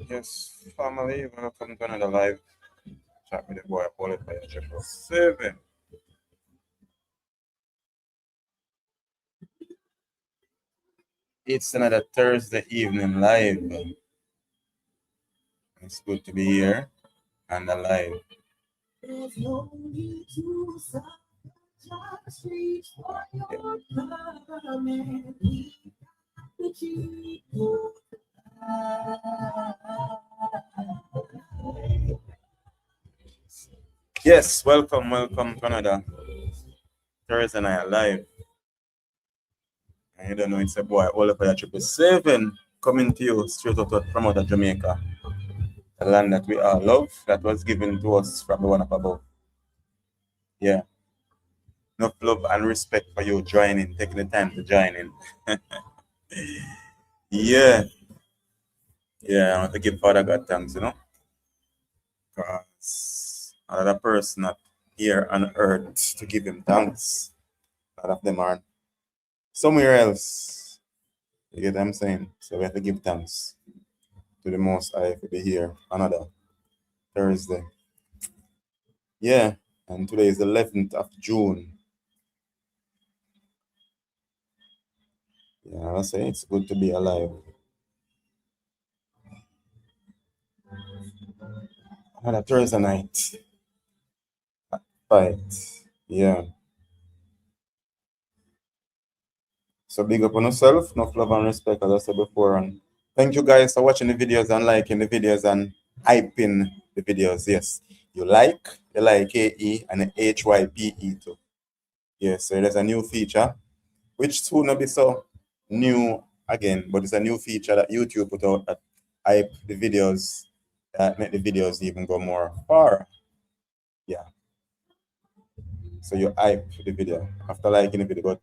Yes, family, welcome to another live chat with the boy, qualified 777. It's another Thursday evening live. It's good to be here and alive. Yes, welcome to another Thursday night live. And you don't know, it's a boy, all of 777 coming to you straight from out of Jamaica, the land that we all love, that was given to us from the one up above. Yeah. Enough love and respect for you joining, taking the time to join in. Yeah. Yeah, I want to give Father God thanks, because another person not here on earth to give him thanks. A lot of them are somewhere else. You get what I'm saying? So we have to give thanks to the Most High to be here another Thursday. Yeah, and today is the 11th of June. Yeah, I'll say it's good to be alive. Another Thursday night fight. Yeah. So big up on yourself, enough love and respect, as I said before. And thank you guys for watching the videos and liking the videos and hyping the videos. Yes, you like AE and HYPE too. Yes, so there's a new feature, which soon will be so new again, but it's a new feature that YouTube put out that hype the videos, that make the videos even go more far. Yeah. So you hype the video after liking the video, but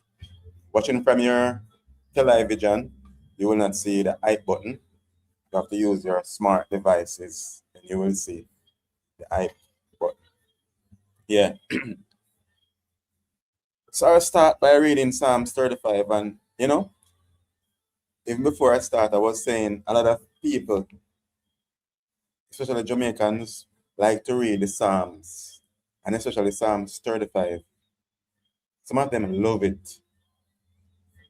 watching from your television, you will not see the hype button. You have to use your smart devices and you will see the hype button. Yeah. So I'll start by reading Psalms 35. And, even before I start, I was saying a lot of people, especially Jamaicans, like to read the Psalms, and especially Psalms 35. Some of them love it.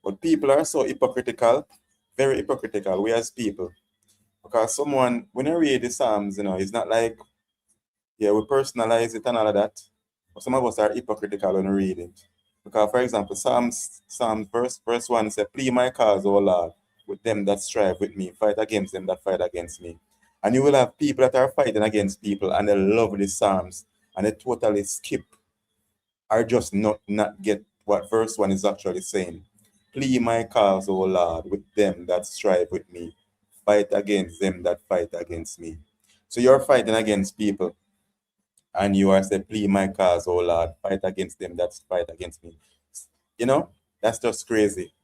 But people are so hypocritical, very hypocritical, we as people. Because someone, when you read the Psalms, it's not like, yeah, we personalize it and all of that. But some of us are hypocritical when we read it. Because, for example, Psalms verse 1 says, Plead my cause, O Lord, with them that strive with me, fight against them that fight against me. And you will have people that are fighting against people and they love the Psalms and they totally skip or just not get what verse 1 is actually saying. Plead my cause, O Lord, with them that strive with me, fight against them that fight against me. So you're fighting against people and you are saying, Plead my cause, O Lord, fight against them that fight against me. That's just crazy.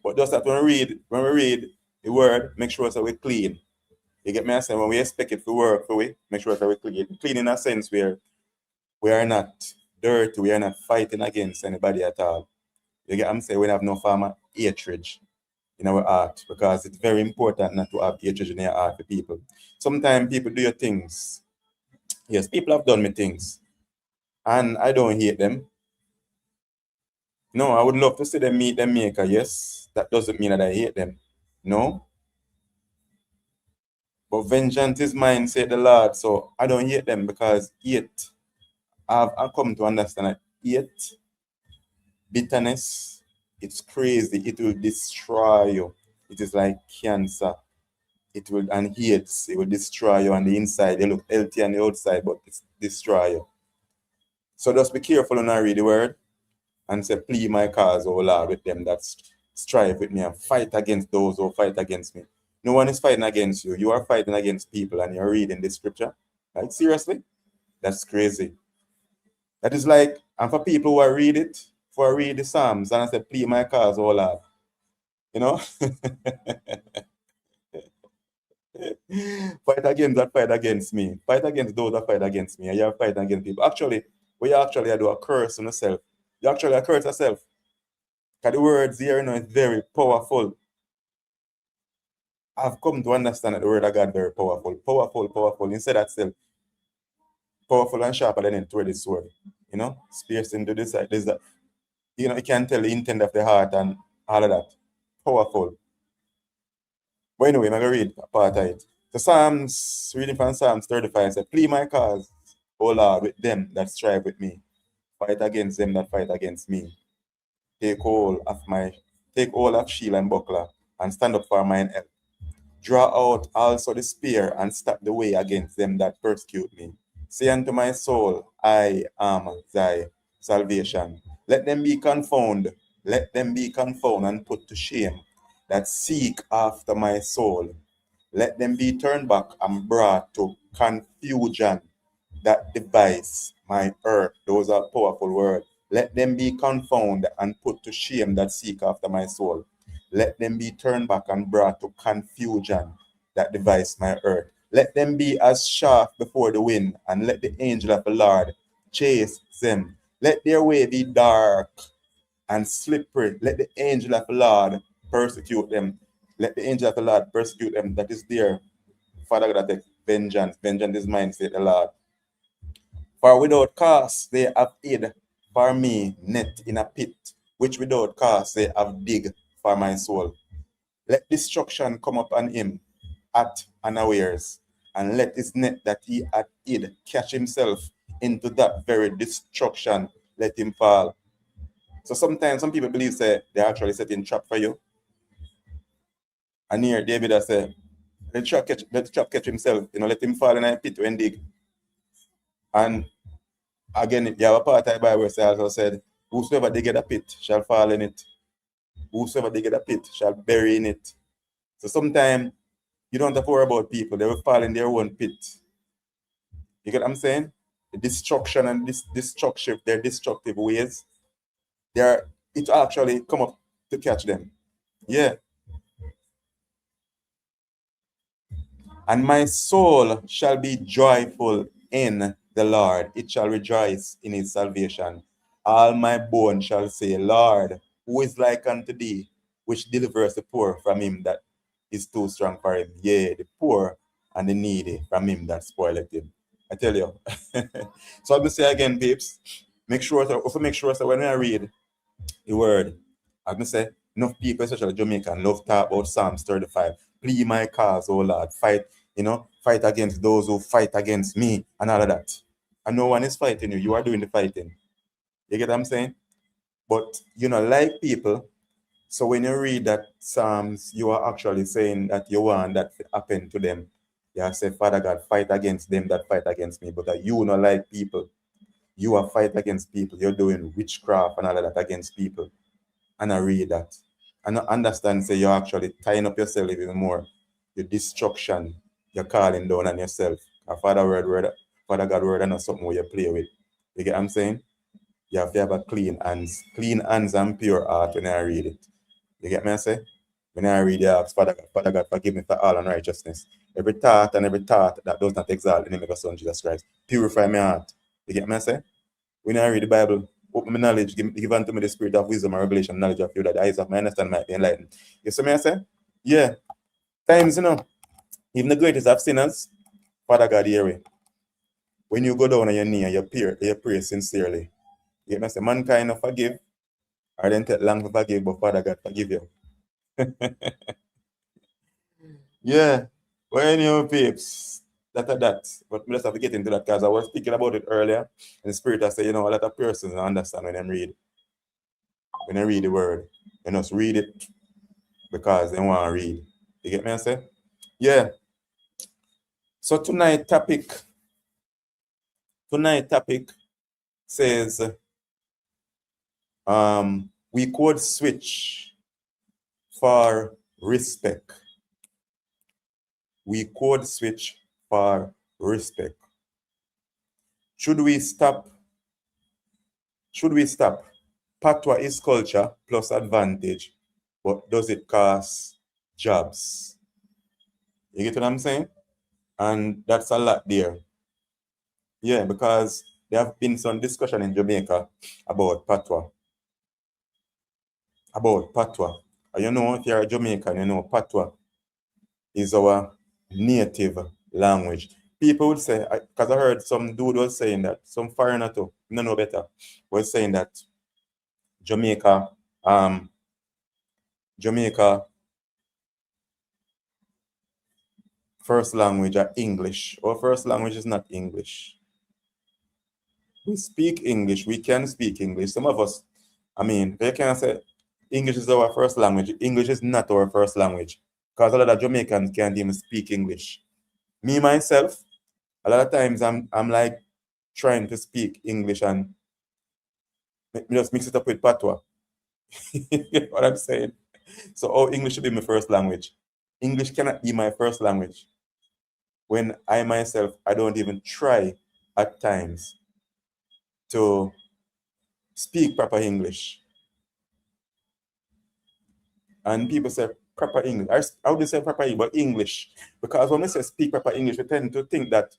But just that when we read the word, make sure that we're clean. You get me? I say when we expect it to work for we, make sure that we're clean. Clean in a sense where we are not dirty, we are not fighting against anybody at all. You get what I'm saying? We have no form of hatred in our heart, because it's very important not to have hatred in your heart for people. Sometimes people do your things. Yes, people have done me things, and I don't hate them. No, I would love to see them meet their maker. Yes, that doesn't mean that I hate them. No, But vengeance is mine, said the Lord. So I don't hate them because hate, I've come to understand that hate, bitterness, it's crazy. It will destroy you. It is like cancer. It will, and hate, it will destroy you on the inside. You look healthy on the outside, but it's destroy you. So just be careful when I read the word and say, plead my cause, O Lord, with them that strive with me and fight against those who fight against me. No one is fighting against you. You are fighting against people and you're reading this scripture. Like, seriously? That's crazy. That is like, and for people who read it, for read the Psalms and I say, plead my cause, O Lord. You know? Fight against that fight against me. Fight against those that fight against me. And you're fighting against people. Actually, what you actually do a curse on yourself. You actually a curse yourself. Because the words here, you know, is very powerful. I've come to understand that the word of God very powerful. Powerful, powerful. Instead of self, powerful and sharper than any two-edged sword. You know, piercing to this side. There's that. You know, you can tell the intent of the heart and all of that. Powerful. But anyway, I'm going to read a part of it. The Psalms, reading from Psalms 35, says, plead my cause, O Lord, with them that strive with me. Fight against them that fight against me. Take hold of shield and buckler, and stand up for mine help. Draw out also the spear, and stop the way against them that persecute me. Say unto my soul, I am thy salvation. Let them be confounded, and put to shame that seek after my soul. Let them be turned back and brought to confusion that devise my earth. Those are powerful words. Let them be confounded and put to shame that seek after my soul. Let them be turned back and brought to confusion that devise my earth. Let them be as chaff before the wind, and let the angel of the Lord chase them. Let their way be dark and slippery. Let the angel of the Lord persecute them. Let the angel of the Lord persecute them. That is there. Father God, take vengeance. Vengeance is mine, said the Lord. For without cause they have hid for me net in a pit, which without cause they have dig for my soul. Let destruction come upon him at unawares, and let his net that he had hid catch himself into that very destruction. Let him fall. So sometimes some people believe say they're actually setting trap for you. And here David has said, let the trap catch himself, you know, let him fall in a pit when dig. And again, you have a part of the Bible where also said, whosoever dig a pit shall fall in it. Whosoever dig a pit shall bury in it. So sometimes you don't have to worry about people. They will fall in their own pit. You get what I'm saying? The destruction and this destructive, their destructive ways, it actually come up to catch them. Yeah. And my soul shall be joyful in the Lord. It shall rejoice in his salvation. All my bones shall say, Lord, who is like unto thee, which delivers the poor from him that is too strong for him? Yea, the poor and the needy from him that spoileth him. I tell you. So I'm going to say again, peeps, make sure that when I read the word, I'm going to say, enough people, especially Jamaican, love talk about Psalms 35. Plead my cause, oh Lord, fight, fight against those who fight against me and all of that. And no one is fighting you. You are doing the fighting. You get what I'm saying? But, like people, so when you read that Psalms, you are actually saying that you want that to happen to them. You say, Father God, fight against them that fight against me. But that you not like people. You are fight against people. You're doing witchcraft and all of that against people. And I read that. And I understand, say, you're actually tying up yourself even more. Your destruction, you're calling down on yourself. Father God word, and not something where you play with. You get what I'm saying? You have to have a clean hands and pure heart when I read it. You get me I say? When I read it, I ask Father God, forgive me for all unrighteousness. Every thought that does not exalt the name of your Son, Jesus Christ. Purify my heart. You get me I say? When I read the Bible, open my knowledge, give unto me the spirit of wisdom and revelation, knowledge of you, that the eyes of my understanding might be enlightened. You see me I say? Yeah. Times, even the greatest of sinners, Father God, hear me. When you go down on your knee and you pray sincerely, you know, say, mankind not forgive, or then take long to forgive, but Father God forgive you. Yeah. Well, anyway, peeps, that. But we just have to get into that because I was thinking about it earlier. And the spirit I say, a lot of persons don't understand when they read the word. They just read it because they want to read. You get me I say? Yeah. So tonight topic says we code switch for respect. We code switch for respect. Should we stop? Should we stop? Patois is culture plus advantage, but does it cost jobs? You get what I'm saying? And that's a lot there. Yeah, because there have been some discussion in Jamaica about Patois. About Patois. And if you're a Jamaican, Patois is our native language. People would say, because I heard some dude was saying that, some foreigner too, no know better, was saying that Jamaica, Jamaica first language are English. Our first language is not English. We speak English. We can speak English. Some of us, they can say English is our first language. English is not our first language because a lot of Jamaicans can't even speak English. Me myself, a lot of times I'm like trying to speak English and me just mix it up with Patois. You get what I'm saying? So, English should be my first language. English cannot be my first language when I myself, I don't even try at times to speak proper English. And people say proper English. I would say proper English, but English. Because when we say speak proper English, we tend to think that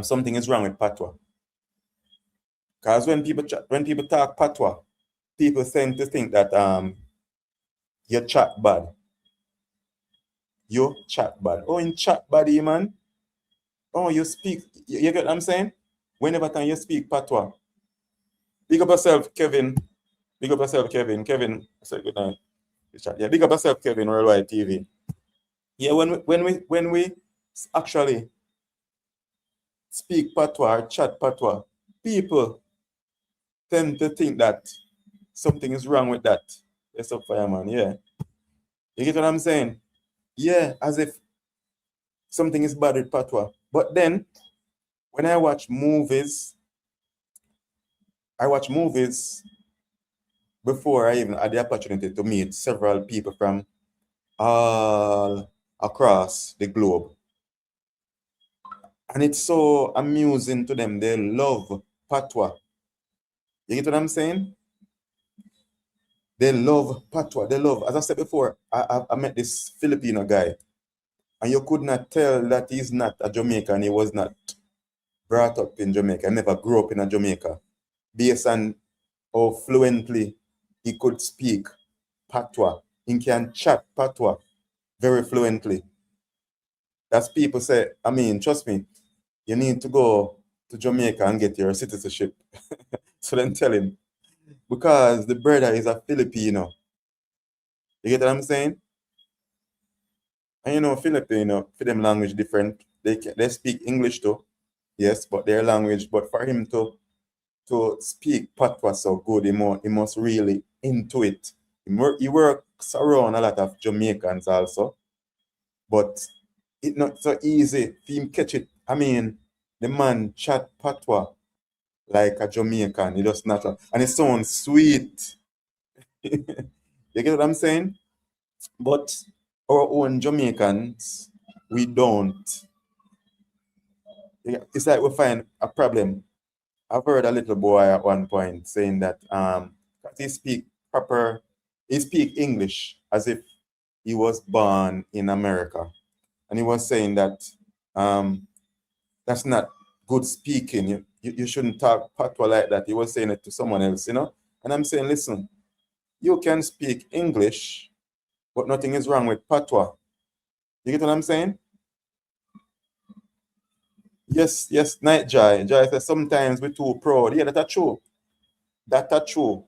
something is wrong with Patois. Because when people talk Patois, people tend to think that you chat bad. You chat bad. Oh, in chat bad, man. Oh, you speak. You get what I'm saying? Whenever time you speak Patois. Big up yourself, Kevin. Big up yourself, Kevin. Kevin, say good night. Yeah, big up yourself, Kevin, Worldwide TV. Yeah, when we actually speak Patois or chat Patois, people tend to think that something is wrong with that. Yes, up fireman, yeah. You get what I'm saying? Yeah, as if something is bad with Patois. But then, when I watch movies before I even had the opportunity to meet several people from all across the globe. And it's so amusing to them. They love Patois. You get what I'm saying? They love Patois. They love, as I said before, I met this Filipino guy, and you could not tell that he's not a Jamaican. He was not brought up in Jamaica. I never grew up in a Jamaica. Based on how fluently he could speak Patois. He can chat Patois very fluently. That's people say, trust me, you need to go to Jamaica and get your citizenship. So then tell him, because the brother is a Filipino. You get what I'm saying? And Filipino, for them language different. They speak English too, yes, but their language. But for him to speak Patois so good, he must really into it. He works around a lot of Jamaicans also, but it's not so easy for him catch it. The man chat Patois like a Jamaican. He just natural. And it sounds sweet. You get what I'm saying? But our own Jamaicans, we don't. It's like we find a problem. I've heard a little boy at one point saying that he he speak English as if he was born in America. And he was saying that that's not good speaking. You shouldn't talk patois like that. He was saying it to someone else. And I'm saying, listen, you can speak English, but nothing is wrong with patois. You get what I'm saying? Yes, Night Joy. Joy says sometimes we're too proud. Yeah, that's true. That's true.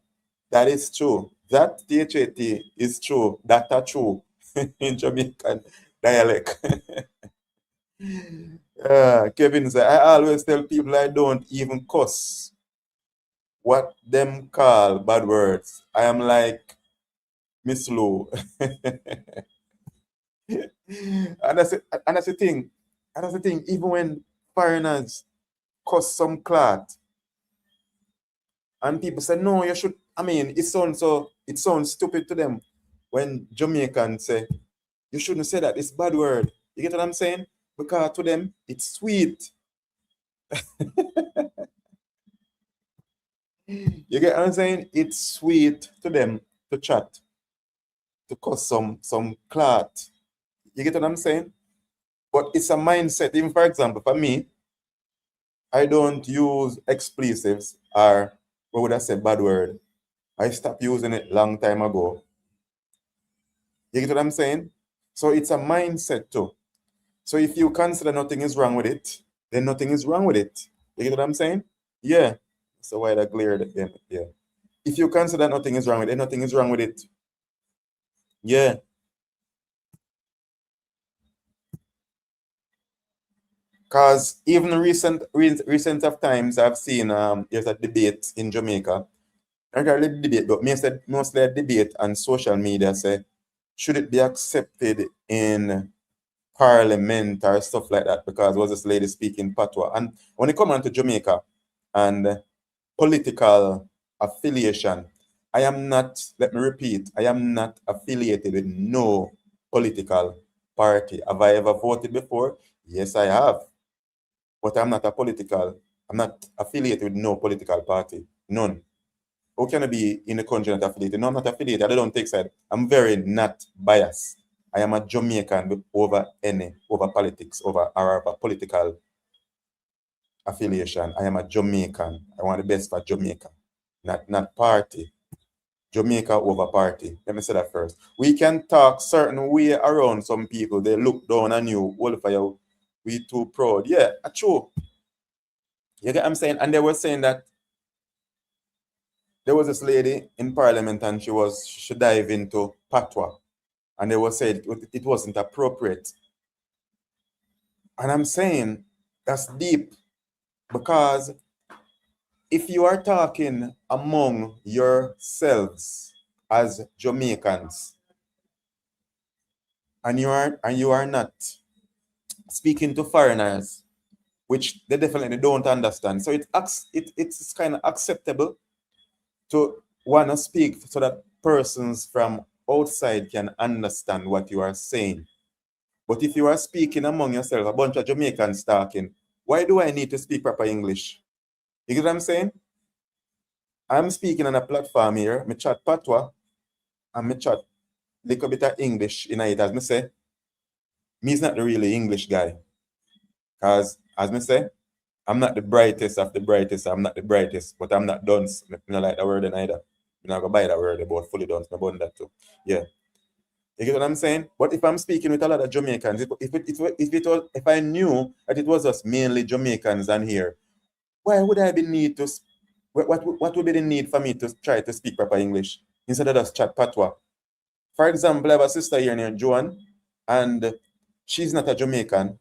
That is true. That THAT is true. That's true in Jamaican dialect. Kevin said, I always tell people I don't even cuss what them call bad words. I am like Miss Lou. And that's the thing. And that's the thing. Even when foreigners cuss some clot, and people say, no, you should. I mean, it sounds stupid to them when Jamaicans say, you shouldn't say that. It's bad word. You get what I'm saying? Because to them, it's sweet. You get what I'm saying? It's sweet to them to chat, to cuss some clot. You get what I'm saying? But it's a mindset. Even for example, for me, I don't use expletives or what would I say bad word. I stopped using it long time ago. You get what I'm saying? So it's a mindset too. So if you consider nothing is wrong with it, then nothing is wrong with it. You get what I'm saying? Yeah. So why that glare then? Yeah. If you consider nothing is wrong with it, nothing is wrong with it. Yeah. Because even recent of times I've seen there's a debate in Jamaica. Not really debate, but mostly a debate on social media say, should it be accepted in parliament or stuff like that? Because was this lady speaking Patois. And when it comes on to Jamaica and political affiliation, I am not, let me repeat, I am not affiliated with no political party. Have I ever voted before? Yes, I have. But I'm not affiliated with no political party. None. How can I be in the country not affiliated? No, I'm not affiliated. I don't take side. I'm very not biased. I am a Jamaican over politics, over political affiliation. I am a Jamaican. I want the best for Jamaica, not party. Jamaica over party. Let me say that first. We can talk certain way around some people. They look down on you. Well, for you, we too proud. Yeah, true. You get what I'm saying? And they were saying that there was this lady in parliament and she dive into Patois. And they were saying it wasn't appropriate. And I'm saying that's deep because if you are talking among yourselves as Jamaicans and you are not speaking to foreigners, which they definitely don't understand. So it's kind of acceptable to want to speak so that persons from outside can understand what you are saying. But if you are speaking among yourself, a bunch of Jamaicans talking, why do I need to speak proper English? You get what I'm saying? I'm speaking on a platform here, me chat Patois, and me chat little bit of English in it. As me say, me is not the really English guy. Because, as me say, I'm not the brightest of the brightest. I'm not the brightest, but I'm not dunce. I don't like that word either. I'm not going to buy that word about fully dunce. I bun that too. Yeah. You get what I'm saying? But if I'm speaking with a lot of Jamaicans, if I knew that it was us mainly Jamaicans on here, why would I be need to what would be the need for me to try to speak proper English instead of just chat patois? For example, I have a sister here named Joan, and she's not a Jamaican,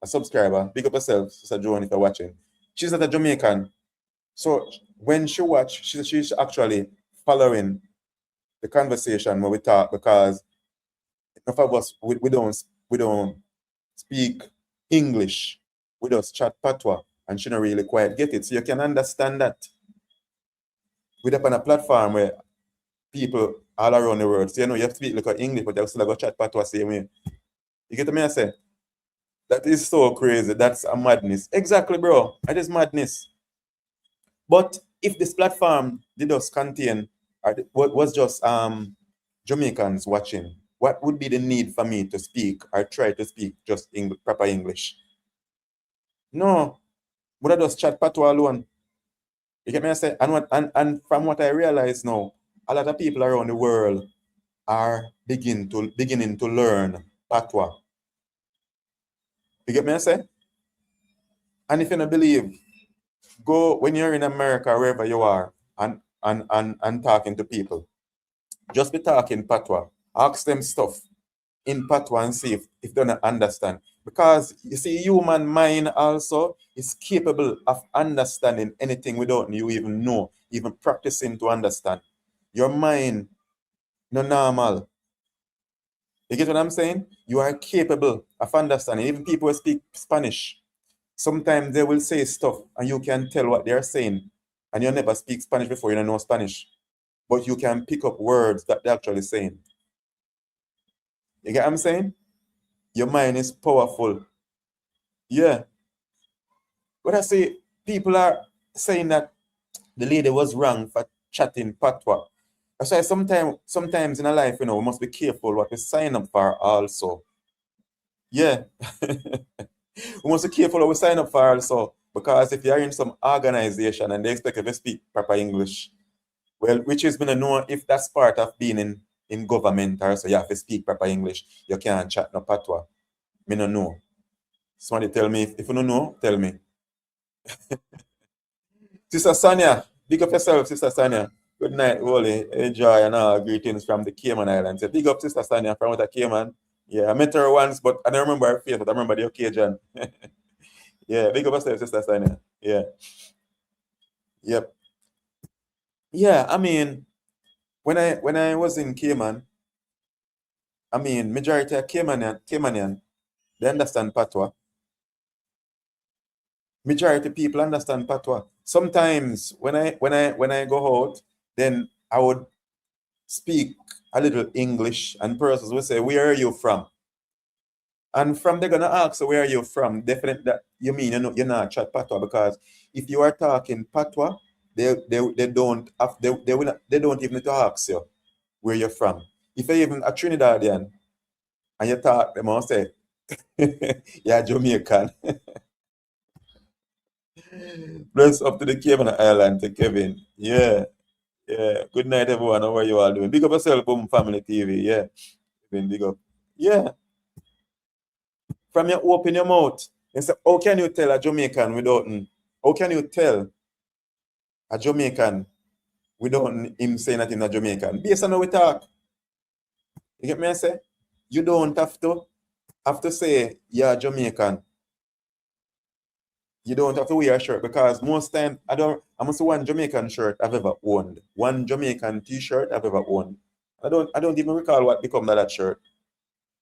a subscriber. Big up herself, Sister Joan, if you're watching. She's not a Jamaican. So when she watch, she's actually following the conversation where we talk because enough of us we don't speak English. We just chat patois and she don't really quite get it. So you can understand that we're up on a platform where people all around the world. So you have to speak like English, but you still go chat patois same way. You get me I say? That is so crazy. That's a madness. Exactly, bro. That is madness. But if this platform did just contain or what was just Jamaicans watching, what would be the need for me to speak or try to speak just proper English? No, would I just chat patois alone? You get me I say? And from what I realize now, a lot of people around the world are beginning to learn patois. You get me I say? And if you don't believe, go when you're in America, wherever you are, and talking to people. Just be talking patois. Ask them stuff in patois and see if they don't understand. Because you see, human mind also is capable of understanding anything without you even know, even practicing to understand. Your mind, no normal. You get what I'm saying? You are capable of understanding. Even people who speak Spanish, sometimes they will say stuff and you can tell what they're saying. And you never speak Spanish before, you don't know Spanish. But you can pick up words that they're actually saying. You get what I'm saying? Your mind is powerful. Yeah. But I say people are saying that the lady was wrong for chatting patois. That's why sometimes in a life, we must be careful what we sign up for also. Yeah. We must be careful what we sign up for also. Because if you're in some organization and they expect you to speak proper English, well, which is gonna know if that's part of being in government or so you have to speak proper English. You can't chat no patois. Me no know. Somebody tell me if you don't know, tell me. Sister Sonia, big up yourself, Sister Sonia. Good night, Wally. Enjoy and greetings from the Cayman Islands. Big up Sister Sonia from the Cayman. Yeah, I met her once, but I don't remember her face, but I remember the occasion. Yeah, big up yourself, Sister Sonia. Yeah. Yep. Yeah, I mean, when I was in Cayman, I mean, majority of Caymanian, they understand patois. Majority people understand patois. Sometimes when I go out, then I would speak a little English, and persons will say, "Where are you from?" And from they're gonna ask, "Where are you from?" Definitely, that you mean you're not chat patois, because if you are talking patois, they don't have, they will not, they don't even need to ask you where you're from. If you're even a Trinidadian and you talk, they must say, "You're Jamaican." Bless up to the Cayman Island to Kevin. Yeah, yeah. Good night, everyone. How are you all doing? Big up yourself, Boom Family TV. Yeah, Kevin, big up. Yeah. From you open your mouth and say, how can you tell a Jamaican without how can you tell a Jamaican without him saying that he's a Jamaican? Based on how we talk. You get me I say? You don't have to say you're Jamaican. You don't have to wear a shirt, because most time I must say one Jamaican shirt I've ever owned. One Jamaican t-shirt I've ever owned. I don't even recall what become of that shirt.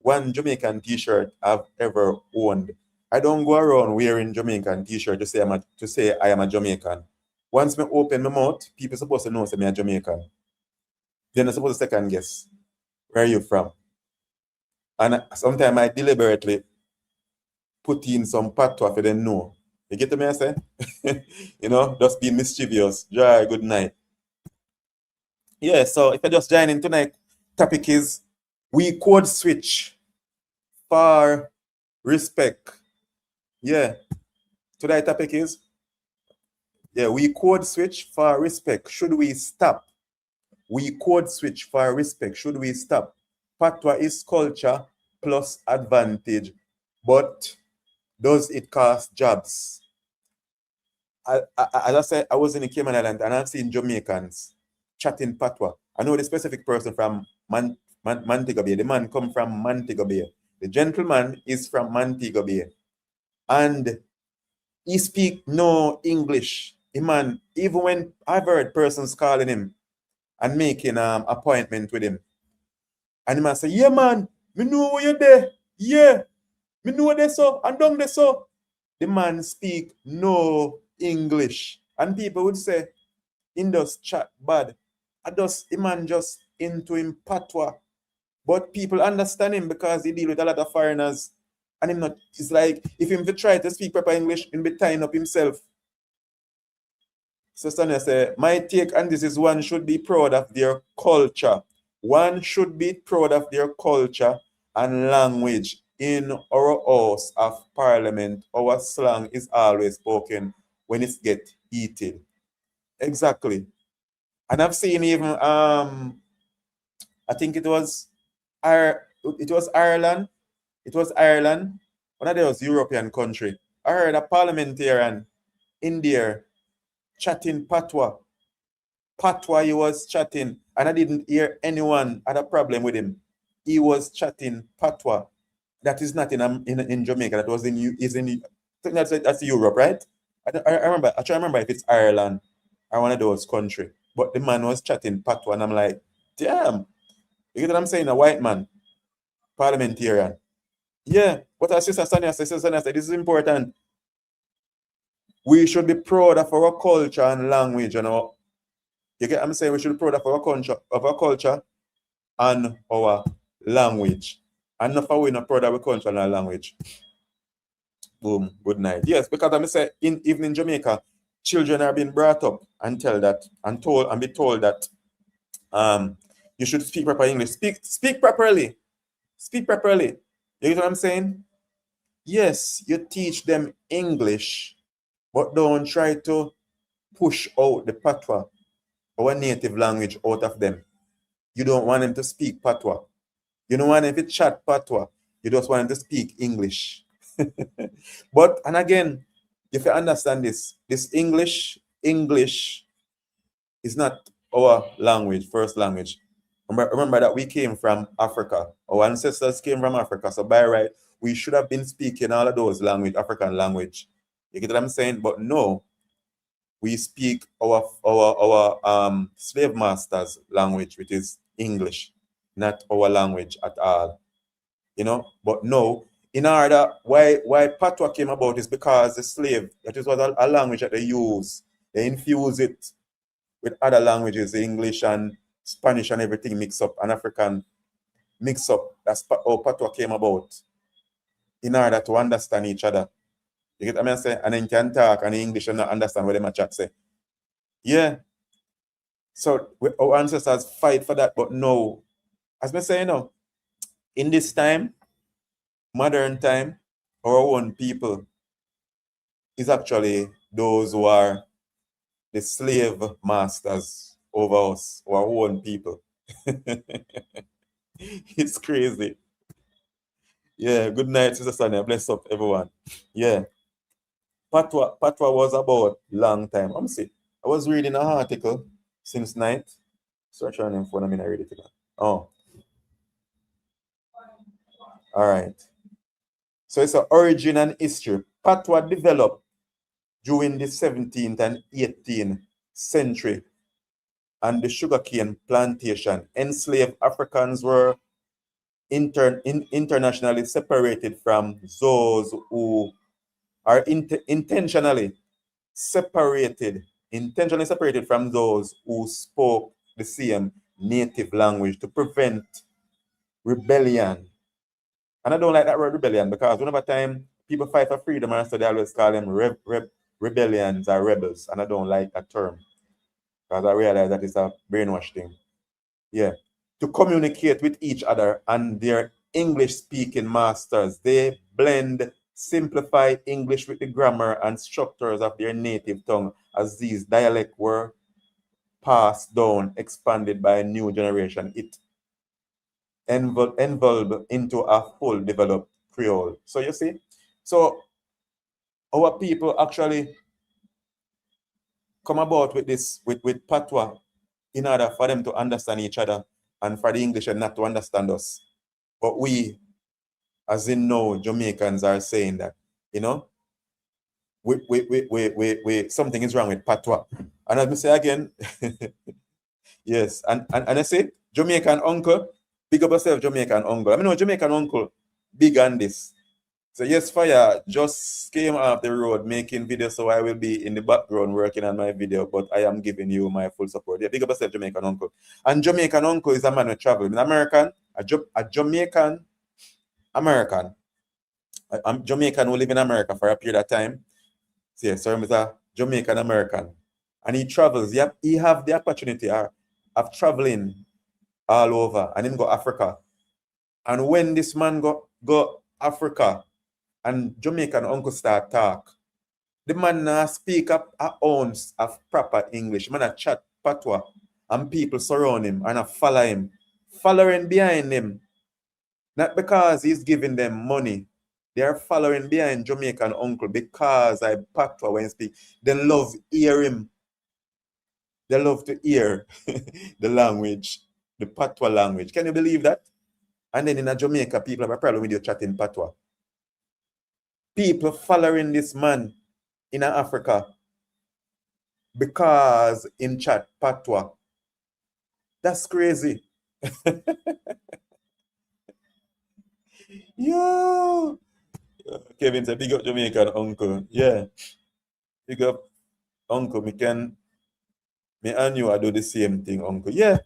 One Jamaican t-shirt I've ever owned. I don't go around wearing Jamaican t-shirt to say I am a Jamaican. Once I open my mouth, people supposed to know say me a Jamaican. Then they're supposed to second guess where are you from. And sometimes I deliberately put in some patois for them know. You get me I say? Just being mischievous. Joy, good night. Yeah, so if I just join in tonight, topic is we code switch for respect. Yeah. Today topic is, yeah, we code switch for respect. Should we stop? We code switch for respect. Should we stop? Patois is culture plus advantage, but does it cost jobs? As I said, I was in the Cayman Island and I've seen Jamaicans chatting patois. I know the specific person from Montego Bay. The man come from Montego Bay. The gentleman is from Montego Bay. And he speak no English. The man, even when I've heard persons calling him and making appointment with him, and the man say, "Yeah, man, me know where you're there. Yeah, me know there so, and down there so." The man speak no English. And people would say, in just chat bad. The man just into him patois. But people understand him because he deal with a lot of foreigners. And him not, it's like, if him try to speak proper English, he'll be tying up himself. So Sonia say, my take on this is one should be proud of their culture. One should be proud of their culture and language. In our house of parliament, our slang is always spoken when it get heated. Exactly. And I've seen even I think it was Ireland. It was Ireland. One of those European country. I heard a parliamentarian in there chatting patois. Patois he was chatting, and I didn't hear anyone had a problem with him. He was chatting patois. that is not in Jamaica. That was is in I think that's Europe, right? I remember. I try to remember if it's Ireland or one of those country. But the man was chatting patois, and I'm like, damn. You get what I'm saying? A white man, parliamentarian. Yeah. But our Sister Sonia said, this is important. We should be proud of our culture and language. You get what I'm saying? We should be proud of our culture and our language. And not for we not proud of our culture and our language. Boom, good night. Yes, because I'm say even in Jamaica, children are being brought up and tell that and told and be told that you should speak proper English. Speak properly. Speak properly. You get what I'm saying? Yes, you teach them English, but don't try to push out the patois, our native language, out of them. You don't want them to speak patois. You don't want them to chat patois. You just want them to speak English. But, and again, if you understand this English is not our language, first language. Remember that we came from Africa. Our ancestors came from Africa. So by right, we should have been speaking all of those language, African language. You get what I'm saying? But no, we speak our slave masters language, which is English, not our language at all. But no, in order why patois came about is because the slave, that is what a language that they use. They infuse it with other languages, English and Spanish and everything mix up, and African mix up. That's how patois came about, in order to understand each other. You get what I mean? Say, and then can talk and English and not understand what they chat say. Yeah. So our ancestors fight for that, but no, as I say, in this time, modern time, our own people is actually those who are the slave masters over us, our own people. It's crazy. Yeah, good night, Sister Sonia. Bless up, everyone. Yeah, Patois was about long time. I'm see. I was reading an article since night. Search on him phone. I read it again. Oh, all right. So it's an origin and history. Patois developed during the 17th and 18th century, and the sugarcane plantation. Enslaved Africans were internationally separated from those who are intentionally separated from those who spoke the same native language to prevent rebellion. And I don't like that word rebellion, because whenever time people fight for freedom, and so they always call them rebellions or rebels, and I don't like that term, because I realize that it's a brainwash thing. Yeah. To communicate with each other and their English speaking masters, they blend simplified English with the grammar and structures of their native tongue, as these dialects were passed down, expanded by a new generation. It evolved into a full developed Creole. So you see, so our people actually come about with this, with patois, in order for them to understand each other and for the English and not to understand us. But we, as in now, Jamaicans are saying that, something is wrong with patois. And as I say again, yes, and I say, Jamaican uncle, big up yourself, Jamaican uncle. I mean, no, Jamaican uncle, big on this. So yes, Fire just came off the road making videos, so I will be in the background working on my video, but I am giving you my full support. Yeah, big up yourself, Jamaican uncle. And Jamaican uncle is a man who traveled. An American, a Jamaican American. I'm Jamaican who live in America for a period of time. So yeah, so he's a Jamaican American. And he travels. He have the opportunity of traveling all over, and him go Africa. And when this man go Africa and Jamaican uncle start talk, the man speak up a ounce of proper English. Man a chat patois, and people surround him and follow him, following behind him. Not because he's giving them money. They are following behind Jamaican uncle because I patois when he speak. They love hear him. They love to hear the language, the patois language. Can you believe that? And then in a Jamaica, people have a problem with you chatting Patois. People following this man in Africa because in chat Patois. That's crazy. Yo! Kevin said, big up Jamaican uncle. Yeah, big up uncle. Me and you, I do the same thing, uncle. Yeah,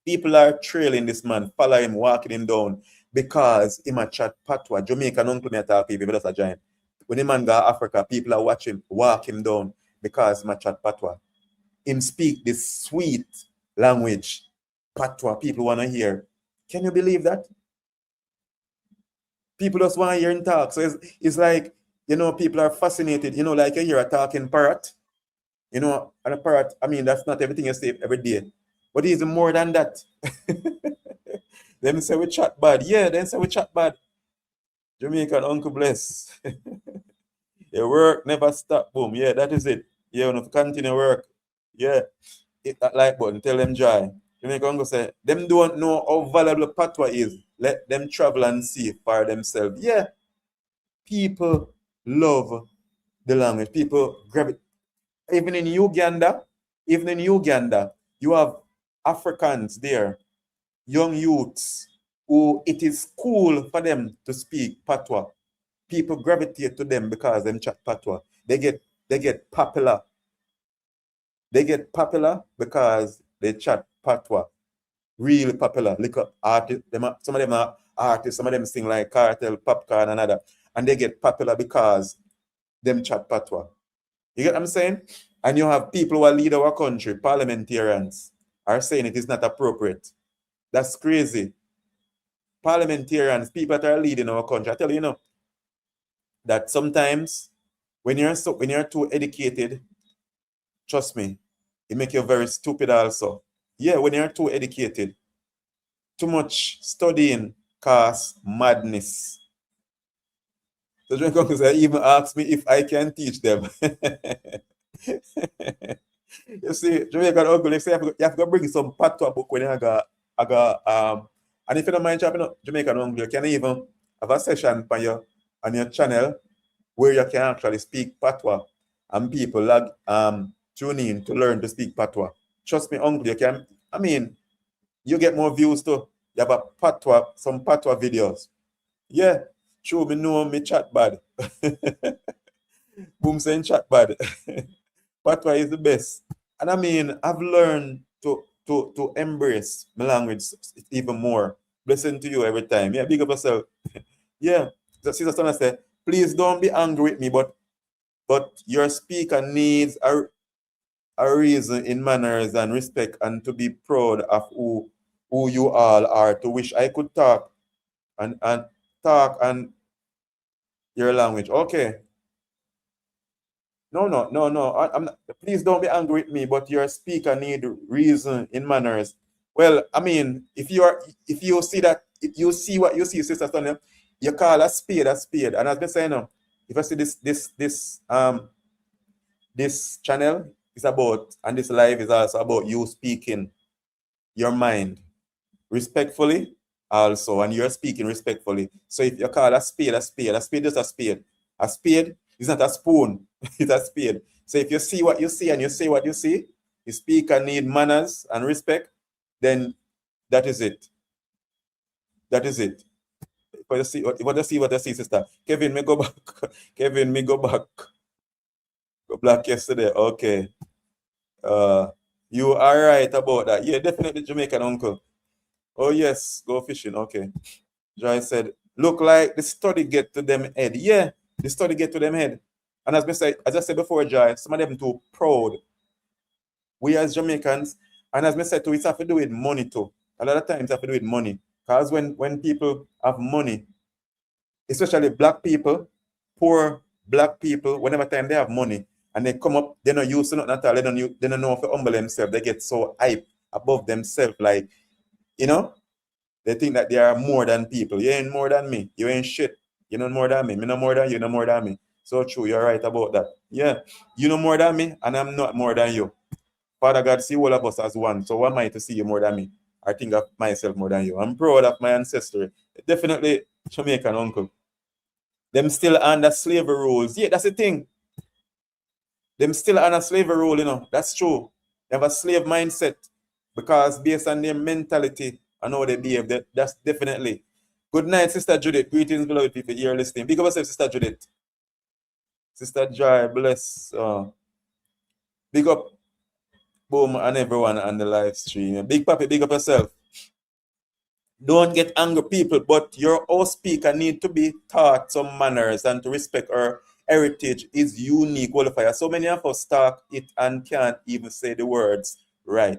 people are trailing this man, follow him, walking him down because him a chat Patois. Jamaican uncle me talk people, but that's a giant. When the man go to Africa, people are watching, walk him down because him a chat Patois. Him speak this sweet language, Patois. People want to hear. Can you believe that? People just want to hear him talk. So it's like, people are fascinated. Like you hear a talking parrot. And a parrot, I mean, that's not everything you say every day. But it's more than that. Them say we chat bad. Yeah, then say we chat bad. Jamaican Uncle Bless. Your work never stop. Boom. Yeah, that is it. Yeah, we have to continue work. Yeah. Hit that like button. Tell them joy. Jamaican Uncle say, them don't know how valuable Patois is. Let them travel and see for themselves. Yeah. People love the language. People grab it. Even in Uganda, you have Africans there, young youths, who it is cool for them to speak Patois. People gravitate to them because them chat Patois. They get popular. They get popular because they chat Patois. Really popular. Look up artists. Some of them are artists. Some of them sing like Cartel, Popcorn, and other. And they get popular because them chat Patois. You get what I'm saying? And you have people who are lead our country, parliamentarians, are saying it is not appropriate. That's crazy. Parliamentarians, people that are leading our country, I tell you, that sometimes when you're too educated, trust me, it make you very stupid also. Yeah, when you're too educated, too much studying causes madness. So John Congress even asked me if I can teach them. You see, Jamaican uncle, they say you have to bring some Patois book when and if you don't mind chopping up Jamaican uncle, you can even have a session on your channel where you can actually speak Patois and people tune in to learn to speak Patois. Trust me, uncle, you get more views too. You have some Patois videos. Yeah, true, me know me chat bad. Boom saying chat bad. Patois is the best. And I've learned to embrace my language even more. Blessing to you every time. Yeah, big up yourself. Yeah. The Sister Sona said, please don't be angry with me, but your speaker needs a reason in manners and respect and to be proud of who you all are. To wish I could talk and talk and your language. Okay. No. I'm not, please don't be angry with me, but your speaker need reason in manners. Well, if you see what you see, Sister Sonia, you call a spade a spade. And as I say now, if I see this channel is about, and this live is also about you speaking your mind respectfully also, and you're speaking respectfully. So if you call a spade a spade, a spade is a spade. A spade is not a spoon, it's a spade. So if you see what you see and you say what you see, the speaker need manners and respect, then that is it. That is it. What you see, what you see, sister. Kevin, me go back. Kevin, me go back. Go black yesterday. Okay. You are right about that. Yeah, definitely Jamaican uncle. Oh yes, go fishing. Okay. Joy said, look like the study get to them head. Yeah, the study get to them head. And as I said before, Joy, some of them too proud. We as Jamaicans, and as I said too, it's have to do with money too. A lot of times have to do with money. Because when people have money, especially black people, poor black people, whenever time they have money and they come up, they're not used to nothing at all. They don't know how to humble themselves. They get so hype above themselves, like, they think that they are more than people. You ain't more than me. You ain't shit. You know more than me. Me no more than you. No more than me. So true. You're right about that. Yeah. You know more than me, and I'm not more than you. Father God see all of us as one. So why am I to see you more than me? I think of myself more than you. I'm proud of my ancestry. Definitely Jamaican uncle. Them still under slavery rules. Yeah, that's the thing. Them still under slavery rule, That's true. They have a slave mindset because based on their mentality and how they behave, that's definitely. Good night, Sister Judith. Greetings, beloved people. You're listening. Big up yourself, Sister Judith. Sister Joy, bless. Big up, boom, and everyone on the live stream. Big Papi, big up yourself. Don't get angry, people, but your host speaker need to be taught some manners and to respect her heritage is unique qualifier. So many of us talk it and can't even say the words right.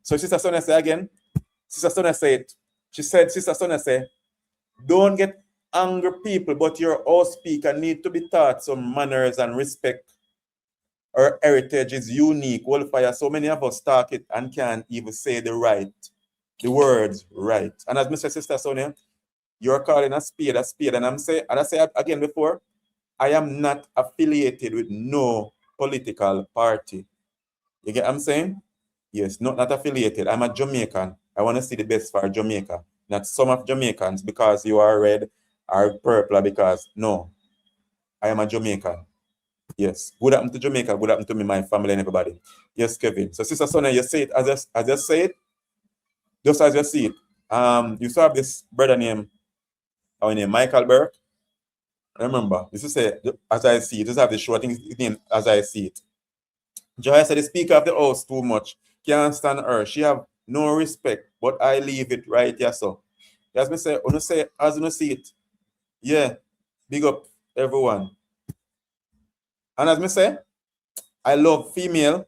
So Sister Sonia say again. Sister Sonia said, she said, Sister Sonia say, don't get angry, people, but your host speaker need to be taught some manners and respect. Her heritage is unique qualifier. So many of us talk it and can't even say the words right. And as Mr. Sister Sonia, you're calling a spade. And I say again before, I am not affiliated with no political party. You get what I'm saying? Yes, not affiliated. I'm a Jamaican. I want to see the best for Jamaica. Not some of Jamaicans because you are red or purple because no. I am a Jamaican. Yes. Good happened to Jamaica, good happened to me, my family, and everybody. Yes, Kevin. So Sister Sonia, you say it as I say it, just as you see it. You saw this brother named Michael Burke. Remember, this is say as I see it. Just have the show. I think his name as I see it. Joy said the speaker of the house too much. Can't stand her. She have no respect, but I leave it right here. So as me say, as you see it. Yeah. Big up everyone. And as me say, I love female,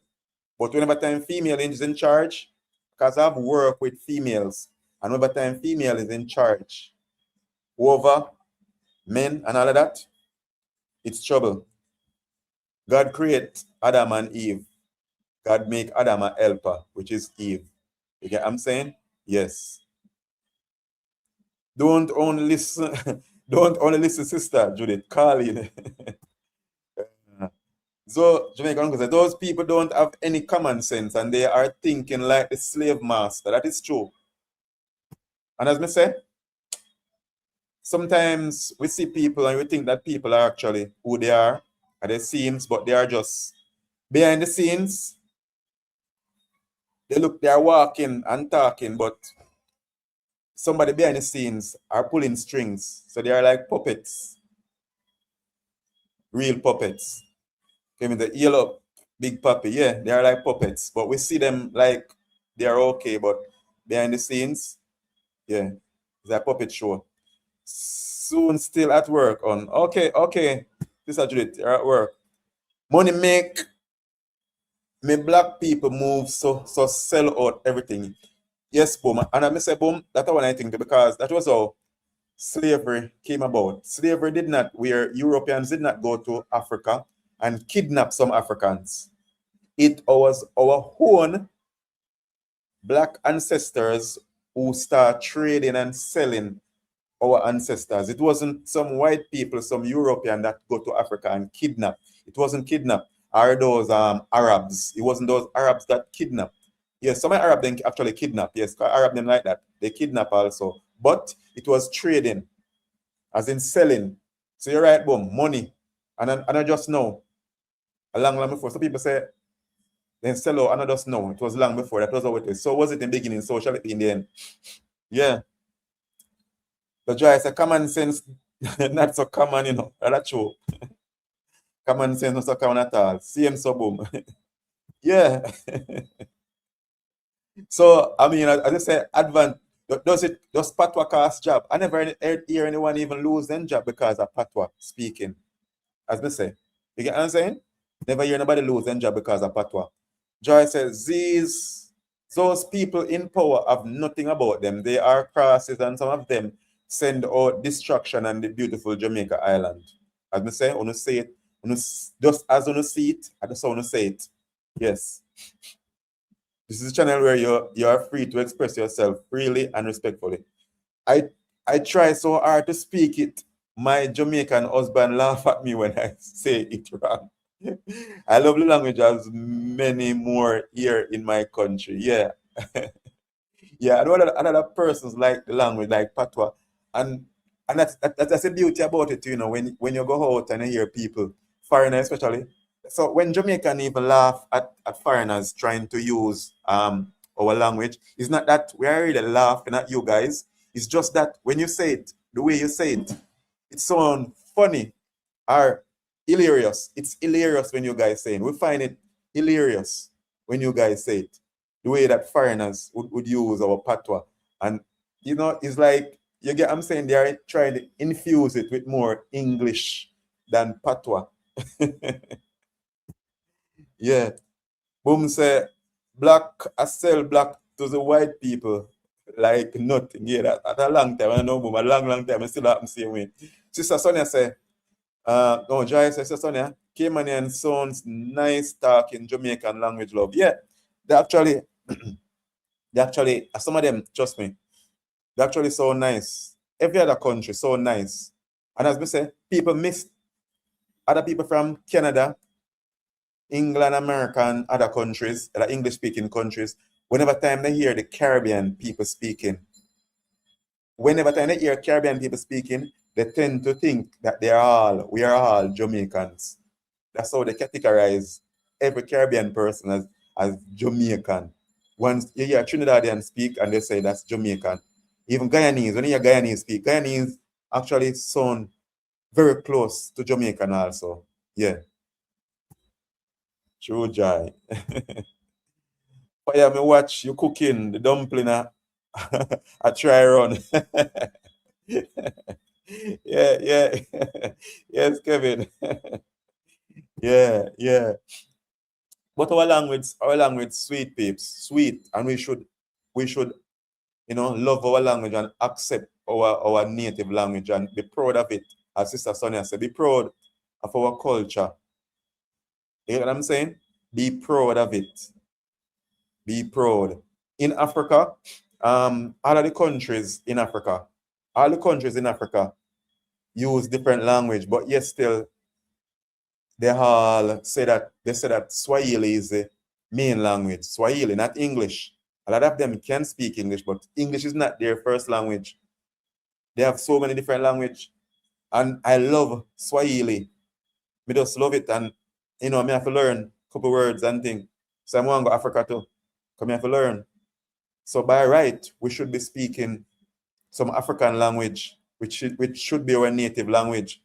but whenever time female is in charge, because I've worked with females, and whenever time female is in charge over men and all of that, it's trouble. God create Adam and Eve. God make Adam a helper, which is Eve. You get what I'm saying? Yes. Don't only listen, don't only listen, Sister Judith. Call in. So Jamaican uncle said, those people don't have any common sense and they are thinking like the slave master. That is true. And as I say, sometimes we see people and we think that people are actually who they are at the scenes, but they are just behind the scenes. They are walking and talking, but somebody behind the scenes are pulling strings. So they are like puppets. Real puppets. Came in the yellow big puppy. Yeah, they are like puppets. But we see them like they are okay, but behind the scenes, yeah, it's a puppet show. Soon still at work on. Okay. Sister Judith, you're at work. Money make me black people move so sell out everything. Yes, boom. And I say boom, that's what I think because that was how slavery came about. Slavery did not, where Europeans did not go to Africa and kidnap some Africans. It was our own black ancestors who start trading and selling our ancestors. It wasn't some white people, some European that go to Africa and kidnap. It wasn't kidnap. Are those Arabs? It wasn't those Arabs that kidnap. Yes, some Arab then actually kidnap. Yes, Arab them like that. They kidnap also. But it was trading, as in selling. So you're right, boom, money. And I just know, a long before. So people say, then sell out, and I just know. It was long before. That was how it is. So was it in the beginning, sociality in the end? Yeah. The joy is a common sense, not so common, That's true. Common sense not so common at all. Same so boom. Yeah. So I mean, as I say, does Patois cost job? I never hear anyone even lose their job because of Patois speaking. As I say. You get what I'm saying? Never hear nobody lose their job because of Patois. Joy says, those people in power have nothing about them. They are crosses, and some of them send out destruction on the beautiful Jamaica island. As I say, want to say it, just as you see it, I just want to say it. Yes. This is a channel where you are free to express yourself freely and respectfully. I try so hard to speak it. My Jamaican husband laugh at me when I say it wrong. I love the language as many more here in my country. Yeah. Yeah, and other persons like the language, like Patois, and that's the beauty about it, when you go out and you hear people, foreigners especially. So when Jamaican even laugh at foreigners trying to use our language, it's not that we are really laughing at you guys. It's just that when you say it, the way you say it, it sounds funny or hilarious. It's hilarious when you guys say it. We find it hilarious when you guys say it. The way that foreigners would use our patois. And it's like you get I'm saying they are trying to infuse it with more English than patois. Yeah. Boom say black I sell black to the white people like nothing. Yeah, that at a long time. I know boom, a long time I still happen same way. Sister Sonia say no, Joyce, Sister Sonia, Caymanian sounds nice talking Jamaican language, love. Yeah, they actually, some of them, trust me, they actually so nice. Every other country so nice. And as we say, people miss other people from Canada, England, America, and other countries, other English speaking countries. Whenever time they hear the Caribbean people speaking, whenever time they hear Caribbean people speaking, they tend to think that we are all Jamaicans. That's how they categorize every Caribbean person as Jamaican. Once you hear Trinidadian speak and they say that's Jamaican. Even Guyanese, when you hear Guyanese speak, Guyanese actually sound very close to Jamaican also. Yeah, true joy. But yeah, me watch you cooking the dumpling. I try run. Yeah, yeah. Yes, Kevin. Yeah, yeah. But our language, sweet peeps, sweet, and we should, love our language and accept our native language and be proud of it. As Sister Sonia said, be proud of our culture. You know what I'm saying? Be proud of it. Be proud. In Africa, all the countries in Africa use different language, but yet still they say that Swahili is the main language. Swahili, not English. A lot of them can speak English, but English is not their first language. They have so many different language, and I love Swahili. Me just love it, and me have to learn a couple words and things. So I'm going to go Africa too. Come here to learn. So by right, we should be speaking some African language, which should be our native language.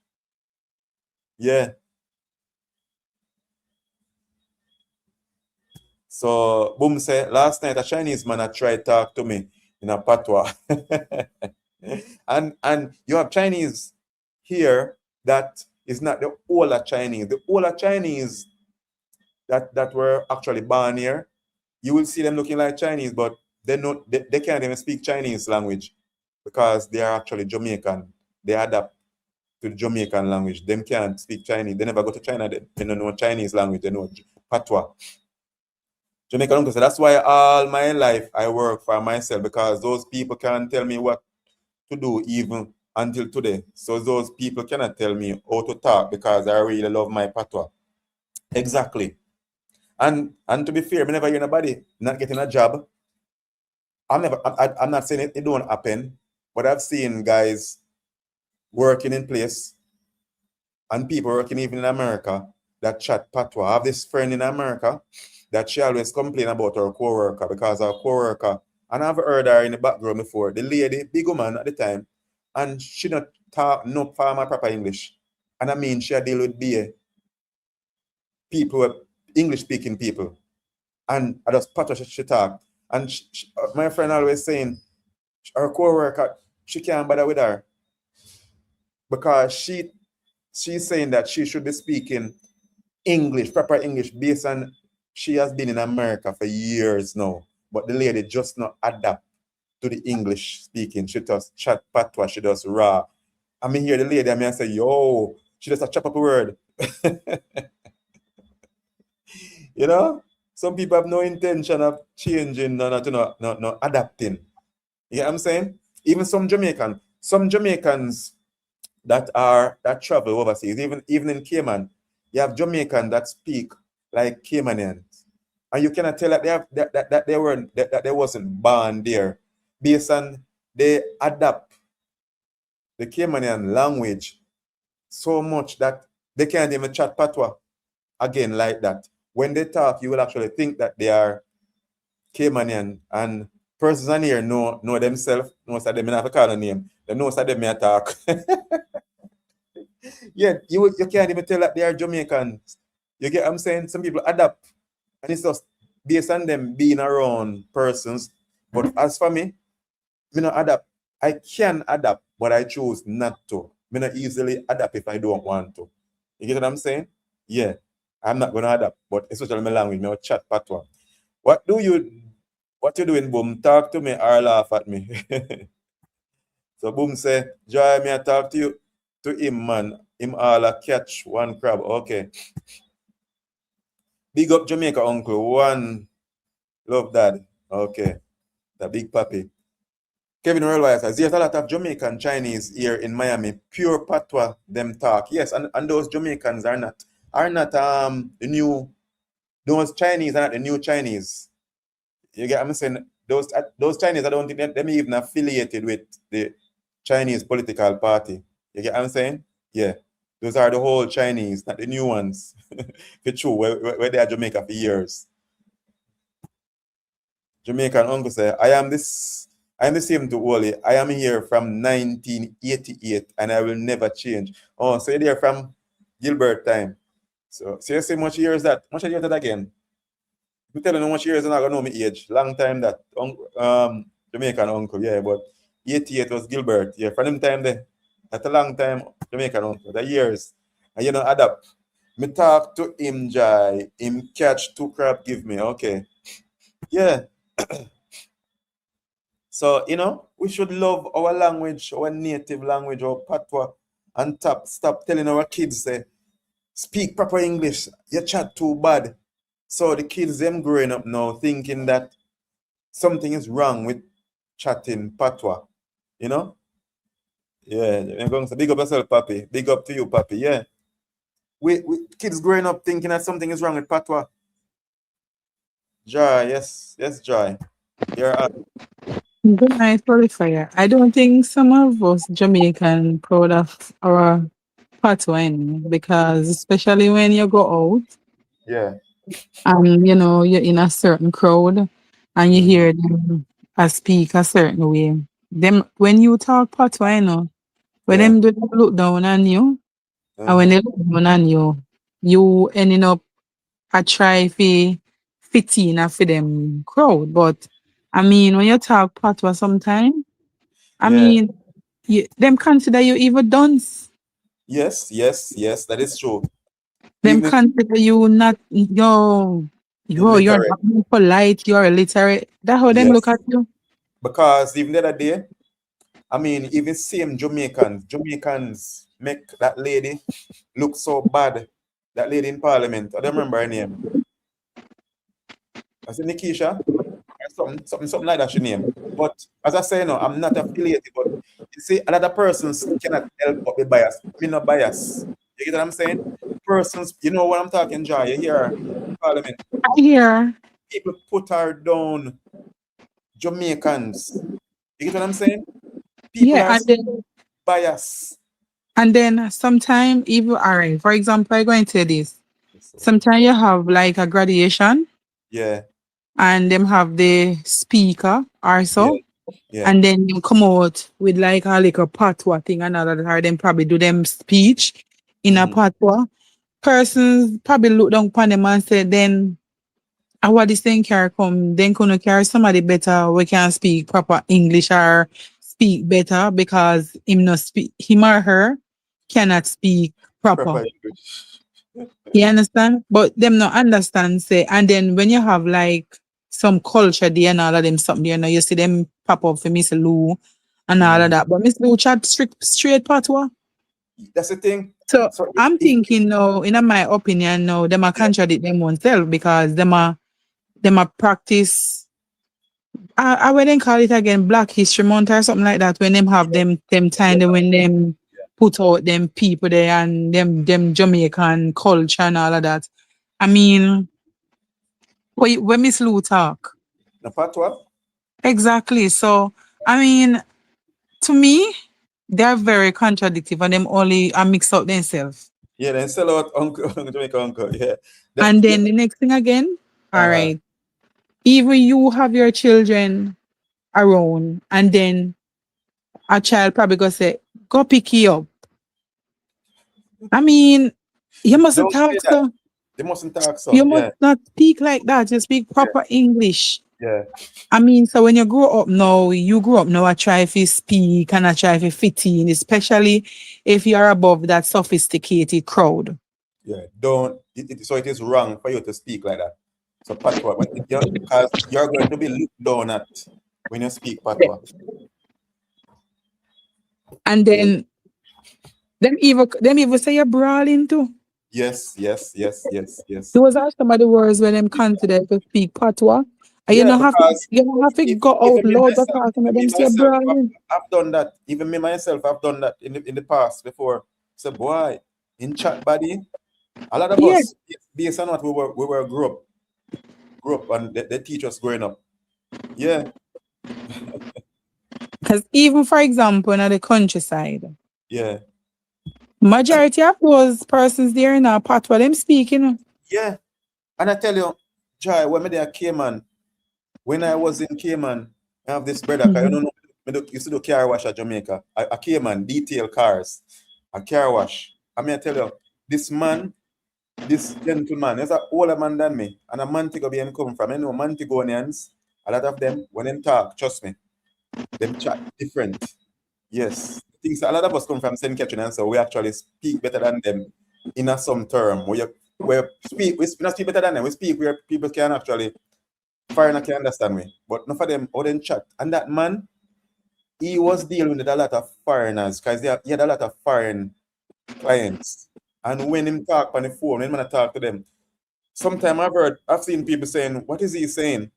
Yeah. So boom say last night a Chinese man had tried to talk to me in a patois. and you have Chinese here that is not the older Chinese. The older Chinese that were actually born here, you will see them looking like Chinese, but they can't even speak Chinese language because they are actually Jamaican. They adapt to the Jamaican language. Them can't speak Chinese. They never go to China. They don't know Chinese language. They know patois. Jamaican uncle. So that's why all my life I work for myself because those people can't tell me what to do even until today. So those people cannot tell me how to talk because I really love my patois. Exactly. And to be fair, whenever you're nobody not getting a job, I'm not saying it don't happen, but I've seen guys working in place and people working even in America that chat patois. I have this friend in America that she always complain about her co-worker because her co-worker, and I've heard her in the background before, the lady, big woman at the time, and she not talk no formal proper English. And I mean, she deal with people, English speaking people. And I just patois she talk. And my friend always saying, her co-worker, she can't bother with her because she's saying that she should be speaking English, proper English, based on she has been in America for years now. But the lady just not adapt to the English speaking. She just chat patois, she does raw. I mean, hear the lady, I say, yo, she just a chop up a word. You know? Some people have no intention of changing, no adapting. You know what I'm saying? Even some Jamaicans that travel overseas, even in Cayman, you have Jamaican that speak like Caymanians, and you cannot tell that they have that they weren't that they wasn't born there. based on they adapt the Caymanian language so much that they can't even chat patois again like that. When they talk, you will actually think that they are Caymanian, and persons on here know themselves, know that they may have to call a name. They know that they may talk. Yeah, you can't even tell that they are Jamaicans. You get what I'm saying? Some people adapt, and it's just based on them being around persons. But as for me, me not adapt. I can adapt, but I choose not to. Me not easily adapt if I don't want to. You get what I'm saying? Yeah, I'm not gonna adapt, but especially my language, me will chat patois. What do you what you doing, Boom? Talk to me or laugh at me. So Boom say, Joy, me I talk to him, man. Him all a catch one crab. Okay. Big up Jamaica, uncle. One love dad. Okay. The big papi. Kevin Worldwide says, there's a lot of Jamaican Chinese here in Miami. Pure patois them talk. Yes, and those Jamaicans are not the new those Chinese are not the new Chinese. You get what I'm saying? Those Chinese, I don't think them even affiliated with the Chinese political party. You get what I'm saying? Yeah. Those are the whole Chinese, not the new ones. For true, where they are Jamaica for years. Jamaican uncle say, I am the same to Wally. I am here from 1988 and I will never change. Oh, so you're there from Gilbert time. So you see much years that? Much years that again? You tell me how much years and I gonna know my age. Long time that Jamaican uncle, yeah, but 88 was Gilbert. Yeah, from them time there. That's a long time Jamaican uncle. The years. And you know, adapt. Me talk to him, Jai. Him catch two crab, give me. Okay. Yeah. So, we should love our language, our native language, our patois, and stop telling our kids, say, speak proper English. You chat too bad. So the kids, them growing up now, thinking that something is wrong with chatting patois. You know? Yeah, you're going to say, big up yourself, Papi. Big up to you, Papi. Yeah. We kids growing up thinking that something is wrong with patois. Joy, yes, Joy. You're Good night, qualifier. I don't think some of us Jamaican proud of our patois because especially when you go out yeah. and you're in a certain crowd and you Mm-hmm. hear them speak a certain way. Them when you talk patois, when Yeah. them do look down on you, and when Uh-huh. they look down on you, you ending up a try fi fit in for them crowd. But I mean, when you talk patois sometime, I Yeah. mean, them consider you even dunce. Yes, that is true. Them Even if consider you not you're illiterate. not being polite, you're illiterate. That's how them look Yes. at you. Because even the other day, I mean, even same Jamaicans make that lady look so bad. That lady in Parliament. I don't remember her name. I said Nikisha, or something like that she name. But as I say, no, I'm not affiliated. But you see, another persons cannot help but be biased. Me not bias. You get what I'm saying? Persons, you know what I'm talking, Joy. You hear in Parliament. I hear. People put her down, Jamaicans. You get what I'm saying? People Yeah, are and then biased. sometimes even all right, for example, I go into this. So, Sometimes you have like a graduation yeah, and them have the speaker or yeah, so. yeah. And then you come out with like a little patois thing and all that, or them probably do them speech in a Mm-hmm. patois. Persons probably look down upon them and say, then what this thing can come, then can carry somebody better we can speak proper English or speak better because him or her cannot speak proper. Proper English. You understand? But them not understand say and then when you have like some culture there and all of them something, you see them pop up for Miss Lou and all of Mm. that. But Miss Lou chat straight patois. That's the thing. So So I'm if thinking now, in my opinion, now them are yeah, contradict them oneself because them are practice I wouldn't call it again Black History Month or something like that when them have them yeah, time when them put out them people there and them Jamaican culture and all of that. I mean, when Miss Lou talk. the patois. Exactly. So I mean, to me, they're very contradictory and them only mix up themselves. Yeah, then sell out uncle, Jamaica uncle. Yeah. That, And yeah. then the next thing again, all Uh-huh. right, even you have your children around, and then a child probably go say, go pick you up. I mean, you mustn't Don't say talk that. so. They mustn't talk You so. must Yeah. not speak like that. You speak Yeah. proper English. Yeah. I mean, so when you grow up now, I try if you speak and I try if you fit in, especially if you're above that sophisticated crowd. Yeah. Don't. So it is wrong for you to speak like that. So patois, but because you're going to be looked down at when you speak patois. And Yeah. then them even say you're brawling too. Yes. Yes. Yes. Yes. Yes. Those are some of the words where them consider to speak patois. And Yeah. Because you don't have to if, go out even me loud but myself, talking even about me them say myself, brawling. I've done that. Even me myself, I've done that in the past before. So boy, in chat body, a lot of Yeah. us, based on what we were grew up and they teach us growing up. Yeah. Because even for example in the countryside, Yeah. majority of those persons there in our patois, them speaking. Yeah. And I tell you, Joy, when me there Cayman, when I was in Cayman, I have this brother, 'cause you Mhm. know, used to do car wash at Jamaica. A Cayman, detail cars, a car wash. I mean, I tell you, this man, this gentleman, he's an older man than me, and a Montego Bay him come from. I know Montegonians, a lot of them, when them talk, trust me, them chat different. Yes. Things a lot of us come from St. Catherine, and so we actually speak better than them in a some term. We not speak better than them. We speak where people can actually foreigner can understand me. But none of them out in chat. And that man, he was dealing with a lot of foreigners because he had a lot of foreign clients. And when him talk on the phone, when I talk to them, sometimes I've seen people saying, what is he saying?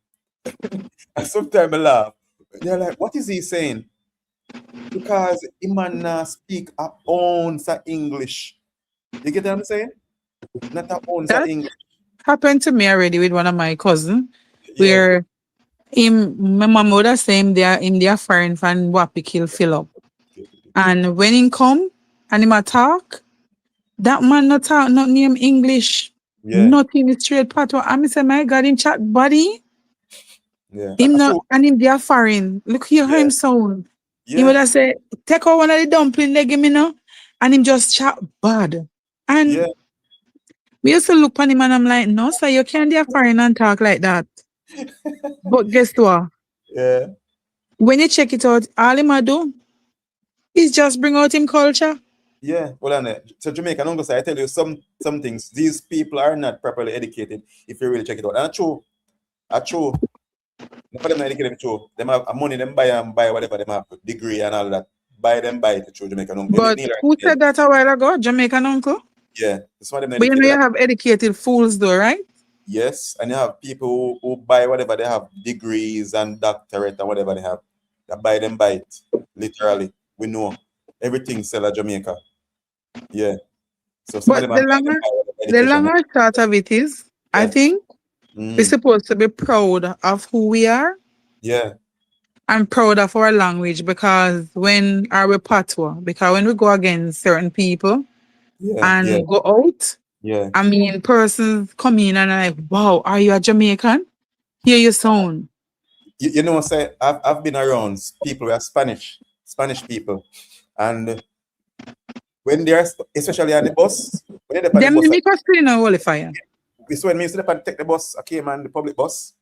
And sometimes I laugh. They're like, what is he saying? Because he man speak a ounce of English. You get what I'm saying? Not a ounce of That English. happened to me already with one of my cousins, Yeah. where my mom would have say him there foreign fan Wapi kill fill up. And when he come and him a talk, that man not talk not name English, Yeah. nothing is straight patois. I me say, my God, him chat body, Yeah. him not True. and him there foreign. Look here how Yeah. him sound. He would Yeah. have say, take out one of the dumpling leg him, and him just chat bad. Yeah. And we used to look on him and I'm like, no, sir, you can't be a foreign and talk like that. But guess what? Yeah. When you check it out, all him a do is just bring out him culture. Yeah, well, and so Jamaican uncle say, I tell you some things. These people are not properly educated. If you really check it out, and true, true. None of them not educated. True, them have money. Them buy whatever them have degree and all that. Buy it. True, Jamaican uncle. But who said that a while ago? Jamaican uncle? Yeah, that's why them not But you educated. have educated fools though, right? Yes, and you have people who buy whatever they have degrees and doctorate and whatever they have. That buy it. Literally, we know everything sell at Jamaica. Yeah, so some of But them are buy them buy whatever the education. longer short of it is, I Yeah. think we're Mm. supposed to be proud of who we are Yeah. and proud of our language because when are we patois? Because when we go against certain people Yeah, yeah, and go out, yeah, I mean, persons come in and are like, wow, are you a Jamaican? Hear your sound. you know, say I've been around people who are Spanish people, and when they're especially on the bus, when they're on the Them bus, make us clean and qualifier. it's when me used to take the bus, I came on the public bus,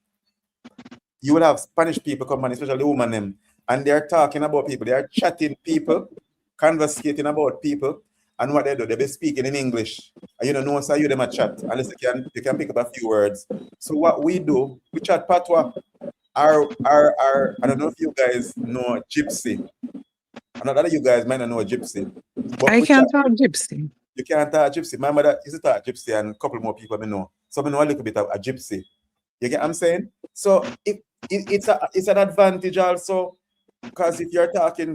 you will have Spanish people come on, especially the woman them, and they're talking about people, they're chatting people, conversating about people, and what they do, they be speaking in English, and you don't know, so you them a chat, unless you can pick up a few words. So what we do, we chat patois. I don't know if you guys know gypsy. I know that you guys might not know gypsy, but I we chat. can't talk gypsy. You can't talk gypsy. My mother used to talk gypsy, and a couple more people I know. So I know a little bit of a gypsy. You get what I'm saying? So it's an advantage also because if they're talking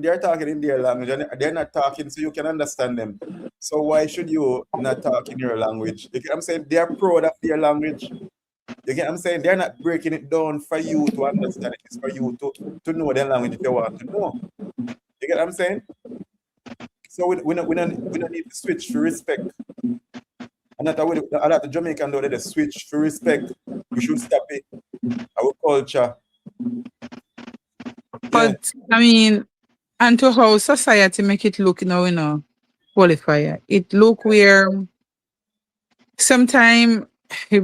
in their language and they're not talking, so you can understand them. So why should you not talk in your language? You get what I'm saying? They're proud of their language. You get what I'm saying? They're not breaking it down for you to understand it. It's for you to know the language if you want to know. You get what I'm saying? So we don't need to switch for respect. And that's how a lot of Jamaican do they switch for respect. We should stop it. Our culture. Yeah, But I mean, and to how society make it look now, qualifier. It look where sometime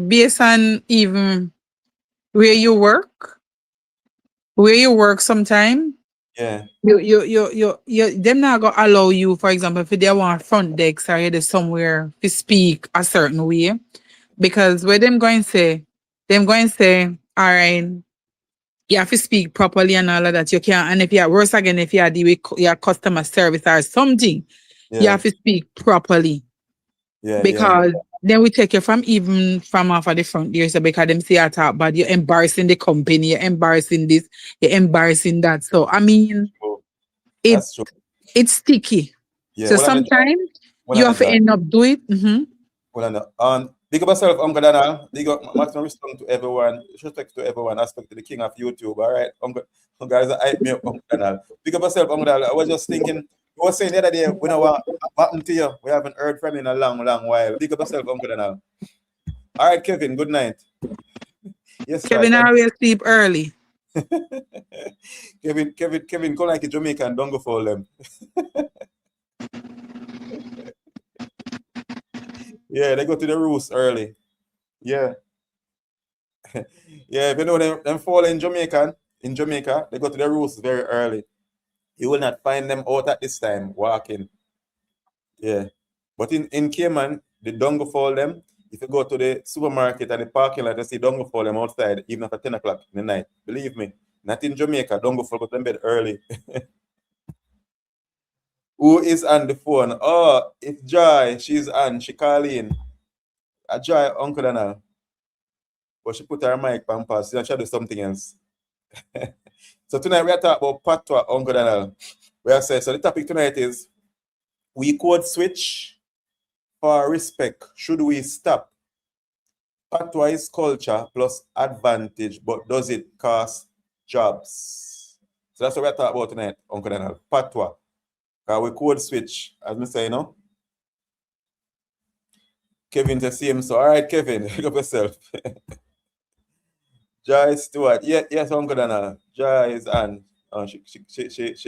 based on even where you work sometime, yeah, them not gonna allow you, for example, if they want front decks or you're somewhere to speak a certain way. Because where them going say, all right, you have to speak properly and all of that. You can't, and if you're worse again, if you're dealing with your customer service or something, you yeah, have to speak properly. yeah, yeah. Because then we take you from even from off of the front there. So because them say I talk bad, you're embarrassing the company, you're embarrassing this, you're embarrassing that. So I mean, So it that's true. it's sticky. Yeah, So well on the job. sometimes Well you on the have to job. end up do it. Mm-hmm. Well on the big up yourself, Uncle Dana. Big up maximum respect to everyone. Respect to everyone. Aspect to the king of YouTube. All right, Uncle guys, hype me up, Uncle Dana. Big up yourself, Uncle Dana. I was just thinking. You were saying the other day, we know what happened to you. We haven't heard from you in a long, long while. Big up yourself, Uncle Dana. All right, Kevin. Good night. Yes, right. Kevin always sleep early. Kevin, come like a Jamaican. Don't go for them. Yeah, they go to the roost early. Yeah. Yeah, if you know them fall in Jamaica, they go to the roost very early. You will not find them out at this time walking. Yeah. But in Cayman, the dongo fall them. If you go to the supermarket and the parking lot, you see dongo fall them outside, even after 10 o'clock in the night. Believe me. Not in Jamaica, dongo fall go to them bed early. Who is on the phone? Oh, it's Joy. She's on. She call in. A Joy, Uncle Dana. But she put her mic on pause. She do something else. So tonight we are talking about Patois, Uncle Daniel. We are saying, so the topic tonight is we code switch for respect. Should we stop? Patois is culture plus advantage, but does it cost jobs? So that's what we are talking about tonight, Uncle Daniel. Patois. Because we code switch, as I say, Kevin to see him. So all right, Kevin, pick up yourself. Joy Stewart. Yeah, yes, Uncle Dana. Joy is on. Oh, she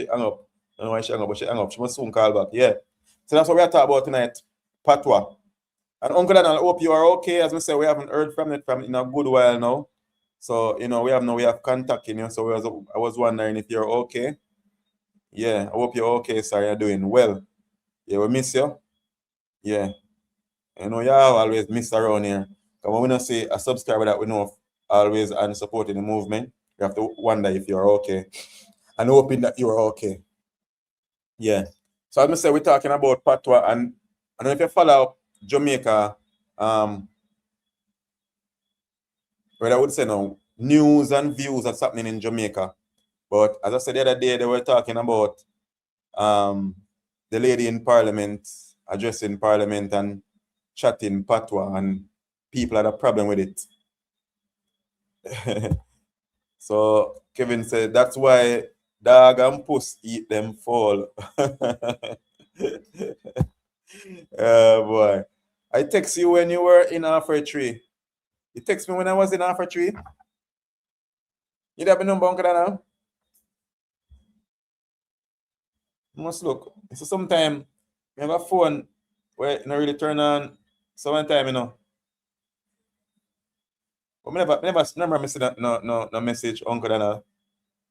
hung up. I don't know why she hung up, but she hung up. She must soon call back. Yeah. So that's what we are talking about tonight. Patois. And Uncle Dana, I hope you are okay. As we say, we haven't heard from it from in a good while now. So, we have no way of contacting you. So I was wondering if you're okay. Yeah, I hope you're okay, sir. You're doing well. Yeah, we miss you. Yeah. You always miss around here. Because when we not see a subscriber that we know of always and supporting the movement, you have to wonder if you're okay. And hoping that you're okay. Yeah. So as I say, we're talking about Patois, and I don't know if you follow Jamaica, where I would say now, news and views that's happening in Jamaica. But as I said the other day, they were talking about the lady in Parliament addressing Parliament and chatting Patois, and people had a problem with it. So Kevin said that's why dog and puss eat them fall. Oh boy. I text you when you were in Alpha Tree. You text me when I was in Alpha Tree. You have a number, Uncle Dana? You must look. So sometime you have a phone where it not really turn on. So one time, But never remember missing that no message, Uncle Dana.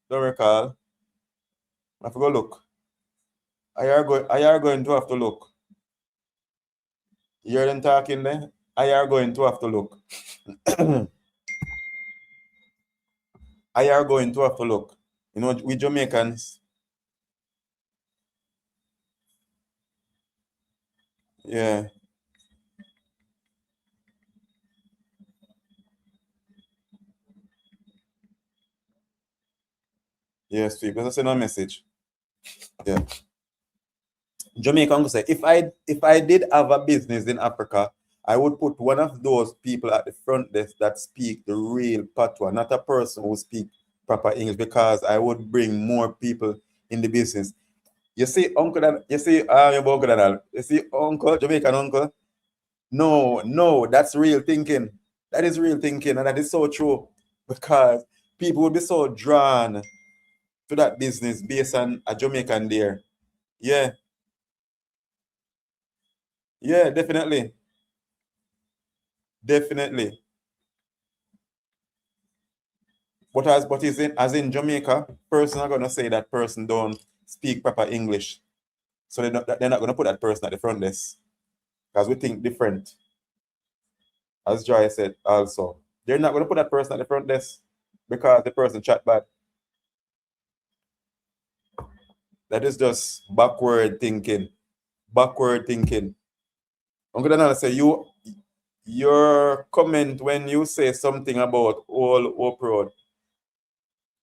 Don't recall. I have to go look. I are going to have to look. You hear them talking there? I are going to have to look. I are going to have to look. We Jamaicans. Yeah. Yes, sweet. Because I send a message. Yeah. Jamaican say if I did have a business in Africa, I would put one of those people at the front desk that speak the real patois, not a person who speak proper English, because I would bring more people in the business. You see, Uncle Dan, you see, your Uncle Dan, you see, Uncle, Jamaican Uncle. No, no, that's real thinking. That is real thinking, and that is so true, because people would be so drawn to that business based on a Jamaican there. Yeah, yeah, definitely, definitely. But is in as in Jamaica, person are gonna say that person don't speak proper English, so they're not gonna put that person at the front desk because we think different. As Joy said, also, they're not gonna put that person at the front desk because the person chat bad. That is just backward thinking. Backward thinking. Uncle Donald say your comment when you say something about all Hope Road,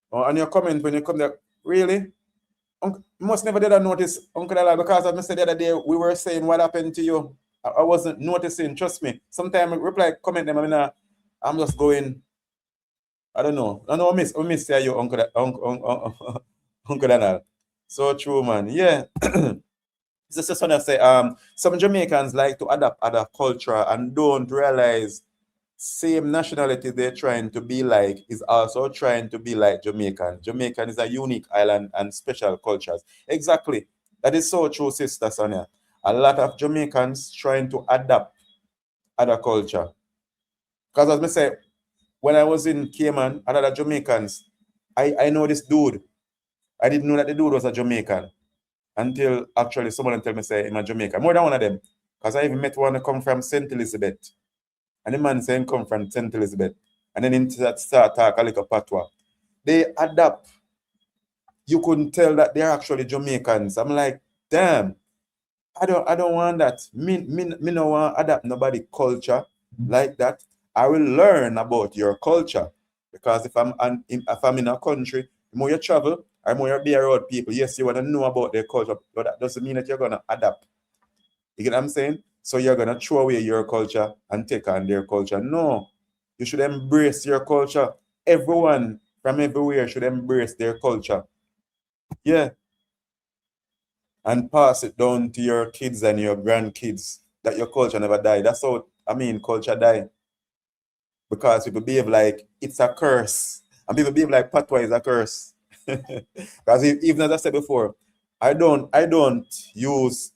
or and your comment when you come there, really? Uncle, must never did I notice, Uncle Donald, because I said the other day we were saying what happened to you. I wasn't noticing, trust me. Sometimes I reply comment them, I'm just going, I don't know. I know I miss you, Uncle Donald. So true, man. Yeah. This is what I say. Some Jamaicans like to adapt other culture and don't realize same nationality they're trying to be like is also trying to be like Jamaican. Jamaican is a unique island and special cultures. Exactly. That is so true, Sister Sonia. A lot of Jamaicans trying to adapt other culture. Because as I say, when I was in Cayman, a lot of Jamaicans, I know this dude. I didn't know that the dude was a Jamaican until actually someone tell me say I'm a Jamaican. More than one of them. Because I even met one that come from St. Elizabeth. And the man saying come from St. Elizabeth. And then into that start talk a little patois. They adapt. You couldn't tell that they're actually Jamaicans. I'm like, damn, I don't want that. Me no want adapt nobody culture like that. I will learn about your culture. Because if I'm in a country, the more you travel, the more you be around people. Yes, you want to know about their culture, but that doesn't mean that you're gonna adapt. You get what I'm saying? So you're gonna throw away your culture and take on their culture. No, you should embrace your culture. Everyone from everywhere should embrace their culture. Yeah, and pass it down to your kids and your grandkids that your culture never die. That's how culture die because people behave like it's a curse, and people behave like patois is a curse. Because even as I said before, I don't use.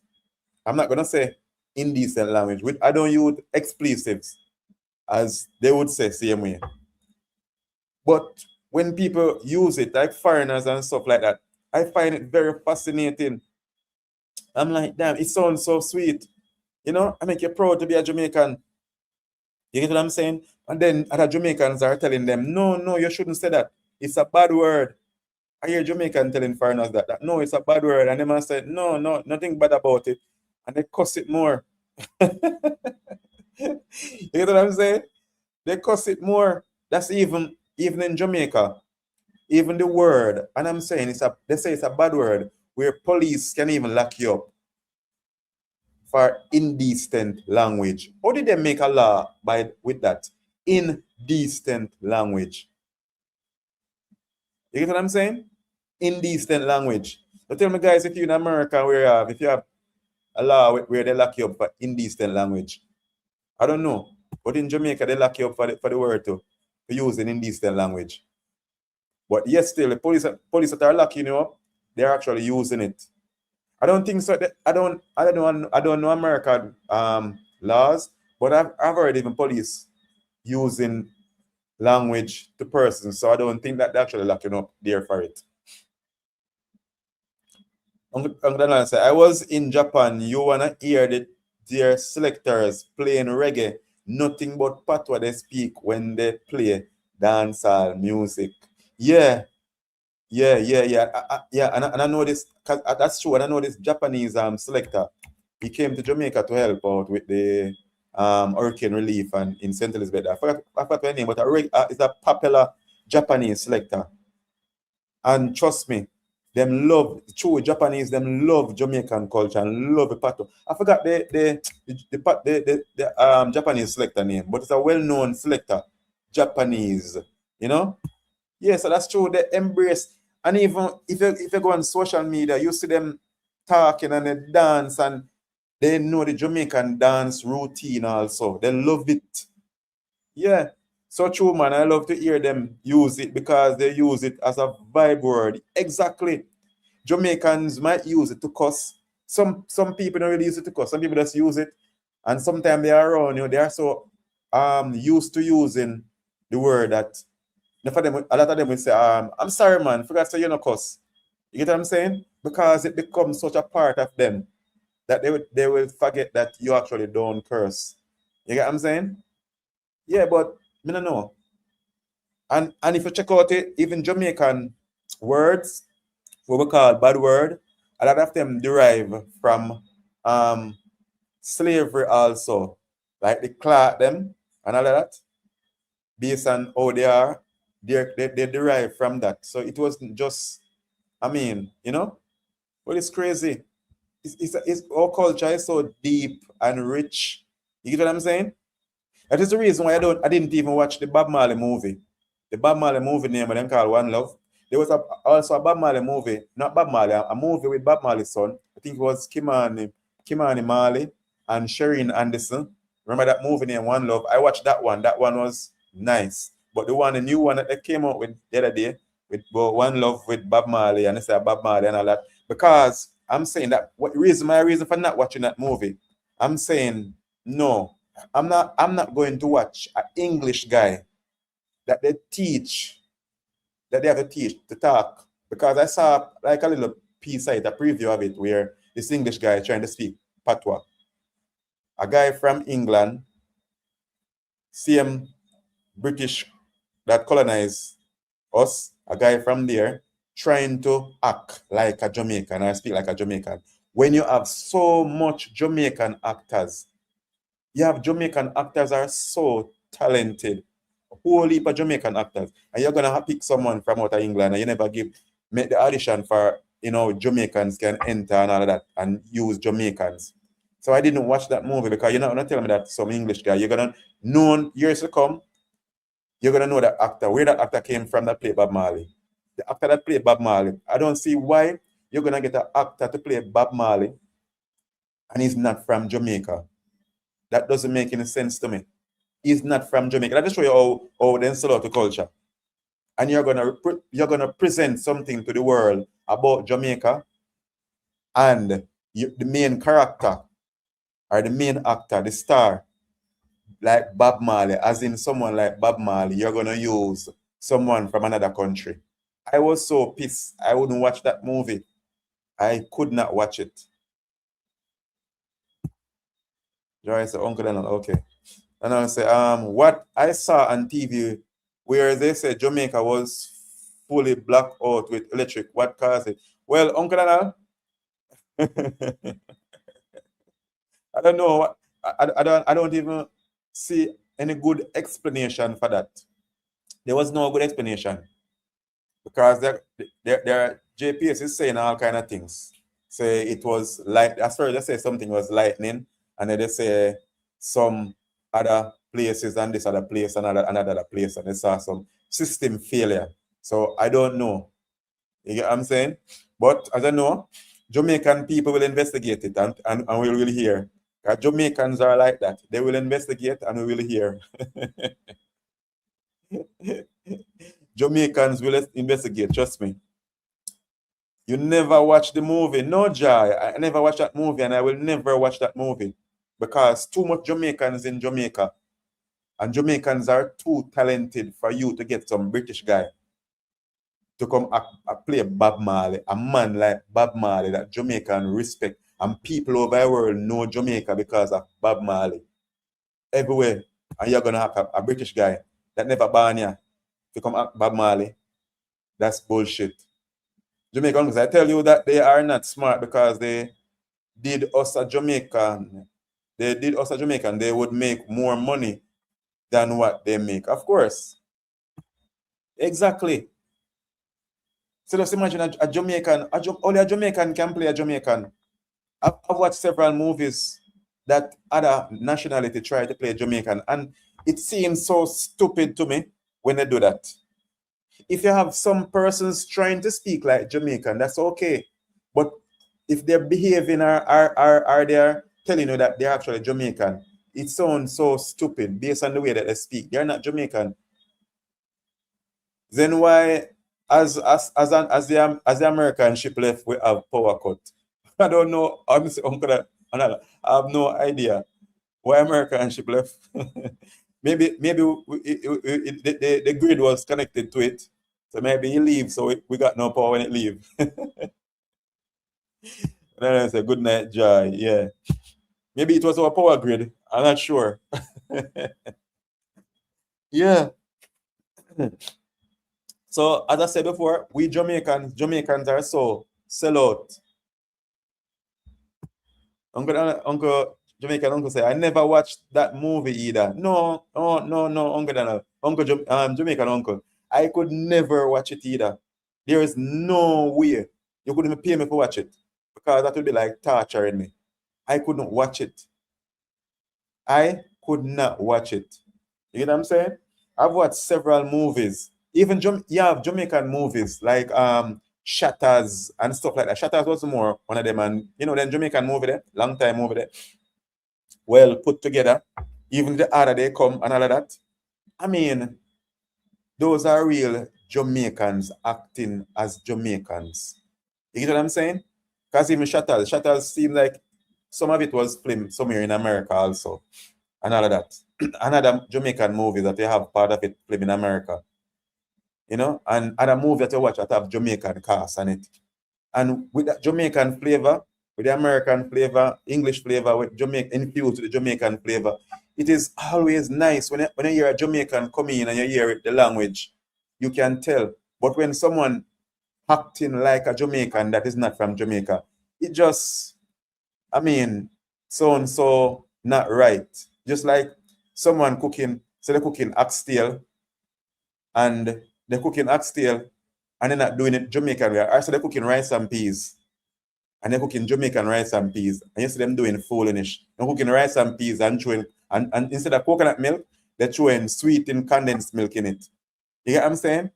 I'm not gonna say indecent language. I don't use expletives as they would say same way. But when people use it, like foreigners and stuff like that, I find it very fascinating. I'm like, damn, it sounds so sweet. I make you proud to be a Jamaican. You get what I'm saying? And then other Jamaicans are telling them, no, no, you shouldn't say that. It's a bad word. I hear Jamaican telling foreigners that no, it's a bad word. And them say, no, no, nothing bad about it. And they cuss it more. You get what I'm saying? They cuss it more. That's even in Jamaica. Even the word, and I'm saying they say it's a bad word where police can even lock you up for indecent language. How did they make a law with that? Indecent language. You get what I'm saying? Indecent language. So tell me, guys, if you're in America if you have a law where they lock you up for indecent language. I don't know. But in Jamaica, they lock you up for the word to use in indecent language. But yes, still, the police that are locking you up, they're actually using it. I don't think so. I don't know American laws, but I've heard even police using language to persons, so I don't think that they're actually locking up there for it. Uncle Donald said, I was in Japan. You wanna hear their selectors playing reggae? Nothing but patois they speak when they play dancehall music. Yeah, yeah. Yeah, and I know this because that's true. And I know this Japanese selector. He came to Jamaica to help out with the hurricane relief and in St. Elizabeth. I forgot her name, but it's a popular Japanese selector. And trust me, Them love true Japanese. Them love Jamaican culture and love the Patois. I forgot the Japanese selector name, but it's a well-known selector, Japanese. You know, yeah. So that's true. They embrace, and even if you go on social media, you see them talking and they dance, and they know the Jamaican dance routine also. They love it. Yeah. So true, man. I love to hear them use it because they use it as a vibe word. Exactly. Jamaicans might use it to cuss. Some people don't really use it to cuss. Some people just use it, and sometimes they are around. They are so used to using the word that for them, a lot of them will say, "I'm sorry, man, forgot to say you no cuss." You get what I'm saying? Because it becomes such a part of them that they will forget that you actually don't curse. You get what I'm saying? Yeah, but me no know. And if you check out it, even Jamaican words, what we call bad word, a lot of them derive from um slavery also. Like the clock them and all of that, based on how they are, they derive from that. So it wasn't just, I mean, well, it's crazy. It's our culture is so deep and rich. You get what I'm saying? That is the reason why I didn't even watch the Bob Marley movie. The Bob Marley movie name of them called One Love. There was also a Bob Marley movie, not Bob Marley, a movie with Bob Marley's son. I think it was Kimani Marley and Shireen Anderson. Remember that movie named One Love? I watched that one. That one was nice. But the new one that they came out with the other day, with One Love with Bob Marley, and they say Bob Marley and all that. Because I'm saying that my reason for not watching that movie, I'm saying no. I'm not going to watch an English guy that they have to teach to talk, because I saw like a little piece of it, a preview of it, where this English guy trying to speak Patois. A guy from England, same British that colonized us, a guy from there trying to act like a Jamaican or speak like a Jamaican. When you have so much Jamaican actors, you have Jamaican actors are so talented, a whole heap of Jamaican actors, and you're gonna pick someone from out of England, and you never make the audition for Jamaicans can enter and all of that, and use Jamaicans. So I didn't watch that movie, because you're not gonna tell me that some English guy. You're gonna know years to come. You're gonna know that actor, where that actor came from that played Bob Marley. The actor that played Bob Marley. I don't see why you're gonna get an actor to play Bob Marley and he's not from Jamaica. That doesn't make any sense to me. He's not from Jamaica. Let me show you how they sell out the culture. And you're gonna present something to the world about Jamaica, and the main character or the main actor, the star, like Bob Marley, as in someone like Bob Marley, you're gonna use someone from another country. I was so pissed. I wouldn't watch that movie. I could not watch it. Joyce said, Uncle Donald, okay. And I say, what I saw on TV where they said Jamaica was fully blacked out with electric, what caused it? Well, Uncle Donald, I don't know what I don't even see any good explanation for that. There was no good explanation, because their JPS is saying all kind of things. Say it was like, as far as they say something was lightning, and then they say some other places and this other place and another place, and they saw some system failure. So I don't know. You get what I'm saying? But as I know, Jamaican people will investigate it, and we will hear. Jamaicans are like that. They will investigate and we will hear. Jamaicans will investigate, trust me. You never watch the movie. No, Jai. I never watched that movie, and I will never watch that movie, because too much Jamaicans in Jamaica, and Jamaicans are too talented for you to get some British guy to come play Bob Marley, a man like Bob Marley that Jamaican respect, and people over the world know Jamaica because of Bob Marley. Everywhere, and you're gonna have a British guy that never born here to come act Bob Marley. That's bullshit. Jamaicans, I tell you that they are not smart, because they did us a Jamaican. They did us a Jamaican, they would make more money than what they make. Of course. Exactly. So just imagine a Jamaican, only a Jamaican can play a Jamaican. I've watched several movies that other nationality try to play Jamaican, and it seems so stupid to me when they do that. If you have some persons trying to speak like Jamaican, that's okay. But if they're behaving or they're telling you that they're actually Jamaican, it sounds so stupid based on the way that they speak. They're not Jamaican. Then why, as the American ship left, we have power cut? I don't know. I'm Uncle, I have no idea why American ship left. maybe the grid was connected to it, so maybe he leaves, so we got no power when it leaves. Then I say good night, Joy. Yeah, maybe it was our power grid. I'm not sure. Yeah. So as I said before, we Jamaicans are so sell out. Uncle Jamaican Uncle say, I never watched that movie either. No, no, Uncle Daniel. Jamaican Uncle. I could never watch it either. There is no way you couldn't even pay me for watch it. Because that would be like torturing me. I couldn't watch it. I could not watch it. You get what I'm saying? I've watched several movies. Even you have Jamaican movies like Shatters and stuff like that. Shatters was more one of them, and you know, then Jamaican movie there, long time movie there, well put together. Even the other they come and all of that. I mean, those are real Jamaicans acting as Jamaicans. You get what I'm saying? Because even Shatters seemed like some of it was filmed somewhere in America also, and all of that. Another Jamaican movie that they have part of it filmed in America, you know, and other movie that you watch that have Jamaican cast on it. And with that Jamaican flavor, with the American flavor, English flavor, with Jamaican infused with the Jamaican flavor, it is always nice when you hear a Jamaican come in and you hear it, the language, you can tell. But when someone acting like a Jamaican that is not from Jamaica, it just, I mean, sounds so not right. Just like someone cooking, so they're cooking oxtail and they're cooking oxtail and they're not doing it Jamaican way. Or so they're cooking rice and peas and they're cooking Jamaican rice and peas. And you see them doing foolish. They're cooking rice and peas and throwing, and instead of coconut milk, they're throwing sweetened condensed milk in it. You get what I'm saying?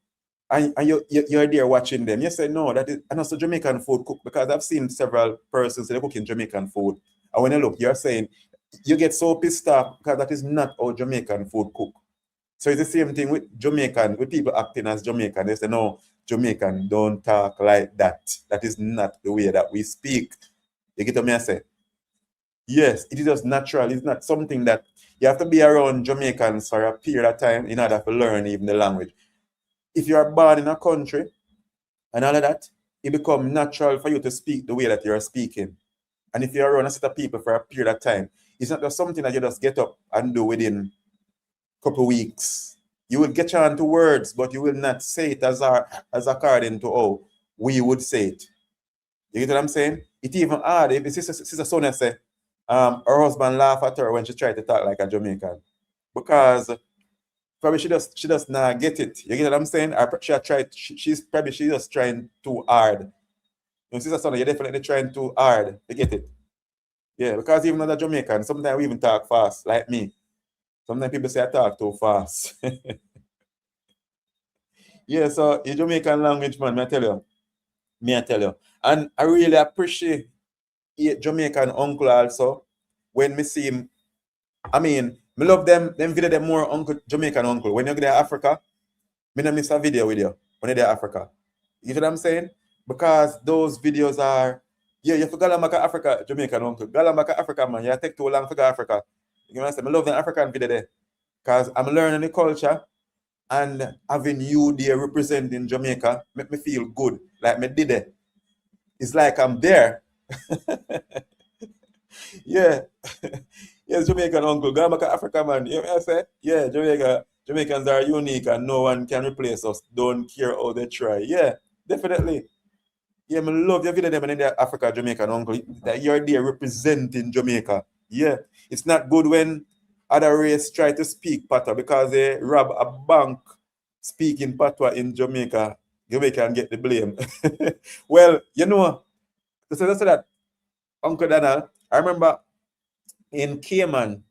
And you're there watching them. You say, no, that is, and also Jamaican food cook, because I've seen several persons they're cooking Jamaican food. And when you look, you're saying, you get so pissed off because that is not how Jamaican food cook. So it's the same thing with Jamaican, with people acting as Jamaican. They say, no, Jamaican don't talk like that. That is not the way that we speak. You get what I say? Yes, it is just natural. It's not something that you have to be around Jamaicans for a period of time in order to learn even the language. If you are born in a country and all of that, it becomes natural for you to speak the way that you're speaking. And if you're around a set of people for a period of time, it's not just something that you just get up and do within couple weeks. You will get on to words, but you will not say it as according to how we would say it. You get what I'm saying? It even hard if Sister Sonia say, her husband laugh at her when she tried to talk like a Jamaican. Because probably she does not get it. You get what I'm saying? Or she's just trying too hard. You know, Sister Sonia, you're definitely trying too hard to get it. Yeah, because even as a Jamaican, sometimes we even talk fast, like me. Sometimes people say I talk too fast. Yeah, so the Jamaican language, man, me I tell you. And I really appreciate Jamaican uncle also. When me see him, I mean, me love them video them more uncle Jamaican uncle. When you go to Africa, me not miss a video with you when you're there Africa. You know what I'm saying? Because those videos are, yeah, you forgot about Africa, Jamaican uncle. Galambaka Africa, man. You take too long for Africa. You know what I'm saying? I love the African video there. Because I'm learning the culture, and having you there representing Jamaica make me feel good. Like me did it. It's like I'm there. Yeah. Yes, Jamaican uncle. Go back to Africa, man. You know what I say? Yeah, Jamaicans are unique and no one can replace us. Don't care how they try. Yeah, definitely. Yeah, I love your video them in the Africa Jamaican uncle. That you're there representing Jamaica. Yeah. It's not good when other race try to speak Patois because they rob a bank speaking Patois in Jamaica. Jamaican get the blame. Well, you know, to say that, Uncle Donald, I remember in Cayman,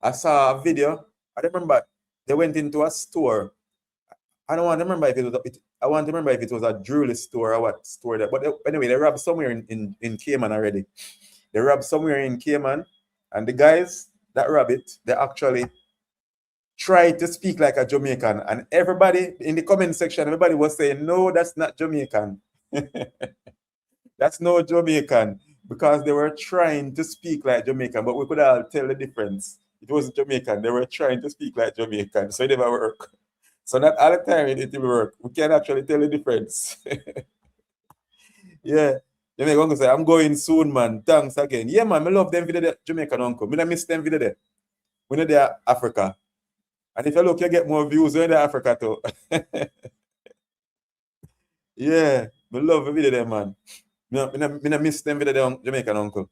I saw a video. I remember they went into a store. I don't want to remember if it was I want to remember if it was a jewelry store or what store that. But anyway, they robbed somewhere in Cayman already. They robbed somewhere in Cayman, and the guys that robbed it, they actually tried to speak like a Jamaican. And everybody in the comment section, everybody was saying, no, that's not Jamaican. That's no Jamaican. Because they were trying to speak like Jamaican, but we could all tell the difference. It wasn't Jamaican. They were trying to speak like Jamaican, so it never worked. So not all the time it will work. We can actually tell the difference. Yeah. Jamaican uncle say, I'm going soon, man. Thanks again. Yeah, man, I love them video there, Jamaican uncle. I miss them video there. When they're Africa. And if you look, you get more views when they're Africa too. Yeah, I love the video there, man. I miss them video there, Jamaican uncle.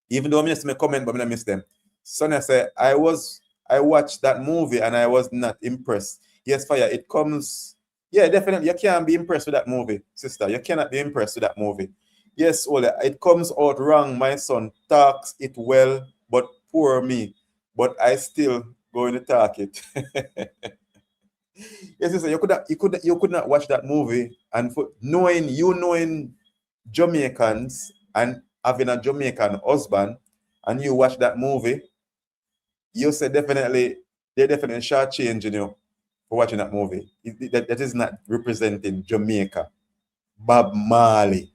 Even though I miss my comment, but I miss them. Sonia said, I watched that movie and I was not impressed. Yes, Fire, it comes. Yeah, definitely. You can't be impressed with that movie, sister. You cannot be impressed with that movie. Yes, Ole, it comes out wrong. My son talks it well, but poor me. But I still going to talk it. Yes, sister, you could not watch that movie and for knowing Jamaicans and having a Jamaican husband, and you watch that movie, you say they definitely shortchanging you for watching that movie. That is not representing Jamaica. Bob Marley.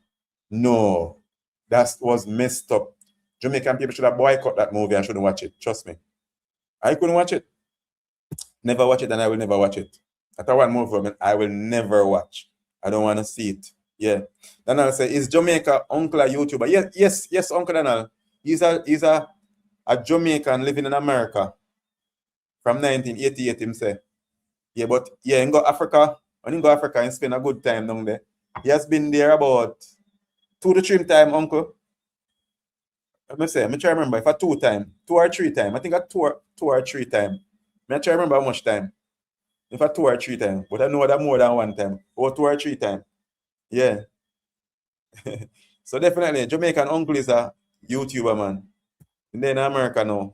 No. That was messed up. Jamaican people should have boycotted that movie and shouldn't watch it. Trust me. I couldn't watch it. Never watch it, and I will never watch it. That's one movie I will never watch. I don't want to see it. Yeah. Then I'll say, is Jamaica uncle a YouTuber? Yes, Uncle Donald. He's a Jamaican living in America from 1988, him say. Yeah, but yeah, in go Africa, when he go Africa and spend a good time down there. He has been there about 2 to 3 times, uncle. Let me say, I try to remember if I 2 times, 2 or 3 times. I think I 2 or 3 times. I try to remember how much time. If I 2 or 3 times, but I know that more than 1 time. Or 2 or 3 times. Yeah. So definitely, Jamaican uncle is a YouTuber, man. And then America now.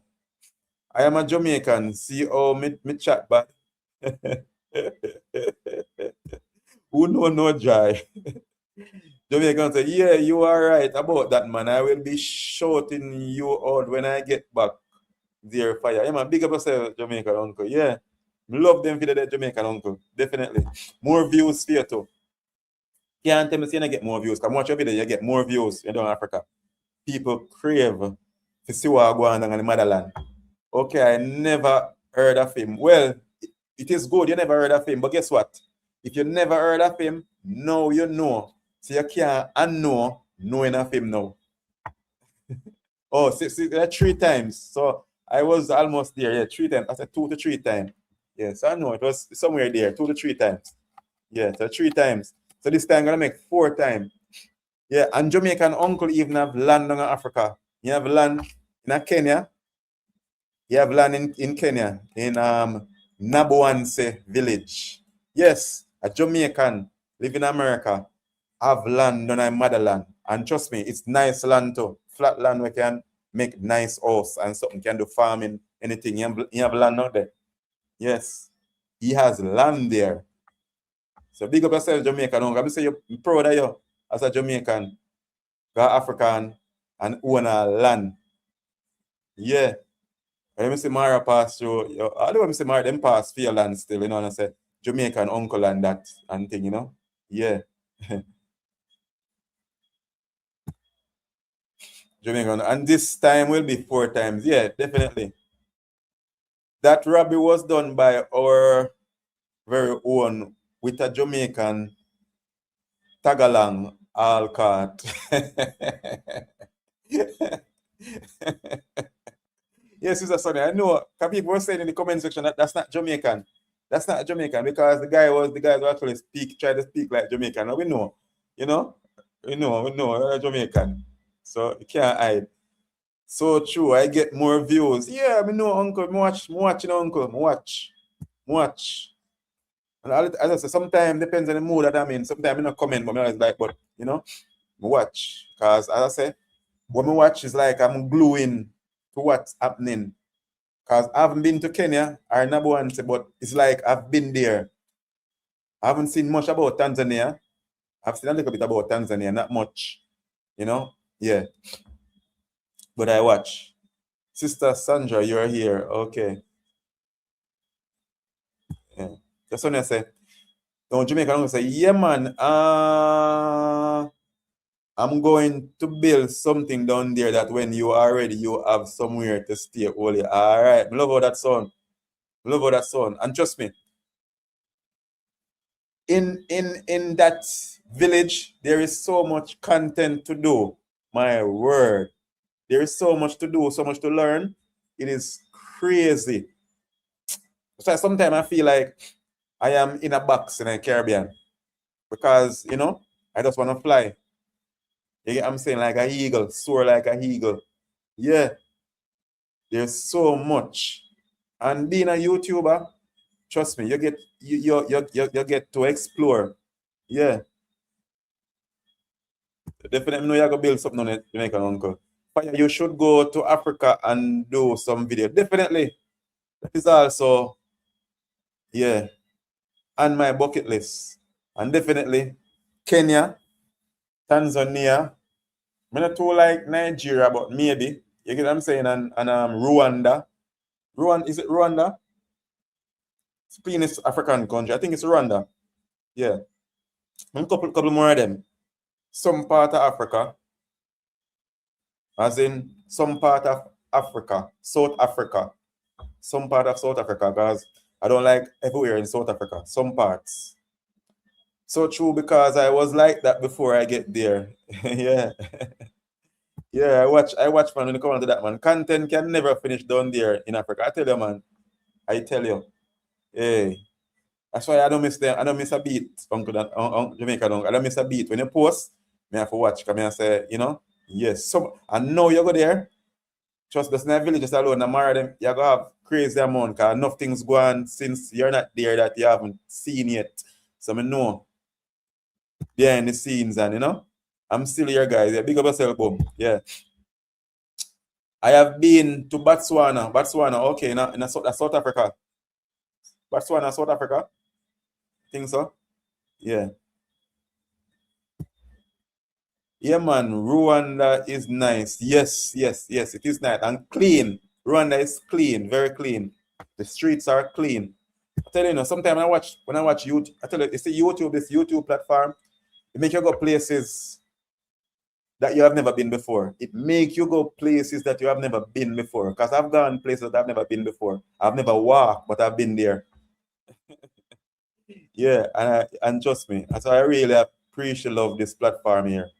I am a Jamaican. See how me chat back. Who know no joy? Jamaican say, yeah, you are right about that, man. I will be shouting you out when I get back. Dear Fire. Yeah, man, big up yourself, Jamaican uncle. Yeah. Love them for the Jamaican uncle. Definitely. More views for you too. Can't tell me you're get more views. Come watch your video, you get more views in Africa. People crave to see what going on in the motherland. Okay, I never heard of him. Well, it is good you never heard of him, but guess what? If you never heard of him, now you know. So you can't unknow knowing of him now. Oh, see, 3 times. So I was almost there. Yeah, 3 times. I said 2 to 3 times. Yeah, so I know it was somewhere there, 2 to 3 times. Yeah, so 3 times. So this time I'm gonna make 4 times. Yeah, and Jamaican uncle even have land in Africa. You have land in Kenya. You have land in Kenya, in Naboanse village. Yes, a Jamaican live in America, have land on our motherland. And trust me, it's nice land too. Flat land we can make nice house and something can do farming, anything. You have land out there. Yes. He has land there. So big up yourself, Jamaican. I'm say you're proud of you as a Jamaican, African, and owner land. Yeah. When I see Mara pass through, I don't want to say Mara, them pass for your land still, and I say Jamaican uncle and that and thing, Yeah. Jamaican. And this time will be 4 times. Yeah, definitely. That robbery was done by our very own with a Jamaican Tagalang Alcott. Yes, Sister Sonny, I know. People were saying in the comment section that that's not Jamaican. That's not Jamaican because the guys who actually try to speak like Jamaican. We know, we know Jamaican. So you can't hide. So true, I get more views. Yeah, I know, uncle. Watch, uncle. Watch. And as I say, sometimes depends on the mood that I'm in. Sometimes I not comment, but I like, but you know, I watch. Because as I say, what I watch is like I'm gluing to what's happening. Because I haven't been to Kenya or Nabuanse, but it's like I've been there. I haven't seen much about Tanzania. I've seen a little bit about Tanzania, not much, you know? Yeah. But I watch. Sister Sandra, you're here. Okay. Yeah. That's when I say, don't Jamaica don't say, yeah man, I'm going to build something down there that when you are ready, you have somewhere to stay only. All right. I love how that sound. I love how that sound. And trust me, in that village, there is so much content to do. My word. There is so much to do, so much to learn. It is crazy. So sometimes I feel like I am in a box in the Caribbean because, you know, I just want to fly. You get what I'm saying? Like a eagle, soar like a eagle. Yeah, there's so much. And being a YouTuber, trust me, you get to explore. Yeah, definitely know you're gonna build something on it, Jamaican uncle. Fire, you should go to Africa and do some video. Definitely. That is also, yeah, on my bucket list. And definitely Kenya, Tanzania. I'm not too like Nigeria, but maybe. You get what I'm saying? And Rwanda. Rwanda, is it Rwanda? It's a penis African country. I think it's Rwanda. Yeah. A couple more of them. Some part of Africa, as in some part of Africa, South Africa. Some part of South Africa, because I don't like everywhere in South Africa. Some parts. So true because I was like that before I get there. Yeah. Yeah, I watch man when it comes to that man. Content can never finish down there in Africa. I tell you, man. I tell you. Hey. That's why I don't miss them. I don't miss a beat, Uncle Jamaica don't. I don't miss a beat. When you post, me have to watch. Come and say, you know, yes. So I know you go there. Trust the Snap Village just alone, and marry them, you're gonna have crazy amount because enough things go on since you're not there that you haven't seen yet. So I know behind the scenes and you know, I'm still here, guys. Yeah, big up yourself, boom. Yeah. I have been to Botswana. Botswana, okay, in South Africa. Botswana, South Africa. Think so? Yeah. Yeah, man. Rwanda is nice. Yes, yes, yes. It is nice and clean. Rwanda is clean, very clean. The streets are clean. I tell you, sometimes when I watch YouTube, I tell you, it's YouTube, this YouTube platform, it make you go places that you have never been before. It make you go places that you have never been before. Because I've gone places that I've never been before. I've never walked, but I've been there. Yeah, and trust me, so I really appreciate love this platform here.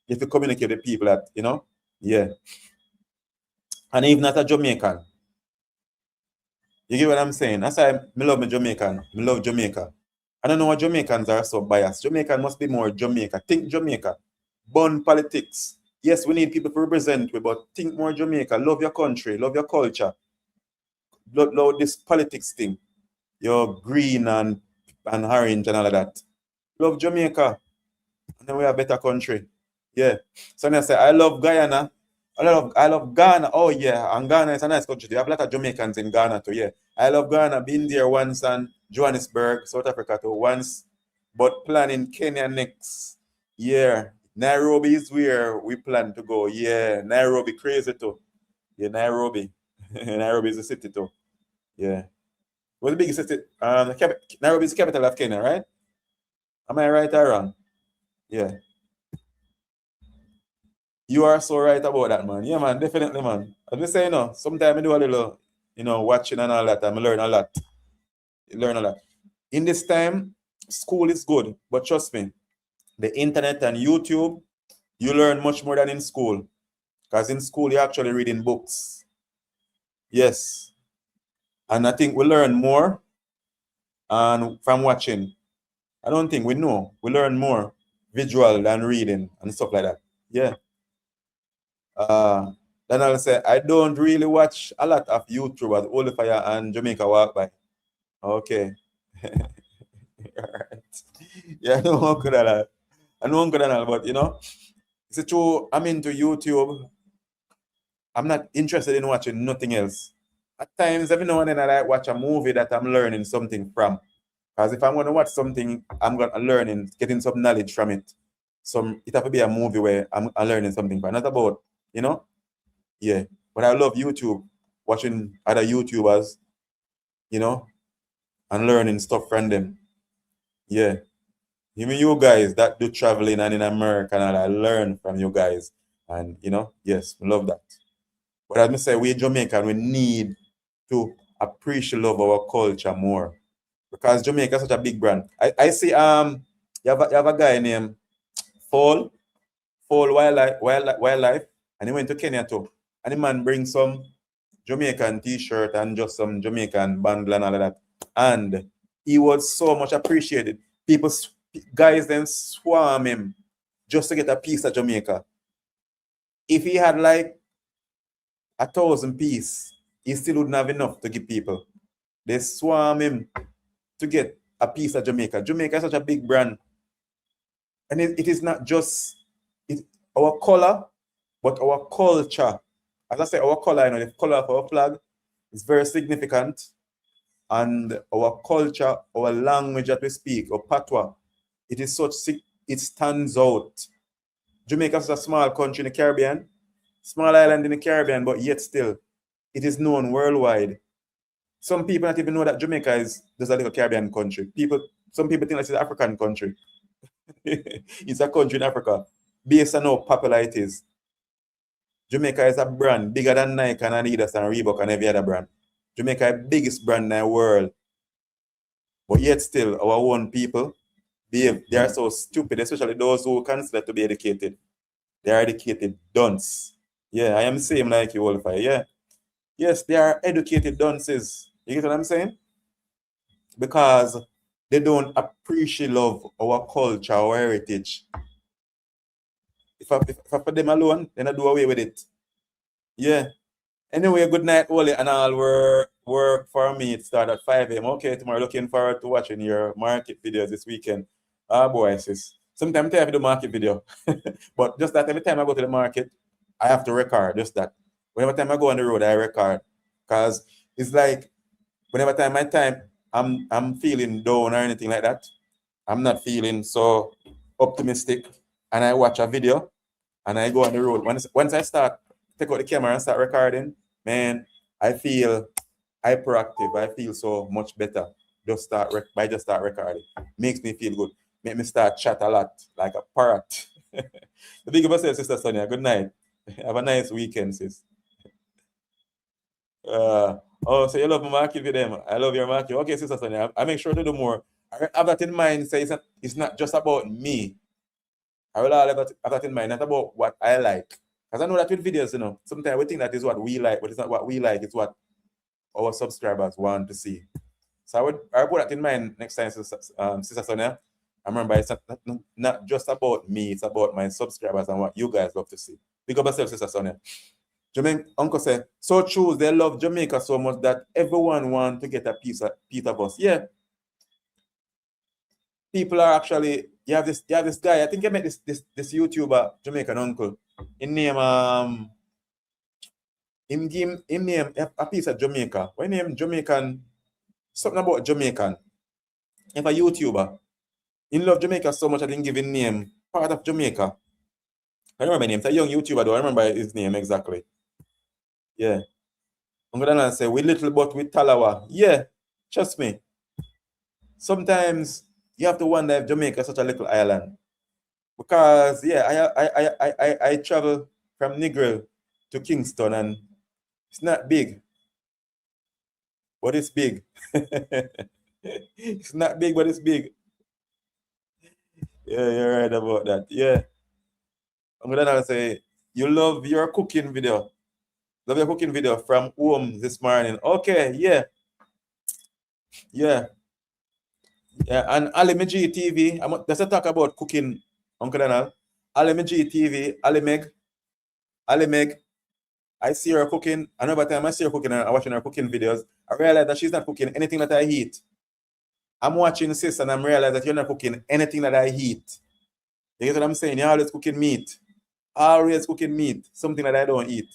You have to communicate with people that, you know, yeah. And even as a Jamaican, you get what I'm saying? That's why I love my Jamaican. I love Jamaica. I don't know why Jamaicans are so biased. Jamaican must be more Jamaica. Think Jamaica. Born politics. Yes, we need people to represent we, but think more Jamaica. Love your country. Love your culture. Love this politics thing. You're green and orange and all of that. Love Jamaica. And then we have a better country. Yeah. So I say I love Guyana. I love Ghana. Oh yeah. And Ghana is a nice country. You have a lot of Jamaicans in Ghana too. Yeah. I love Ghana. Been there once and Johannesburg, South Africa too once. But planning Kenya next year. Nairobi is where we plan to go. Yeah. Nairobi crazy too. Yeah, Nairobi. Nairobi is a city too. Yeah. What's the biggest city? Nairobi is the capital of Kenya, right? Am I right or wrong? Yeah. You are so right about that, man. Yeah, man, definitely, man. As we say, sometimes I do a little, watching and all that, and I learn a lot. Learn a lot. In this time, school is good, but trust me, the internet and YouTube, you learn much more than in school. Because in school, you're actually reading books. Yes. And I think we learn more and from watching. I don't think we know. We learn more visual than reading and stuff like that. Yeah. Uh, then I'll say I don't really watch a lot of YouTubers, Olifire and Jamaica Walk by. Okay. Alright. Yeah, I know Uncle Donald. I know Uncle Donald, but you know, it's true. I'm into YouTube. I'm not interested in watching nothing else. At times, every now and then, I like watch a movie that I'm learning something from. Because if I'm going to watch something, I'm going to learning, getting some knowledge from it. It have to be a movie where I'm learning something from. Not about, you know, yeah. But I love YouTube, watching other YouTubers, you know, and learning stuff from them. Yeah. Even you guys that do traveling and in America, and I learn from you guys. And, you know, yes, love that. But as I say, we Jamaican, we need to appreciate love our culture more. Because Jamaica is such a big brand. I see you have a guy named Fall Wildlife, and he went to Kenya too. And the man brings some Jamaican t-shirt and just some Jamaican bangle and all of that. And he was so much appreciated. People, guys then swarm him just to get a piece of Jamaica. If he had like 1,000 piece, he still wouldn't have enough to give people. They swarm him to get a piece of Jamaica. Jamaica is such a big brand. And it is not just our color, but our culture. As I say, our color, you know, the color of our flag is very significant. And our culture, our language that we speak, our patois, it is such, it stands out. Jamaica is a small country in the Caribbean, small island in the Caribbean, but yet still, it is known worldwide. Some people don't even know that Jamaica is just a little Caribbean country. Some people think that it's an African country. It's a country in Africa, based on how popular it is. Jamaica is a brand bigger than Nike and Adidas and Reebok and every other brand. Jamaica is the biggest brand in the world. But yet still, our own people behave. They are so stupid, especially those who consider to be educated. They are educated dunce. Yeah, I am same like you, Wolfie. Yeah. Yes, they are educated dunces. You get what I'm saying? Because they don't appreciate love our culture, our heritage. If I put them alone, then I do away with it. Yeah. Anyway, good night, Wally, and all work for me. It start at 5 a.m. Okay, tomorrow looking forward to watching your market videos this weekend. Ah, boy, sis. Sometimes I have to do market video. But just that every time I go to the market, I have to record. Just that. Whenever time I go on the road, I record. Because it's like whenever time I'm feeling down or anything like that, I'm not feeling so optimistic, and I watch a video and I go on the road. Once I start take out the camera and start recording, man, I feel hyperactive. I feel so much better. Just start recording. Makes me feel good. Make me start chat a lot like a parrot. The big of yourself, Sister Sonia. Good night. Have a nice weekend, sis. Oh, so you love my market with them. I love your market. Okay, Sister Sonia. I make sure to do more. I have that in mind. Say it's not just about me. I will have that in mind, not about what I like. Because I know that with videos, you know, sometimes we think that is what we like, but it's not what we like, it's what our subscribers want to see. So I will put that in mind next time, Sister Sonia. I remember it's not just about me, it's about my subscribers and what you guys love to see. Pick up yourself, Sister Sonia. Jamaica, Uncle said, so true, they love Jamaica so much that everyone wants to get a piece of us. Yeah. People are actually, you have this guy, I think I met this YouTuber, Jamaican uncle. In name him name a piece of Jamaica. When name Jamaican, something about Jamaican. If a YouTuber. He love Jamaica so much I didn't give him name part of Jamaica. I remember his name. It's a young YouTuber though. I remember his name exactly. Yeah. I'm gonna say we little but with Talawa. Yeah, trust me. Sometimes you have to wonder if Jamaica is such a little island. Because yeah, I travel from Negril to Kingston and it's not big, but it's big. It's not big, but it's big. Yeah, you're right about that. Yeah. I'm gonna say you love your cooking video. Love your cooking video from home this morning. Okay, yeah, yeah, yeah. And Alimg TV. Let's talk about cooking, Uncle Donald. Alimg TV, Alimeg. I see her cooking. And over time I see her cooking and I'm watching her cooking videos. I realize that she's not cooking anything that I eat. I'm watching sis and I'm realizing that you're not cooking anything that I eat. You get what I'm saying? You're always cooking meat. Always cooking meat, something that I don't eat.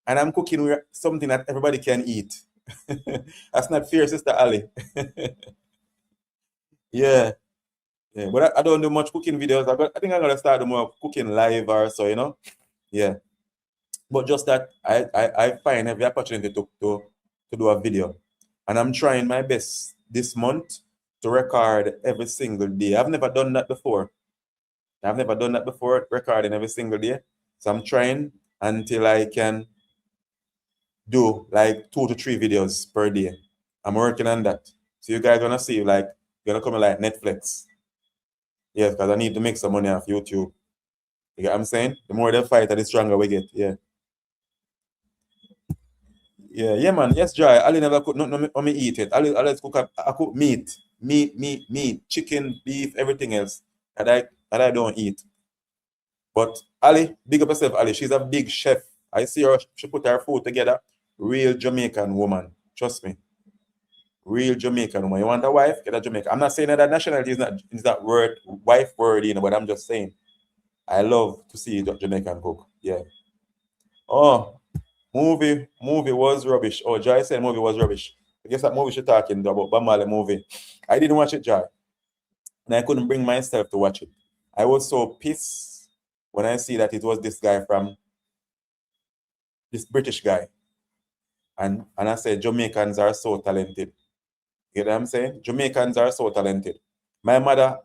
And I'm cooking something that everybody can eat. That's not fair, Sister Ali. Yeah. Yeah. But I don't do much cooking videos. I think I'm gonna start doing more cooking live or so, you know? Yeah. But just that I find every opportunity to do a video. And I'm trying my best this month to record every single day. I've never done that before. Recording every single day. So I'm trying until I can do like 2 to 3 videos per day. I'm working on that. So you guys gonna see like gonna come in like Netflix. Yes, because I need to make some money off YouTube. You get what I'm saying? The more they fight, the stronger we get. Yeah. Yeah, man. Yes, Joy. Ali never cook no me eat it. Ali always cook I cook meat, chicken, beef, everything else that I don't eat. But Ali, big up herself, Ali. She's a big chef. I see her, she put her food together. Real Jamaican woman. Trust me. Real Jamaican woman. You want a wife? Get a Jamaican. I'm not saying that nationality is not word wife word, but I'm just saying I love to see Jamaican cook. Yeah. Oh, movie was rubbish. Oh, Joy said movie was rubbish. I guess that movie she's talking about, Bamale movie. I didn't watch it, Joy. And I couldn't bring myself to watch it. I was so pissed when I see that it was this guy from this British guy. And I said Jamaicans are so talented. You know what I'm saying? Jamaicans are so talented. My mother,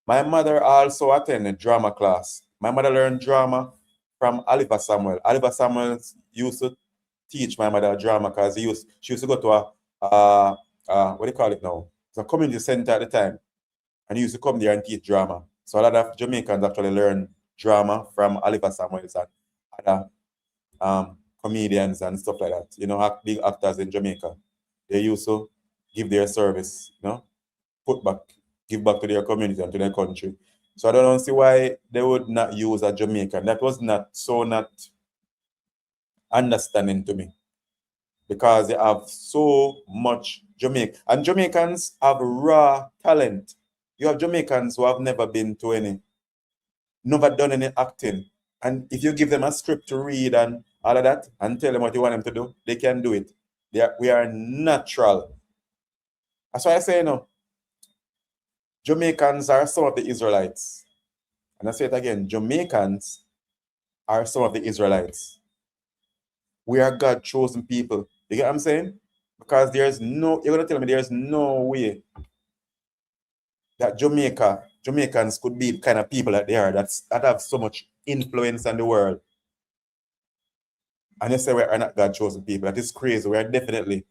my mother also attended drama class. My mother learned drama from Oliver Samuel. Oliver Samuel used to teach my mother drama because she used to go to what do you call it now? It's a community center at the time. And he used to come there and teach drama. So a lot of Jamaicans actually learn drama from Oliver Samuels and other comedians and stuff like that. You know, big actors in Jamaica. They used to give their service, give back to their community and to their country. So I don't see why they would not use a Jamaican. That was not understanding to me because they have so much Jamaican. And Jamaicans have raw talent. You have Jamaicans who have never done any acting. And if you give them a script to read and all of that and tell them what you want them to do, they can do it. We are natural. That's why I say, Jamaicans are some of the Israelites. And I say it again, Jamaicans are some of the Israelites. We are God chosen people. You get what I'm saying? Because you're going to tell me there's no way that Jamaicans could be the kind of people that they are that have so much influence in the world. And you say we are not God chosen people. That is crazy. We are definitely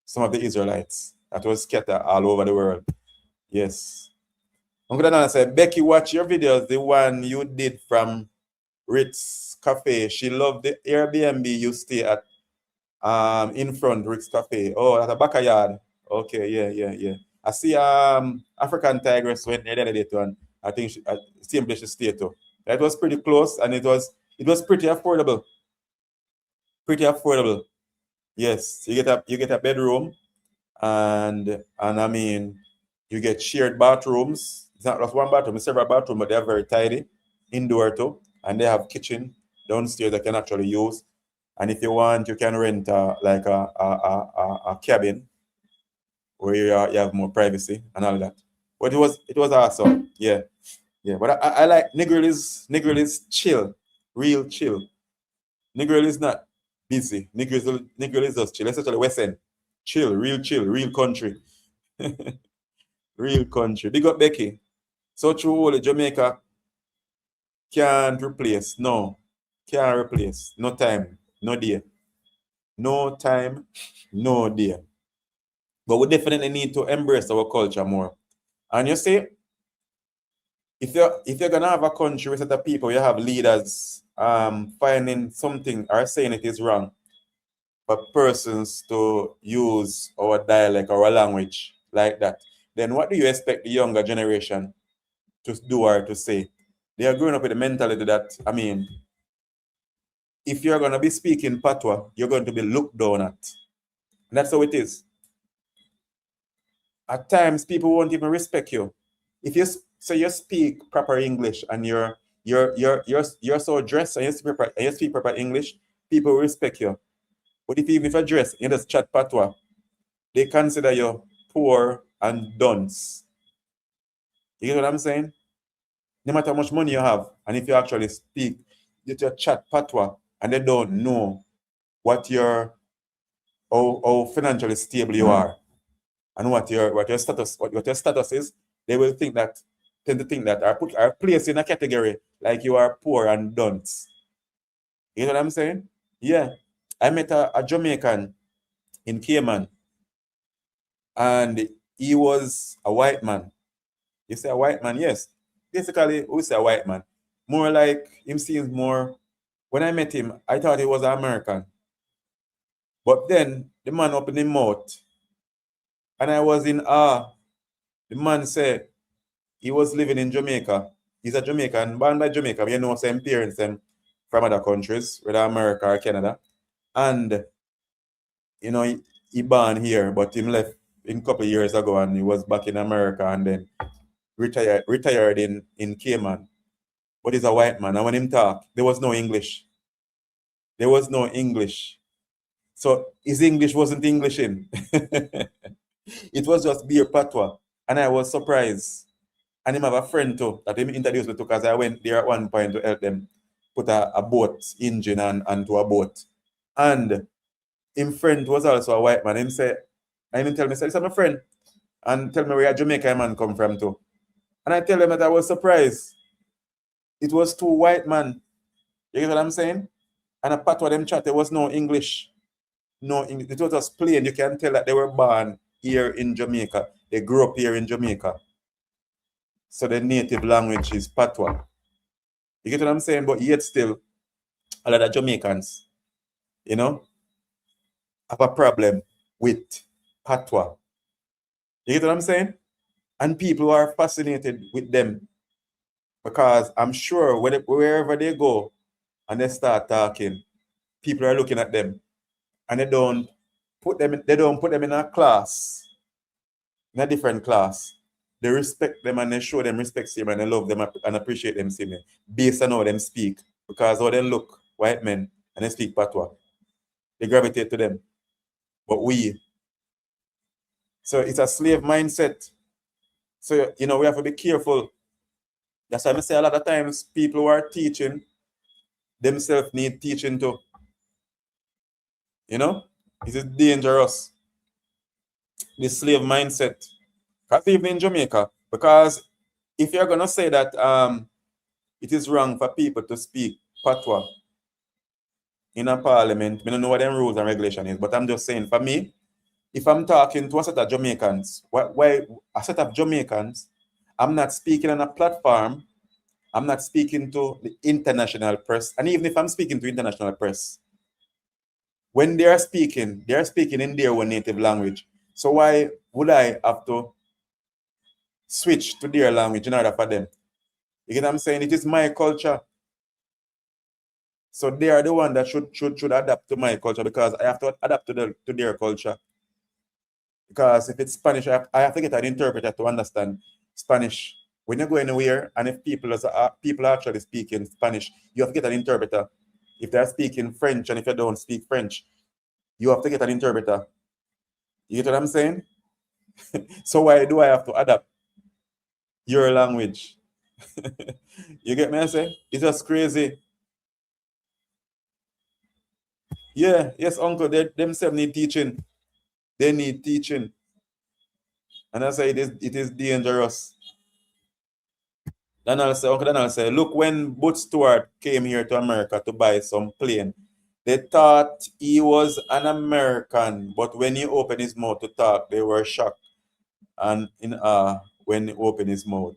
some of the Israelites that was scattered all over the world. Yes. Uncle Dana said, Becky, watch your videos, the one you did from Ritz Cafe. She loved the Airbnb you stay at in front Ritz Cafe. Oh, at the backyard. Okay, yeah. I see African Tigress went there the other day too, and I think same place she stayed to. That was pretty close and it was pretty affordable. Pretty affordable. Yes. You get a bedroom and I mean you get shared bathrooms. It's not just one bathroom, it's several bathrooms, but they're very tidy, indoor too, and they have kitchen downstairs that you can actually use. And if you want, you can rent like a cabin where you have more privacy and all that. But it was awesome. Yeah. But I like Negril is chill, real chill. Negril is not busy. Negril is just chill. Especially West End. Chill, real country. Real country. Big up Becky. So true, Jamaica can't replace. No. Can't replace. No time. No day. No time. No day. But we definitely need to embrace our culture more. And you see, if you're gonna have a country with the people, you have leaders finding something or saying it is wrong for persons to use our dialect or our language like that, then what do you expect the younger generation to do or to say? They are growing up with the mentality that, I mean, if you're going to be speaking Patois, you're going to be looked down at. And that's how it is. At times, people won't even respect you. If you so you speak proper English and you're so dressed and you speak proper English, people will respect you. But if you even if you dress, you just chat patois, they consider you poor and dunce. You get what I'm saying? No matter how much money you have, and if you actually speak, you just chat patois, and they don't know what your how financially stable you are and what your status is, they will tend to think that are placed in a category like you are poor and dunce. You know what I'm saying? Yeah. I met a Jamaican in Cayman, and he was a white man. You say a white man, yes. Basically, we say a white man. More like him seems more. When I met him, I thought he was an American. But then the man opened his mouth, and I was in awe. The man said he was living in Jamaica. He's a Jamaican, born by Jamaica. You know, same parents them from other countries, whether America or Canada. And you know, he born here, but him left in a couple of years ago, and he was back in America, and then retired in Cayman. But he's a white man, and when him talk, there was no English. There was no English. So his English wasn't English in. It was just beer patois. And I was surprised. And him have a friend too that him introduced me to because I went there at one point to help them put a boat engine onto a boat. And him friend was also a white man. Him say, and him tell me, say, this is my friend. And tell me where a Jamaican man come from too. And I tell him that I was surprised. It was two white men. You get what I'm saying? And a part of them chat, there was no English. No English. It was just plain. You can tell that they were born here in Jamaica. They grew up here in Jamaica. So the native language is Patois. You get what I'm saying? But yet still, a lot of Jamaicans, you know, have a problem with Patois. You get what I'm saying? And people are fascinated with them because I'm sure wherever they go and they start talking, people are looking at them and they don't put them in a class, in a different class. They respect them and they show them respect same and they love them and appreciate them same based on how them speak. Because how they look, white men, and they speak patois. They gravitate to them. But so it's a slave mindset. So you know we have to be careful. That's why I say a lot of times people who are teaching themselves need teaching too. You know? It is dangerous. This slave mindset. Because even in Jamaica, because if you're gonna say that it is wrong for people to speak patois in a parliament, I don't know what them rules and regulation is, but I'm just saying for me, if I'm talking to a set of Jamaicans, why a set of Jamaicans, I'm not speaking on a platform, I'm not speaking to the international press, and even if I'm speaking to international press, when they're speaking in their own native language. So why would I have to switch to their language in order for them? You get what I'm saying? It is my culture. So they are the one that should adapt to my culture because I have to adapt to their culture. Because if it's Spanish, I have to get an interpreter to understand Spanish. When you go anywhere and if people are actually speaking Spanish, you have to get an interpreter. If they're speaking French and if you don't speak French, you have to get an interpreter. You get what I'm saying? So why do I have to adapt your language? You get me? I say it's just crazy. Yeah, yes, uncle. They themselves need teaching. They need teaching, and I say it is dangerous. Then I'll say, uncle. Then I'll say, look, when Butch Stewart came here to America to buy some plane, they thought he was an American, but when he opened his mouth to talk, they were shocked and in awe when he opened his mouth.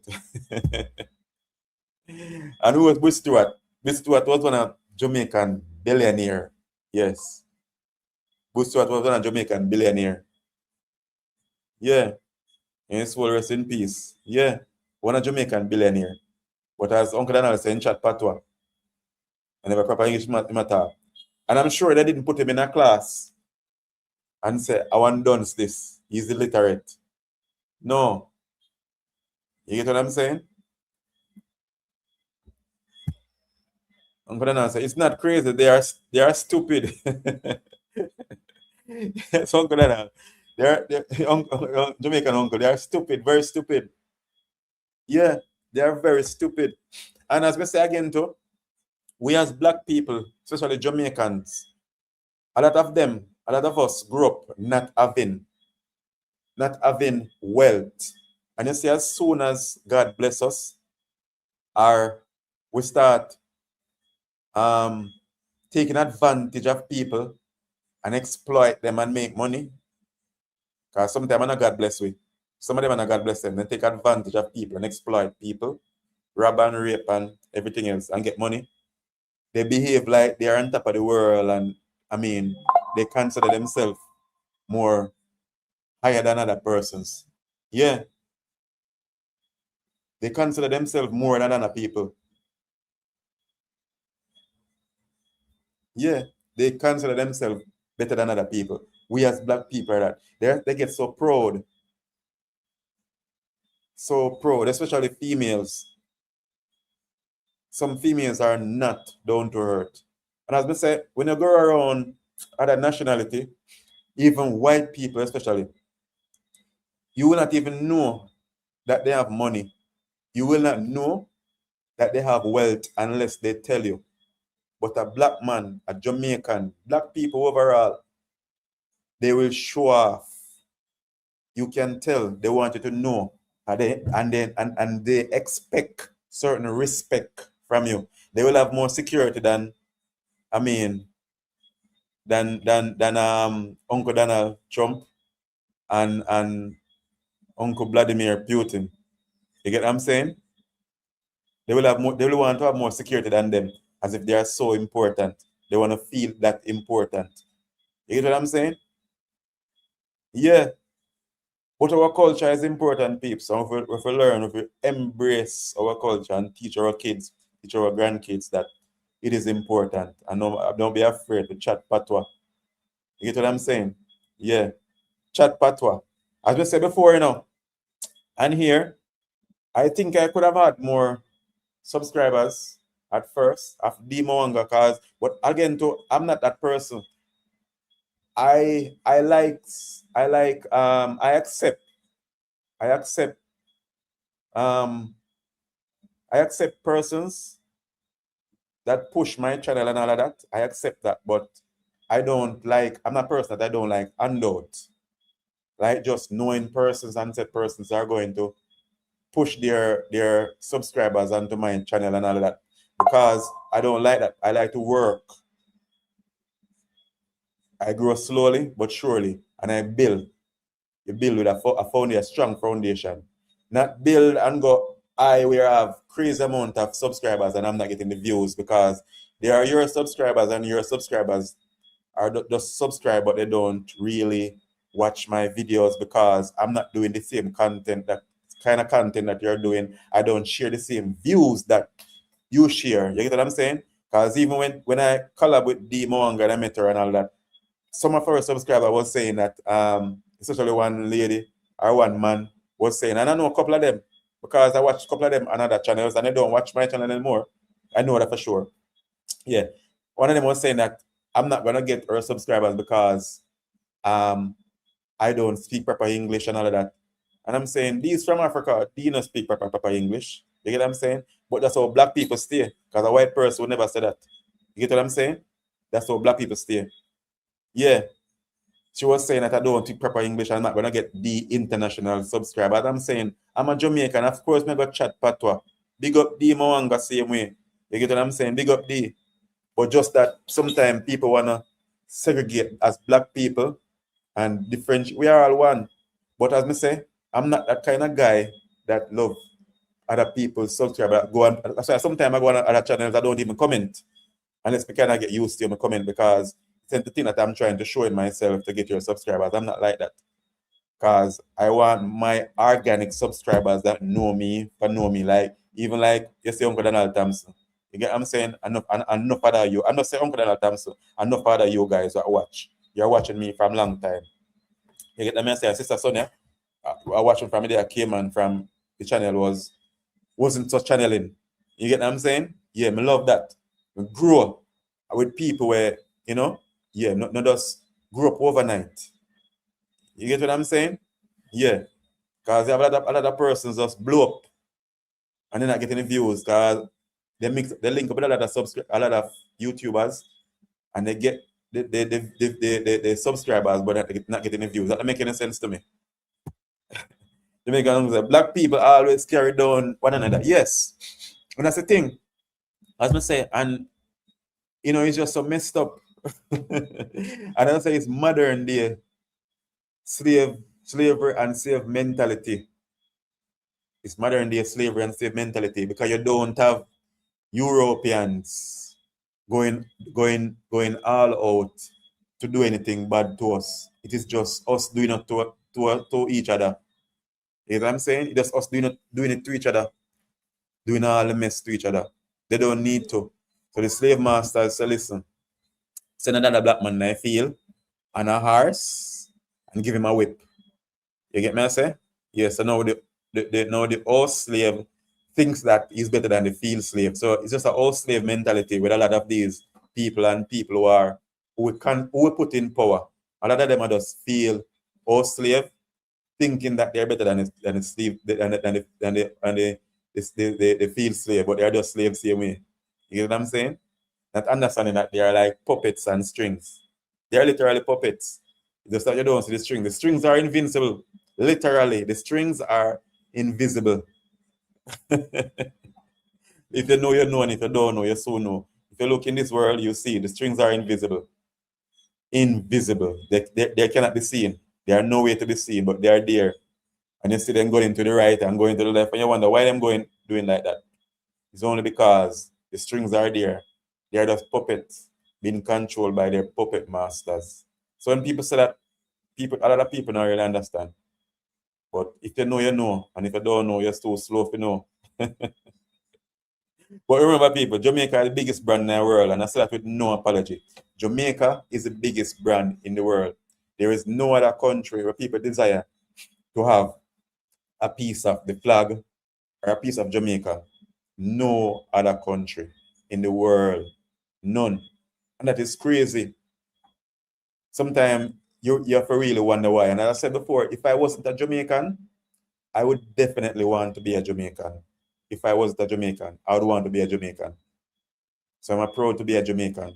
And who was Butch Stewart? Butch Stewart was one of Jamaican billionaire. Yes. Butch Stewart was one of Jamaican billionaire. Yeah. And his soul rest in peace. Yeah. One of Jamaican billionaire. But as Uncle Daniel said in chat patois, I never proper English matter. And I'm sure they didn't put him in a class and say, I want done this. He's illiterate. No. You get what I'm saying? Uncle Dana say it's not crazy. They are stupid. So Uncle Dana, Jamaican uncle, they are stupid, very stupid. Yeah, they are very stupid. And as we say again too, we as black people, especially Jamaicans, a lot of them, a lot of us grew up not having wealth. And you see, as soon as God bless us, or we start um, taking advantage of people and exploit them and make money, because sometimes not God bless we. Some of them are not God bless them. They take advantage of people and exploit people, rob and rape and everything else and get money. They behave like they are on top of the world, and I mean, they consider themselves more higher than other persons. Yeah, they consider themselves more than other people. Yeah, they consider themselves better than other people. We as black people are that they get so proud, especially females. Some females are not down to earth. And as I say, when you go around other nationality, even white people especially, you will not even know that they have money. You will not know that they have wealth unless they tell you. But a black man, a Jamaican, black people overall, they will show off. You can tell they want you to know. And they expect certain respect from you. They will have more security than, I mean, than Uncle Donald Trump and Uncle Vladimir Putin. You get what I'm saying? They will want to have more security than them, as if they are so important. They want to feel that important. You get what I'm saying? Yeah. But our culture is important, peeps. So if we learn, if we embrace our culture and teach our kids, teach our grandkids that it is important. And don't be afraid to chat patois. You get what I'm saying? Yeah. Chat patois. As we said before, and here, I think I could have had more subscribers at first of Demo cause, but again, too, I'm not that person. I like I accept um I accept persons that push my channel and all of that. I accept that, but I'm not a person that I don't like handout. Like just knowing persons and said persons are going to push their subscribers onto my channel and all of that. Because I don't like that. I like to work. I grow slowly but surely, and I build. You build with a strong foundation. Not build and go, I will have crazy amount of subscribers and I'm not getting the views, because they are your subscribers and your subscribers are just subscribe, but they don't really watch my videos because I'm not doing the same content, that kind of content that you're doing. I don't share the same views that you share. You get what I'm saying? Because even when I collab with D Moanga and I met her and all that, some of our subscribers was saying that, especially one lady or one man was saying, and I know a couple of them because I watch a couple of them on other channels and they don't watch my channel anymore. I know that for sure. Yeah. One of them was saying that I'm not gonna get her subscribers because um I don't speak proper English and all of that. And I'm saying, these from Africa, do you not speak proper English? You get what I'm saying? But that's how black people stay. Because a white person would never say that. You get what I'm saying? That's how black people stay. Yeah. She was saying that I don't speak proper English. I'm not gonna get the international subscribers. I'm saying I'm a Jamaican. Of course, I'm gonna chat patois. Big up D Moanga same way. You get what I'm saying? Big up D. But just that sometimes people wanna segregate as black people and different. We are all one. But as me say, I'm not that kind of guy that love other people's subscribers. Go on. So sometimes I go on other channels. I don't even comment unless me kind of get used to my comment, because it's the thing that I'm trying to show in myself to get your subscribers. I'm not like that, because I want my organic subscribers that know me for know me. Like even like you say Uncle Donald Thompson. You get what I'm saying? Enough other you. I'm not saying Uncle Donald Thompson. Enough other you guys that watch. You're watching me from long time. You get what I'm saying? Sister Sonia, I watching from there came and from the channel wasn't such channeling. You get what I'm saying? Yeah, me love that. Me grow with people where, yeah, not just grew up overnight. You get what I'm saying? Yeah. Because a lot of persons just blow up and they're not getting the views because they link up with a lot of YouTubers and they get the subscribers but not getting the views. That don't make any sense to me. They make black people always carry down one another. Yes. And that's the thing. As I say, and it's just so messed up. And I say it's modern day slavery and slave mentality. It's modern day slavery and slave mentality because you don't have Europeans going going all out to do anything bad to us. It is just us doing it to each other. You know what I'm saying? It's just us doing it to each other, doing all the mess to each other. They don't need to. So the slave masters say, listen, send another black man I feel on a horse and give him a whip. You get me I say? Yes, so now the old slave thinks that he's better than the field slave. So it's just a old slave mentality with a lot of these people and people who put in power. A lot of them are just feel old slave, thinking that they're better than the slave the field slave, but they're just slaves same way. You get what I'm saying? Not understanding that they are like puppets and strings. They are literally puppets. Just that you don't see the string. The strings are invincible. Literally, the strings are invisible. If you know, you know, and if you don't know, you soon know. If you look in this world, you see the strings are invisible. Invisible. They cannot be seen. They are no way to be seen, but they are there. And you see them going to the right and going to the left, and you wonder why them doing like that. It's only because the strings are there. They are just puppets being controlled by their puppet masters. So when people say that, a lot of people don't really understand. But if you know, you know. And if you don't know, you're too slow to know. But remember, people, Jamaica is the biggest brand in the world, and I say that with no apology. Jamaica is the biggest brand in the world. There is no other country where people desire to have a piece of the flag or a piece of Jamaica. No other country in the world. None. And that is crazy. Sometimes you have to really wonder why. And as I said before, if I wasn't a Jamaican, I would definitely want to be a Jamaican. If I wasn't a Jamaican, I would want to be a Jamaican. So I'm proud to be a Jamaican.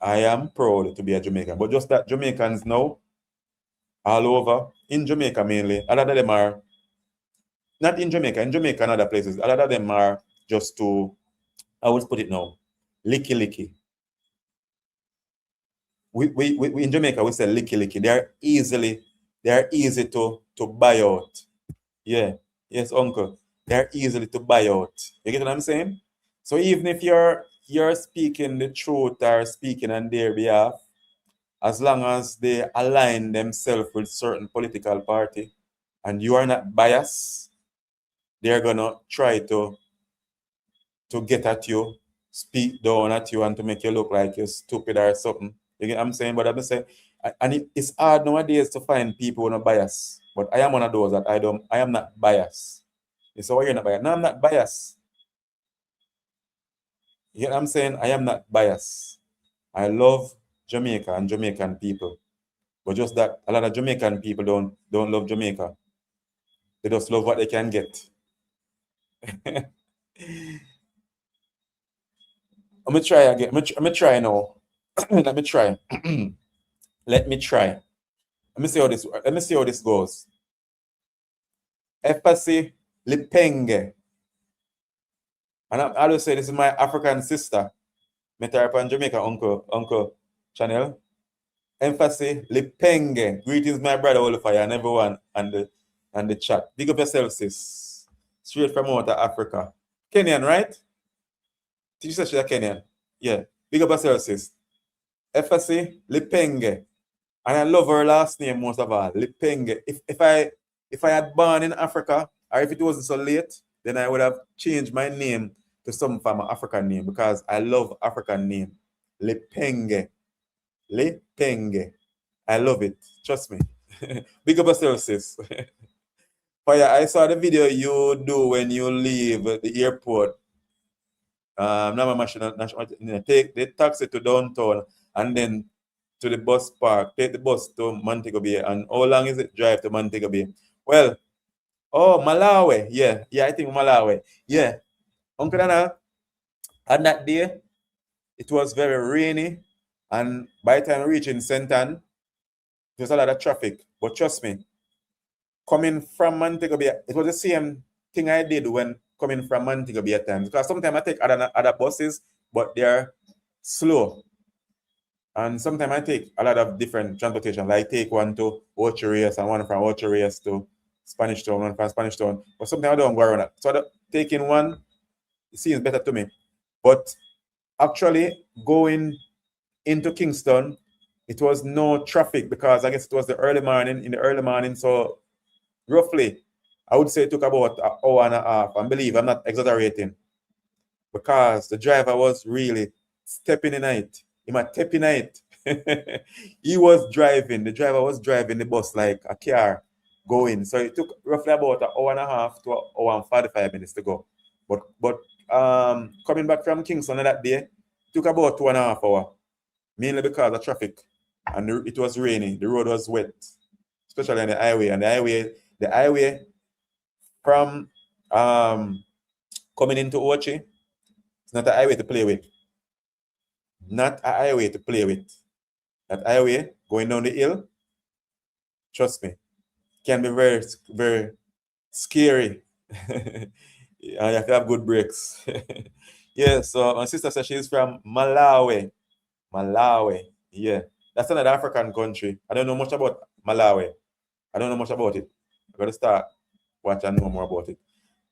I am proud to be a Jamaican. But just that Jamaicans now, all over, in Jamaica mainly, a lot of them are, not in Jamaica and other places, a lot of them are just to, I would put it now, licky. We in Jamaica, we say licky. They are easy to buy out. Yeah. Yes, uncle. They're easily to buy out. You get what I'm saying? So even if you're speaking the truth or speaking on their behalf, as long as they align themselves with certain political party and you are not biased, they're gonna try to get at you, speak down at you, and to make you look like you're stupid or something. You get what I'm saying? But I'm saying, and it's hard nowadays to find people who are not biased. But I am one of those that I am not biased. You say, why you're not biased? No, I'm not biased. You get what I'm saying? I am not biased. I love Jamaica and Jamaican people. But just that a lot of Jamaican people don't love Jamaica. They just love what they can get. I'm gonna try again. I'm gonna try now. Let me try. Let me try. Let me see how this goes. Efasi Lipenge. And I always say this is my African sister. Me type on Jamaica Uncle Channel. Emphasis Lipenge. Greetings, my brother Olufaya and everyone and the chat. Big up yourself, sis. Straight from out of Africa. Kenyan, right? Did you say she's a Kenyan? Yeah. Big up yourself, sis. Emphasis Lipenge. And I love her last name most of all. Lipenge. If I had born in Africa, or if it wasn't so late, then I would have changed my name to some form of African name because I love African name. Lipenge. Lipenge. I love it. Trust me. Big up yourself, sis. Fire, I saw the video you do when you leave the airport. Nama machine, take the taxi to downtown and then to the bus park. Take the bus to Montego Bay. And how long is it drive to Montego Bay? Well, oh, Malawi. Yeah, I think Malawi. Yeah. Uncle Dana, on that day, it was very rainy. And by the time reaching St. Ann, there's a lot of traffic. But trust me, coming from Montego Bay, it was the same thing I did when coming from Montego Bay at times. Because sometimes I take other buses, but they're slow. And sometimes I take a lot of different transportation. Like take one to Ocho Rios and one from Ocho Rios to Spanish Town, one from Spanish Town. But sometimes I don't go around that. So taking one, it seems better to me. But actually going into Kingston, it was no traffic because I guess it was the early morning, in the early morning. So roughly, I would say it took about an hour and a half. And believe I'm not exaggerating because the driver was really stepping in it. He might step in it. He was driving, the driver was driving the bus like a car going. So it took roughly about an hour and a half to an hour and 45 minutes to go. But coming back from Kingston that day, it took about 2.5 hours, mainly because of traffic. And it was raining, the road was wet, especially on the highway. And the highway from coming into Ochi, it's not a highway to play with. Not a highway to play with. That highway going down the hill, trust me, can be very, very scary. And you have to have good brakes. Yeah, so my sister says she's from Malawi. Malawi. Yeah. That's another African country. I don't know much about Malawi. I don't know much about it. I gotta start watch and know more about it.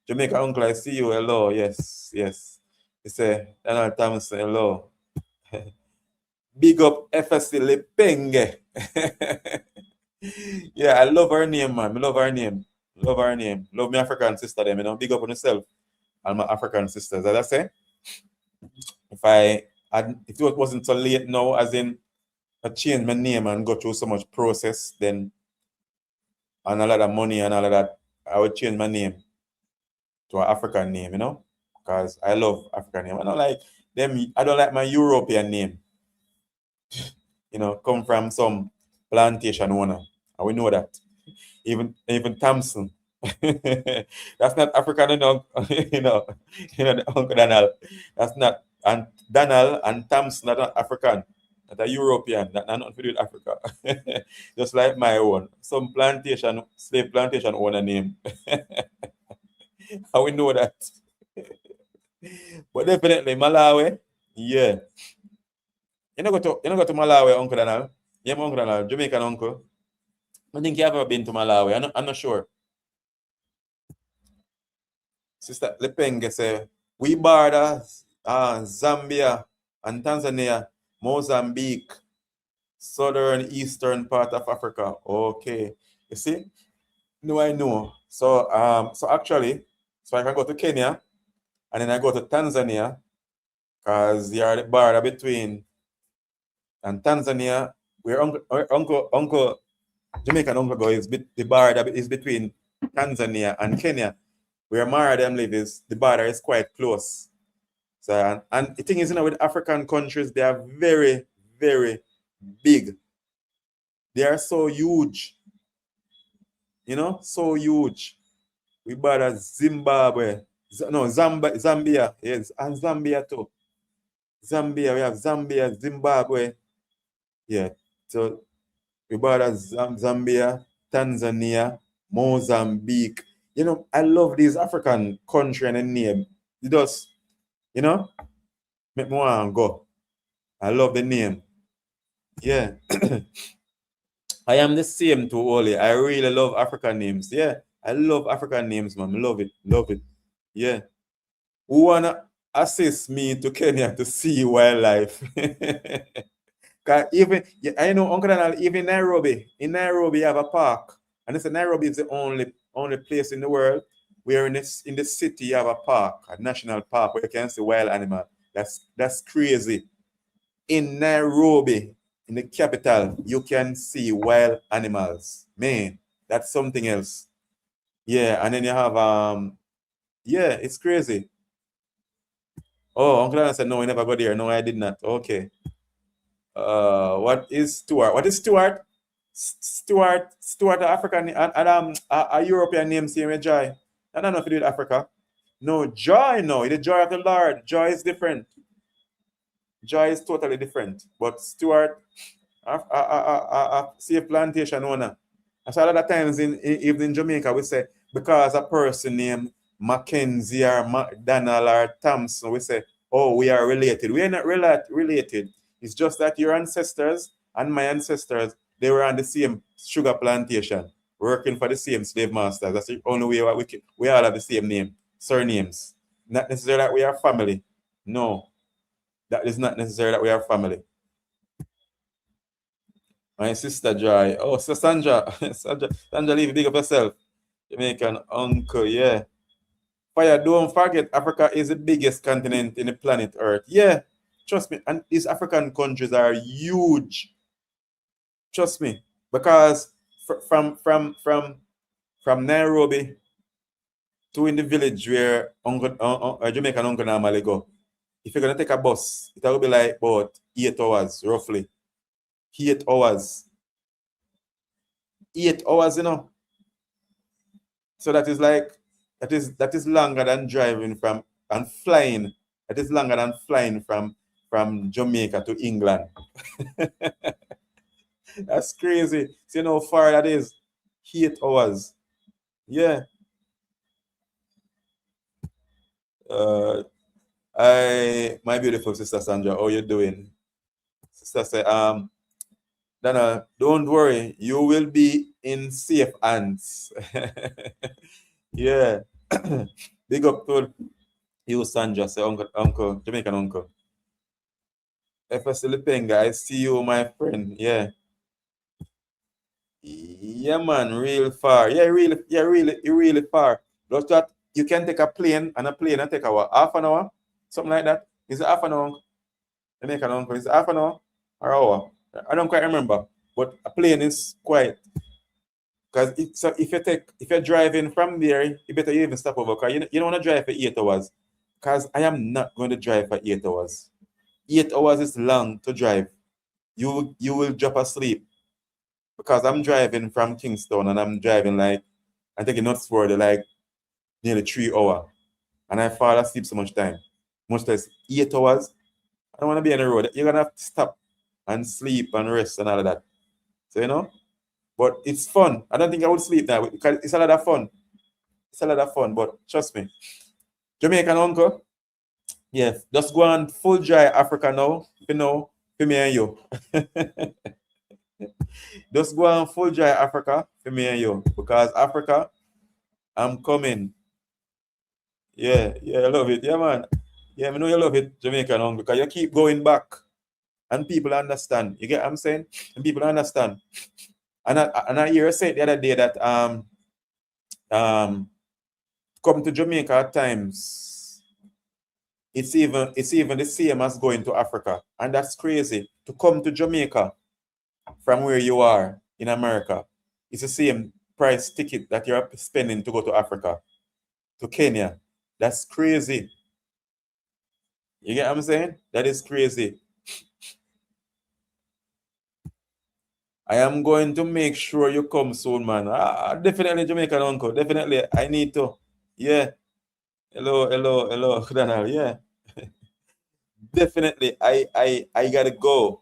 Jamaica uncle, I see you. Hello. Yes. He said, Donald Thompson, hello. Big up FSC Lepenge. Yeah, I love her name, man. I love her name. Love her name. Love my African sister, them. Big up on yourself and my African sisters. As I say, if it wasn't so late now, as in I change my name and go through so much process, then and a lot of money and all of that, I would change my name to an African name, because I love African name. I don't like them. I don't like my European name. Come from some plantation owner. And we know that. Even Thompson. That's not African, the Uncle Donald. That's not, and Donald and Thompson are not African. That's a European. That not nothing to do with Africa. Just like my own. Some slave plantation owner name. And we know that. But definitely Malawi, yeah. You know go to Malawi, Uncle Donald? Yeah, my Uncle Donald, Jamaican uncle. I think you have ever been to Malawi. I'm not sure. Sister Lepenge say, we border Zambia and Tanzania, Mozambique, southern eastern part of Africa. Okay. You see? No, I know. So actually, I can go to Kenya and then I go to Tanzania because you are the border between and Tanzania, where uncle Jamaican uncle go is the border is between Tanzania and Kenya, where Mara them live is the border is quite close. So and the thing is, with African countries, they are very, very big. They are so huge. So huge. We border Zimbabwe. No, Zambia. Yes, and Zambia too. Zambia, we have Zambia, Zimbabwe. Yeah. So we border Zambia, Tanzania, Mozambique. I love these African country and the name. It does, make me want to go. I love the name. Yeah. I am the same to Oli. I really love African names. Yeah. I love African names, man. Love it. Love it. Yeah. Who wanna assist me to Kenya to see wildlife? Cause I know Uncle Donald, even in Nairobi you have a park. And they say Nairobi is the only place in the world where in the city you have a park, a national park where you can see wild animal. That's crazy. In Nairobi, in the capital, you can see wild animals. Man, that's something else. Yeah, and then you have yeah, it's crazy. Oh, Uncle Alan said no, I never got there. No, I did not. Okay. What is Stuart? What is Stuart? Stuart, African and a European name same with Joy. I don't know if you did Africa. No, Joy, no, it's the joy of the Lord. Joy is different. Joy is totally different. But Stuart, see a plantation owner. I saw a lot of times even in Jamaica, we say because a person named Mackenzie or McDonald or Thompson, we say, oh, we are related. We are not related. It's just that your ancestors and my ancestors, they were on the same sugar plantation, working for the same slave masters. That's the only way we all have the same name, surnames. Not necessarily that we are family. No, that is not necessarily that we are family. My sister Joy. Oh, so Sandra. Sandra, leave big up yourself. Jamaican uncle, yeah. Fire, don't forget, Africa is the biggest continent in the planet Earth. Yeah, trust me. And these African countries are huge. Trust me. Because from Nairobi to in the village where Jamaican uncle normally go, if you're gonna take a bus, it will be like about 8 hours, roughly. 8 hours. 8 hours, you know. So that is like that is longer than driving from and flying. That is longer than flying from Jamaica to England. That's crazy. See how far that is? 8 hours. Yeah. Uh, my beautiful sister Sandra, how you doing? Sister say, Dana, don't worry, you will be in safe hands. Yeah. Big up to you, Sandra, say uncle, Jamaican uncle. FS Lipenga, I see you, my friend. Yeah. Yeah, man, real far. Yeah, really far. Just that you can take a plane and take a what, half an hour? Something like that. Is it half an hour? Jamaican uncle, is it half an hour or hour? I don't quite remember. But a plane is quite because so if you're driving from there, you better even stop over because you don't want to drive for 8 hours. Because I am not going to drive for 8 hours. 8 hours is long to drive. You will drop asleep because I'm driving from Kingston and I'm driving like I'm taking notes for the like nearly 3 hours and I fall asleep so much time. Much less 8 hours. I don't want to be on the road. You're gonna have to stop and sleep and rest and all of that. So but it's fun. I don't think I would sleep now because it's a lot of fun. It's a lot of fun, but trust me. Jamaican uncle, yes, just go on full dry Africa now, for me and you. Just go on full dry Africa for me and you. Because Africa, I'm coming. Yeah, I love it. Yeah, man. Yeah, I know you love it, Jamaican uncle, because you keep going back and people understand. You get what I'm saying? And people understand. And I hear you say the other day that um come to Jamaica at times it's even the same as going to Africa. And that's crazy. To come to Jamaica from where you are in America, it's the same price ticket that you're spending to go to Africa, to Kenya. That's crazy. You get what I'm saying? That is crazy. I am going to make sure you come soon, man. Definitely, Jamaican uncle. Definitely. I need to. Yeah. Hello, Donald. Yeah. Definitely. I gotta go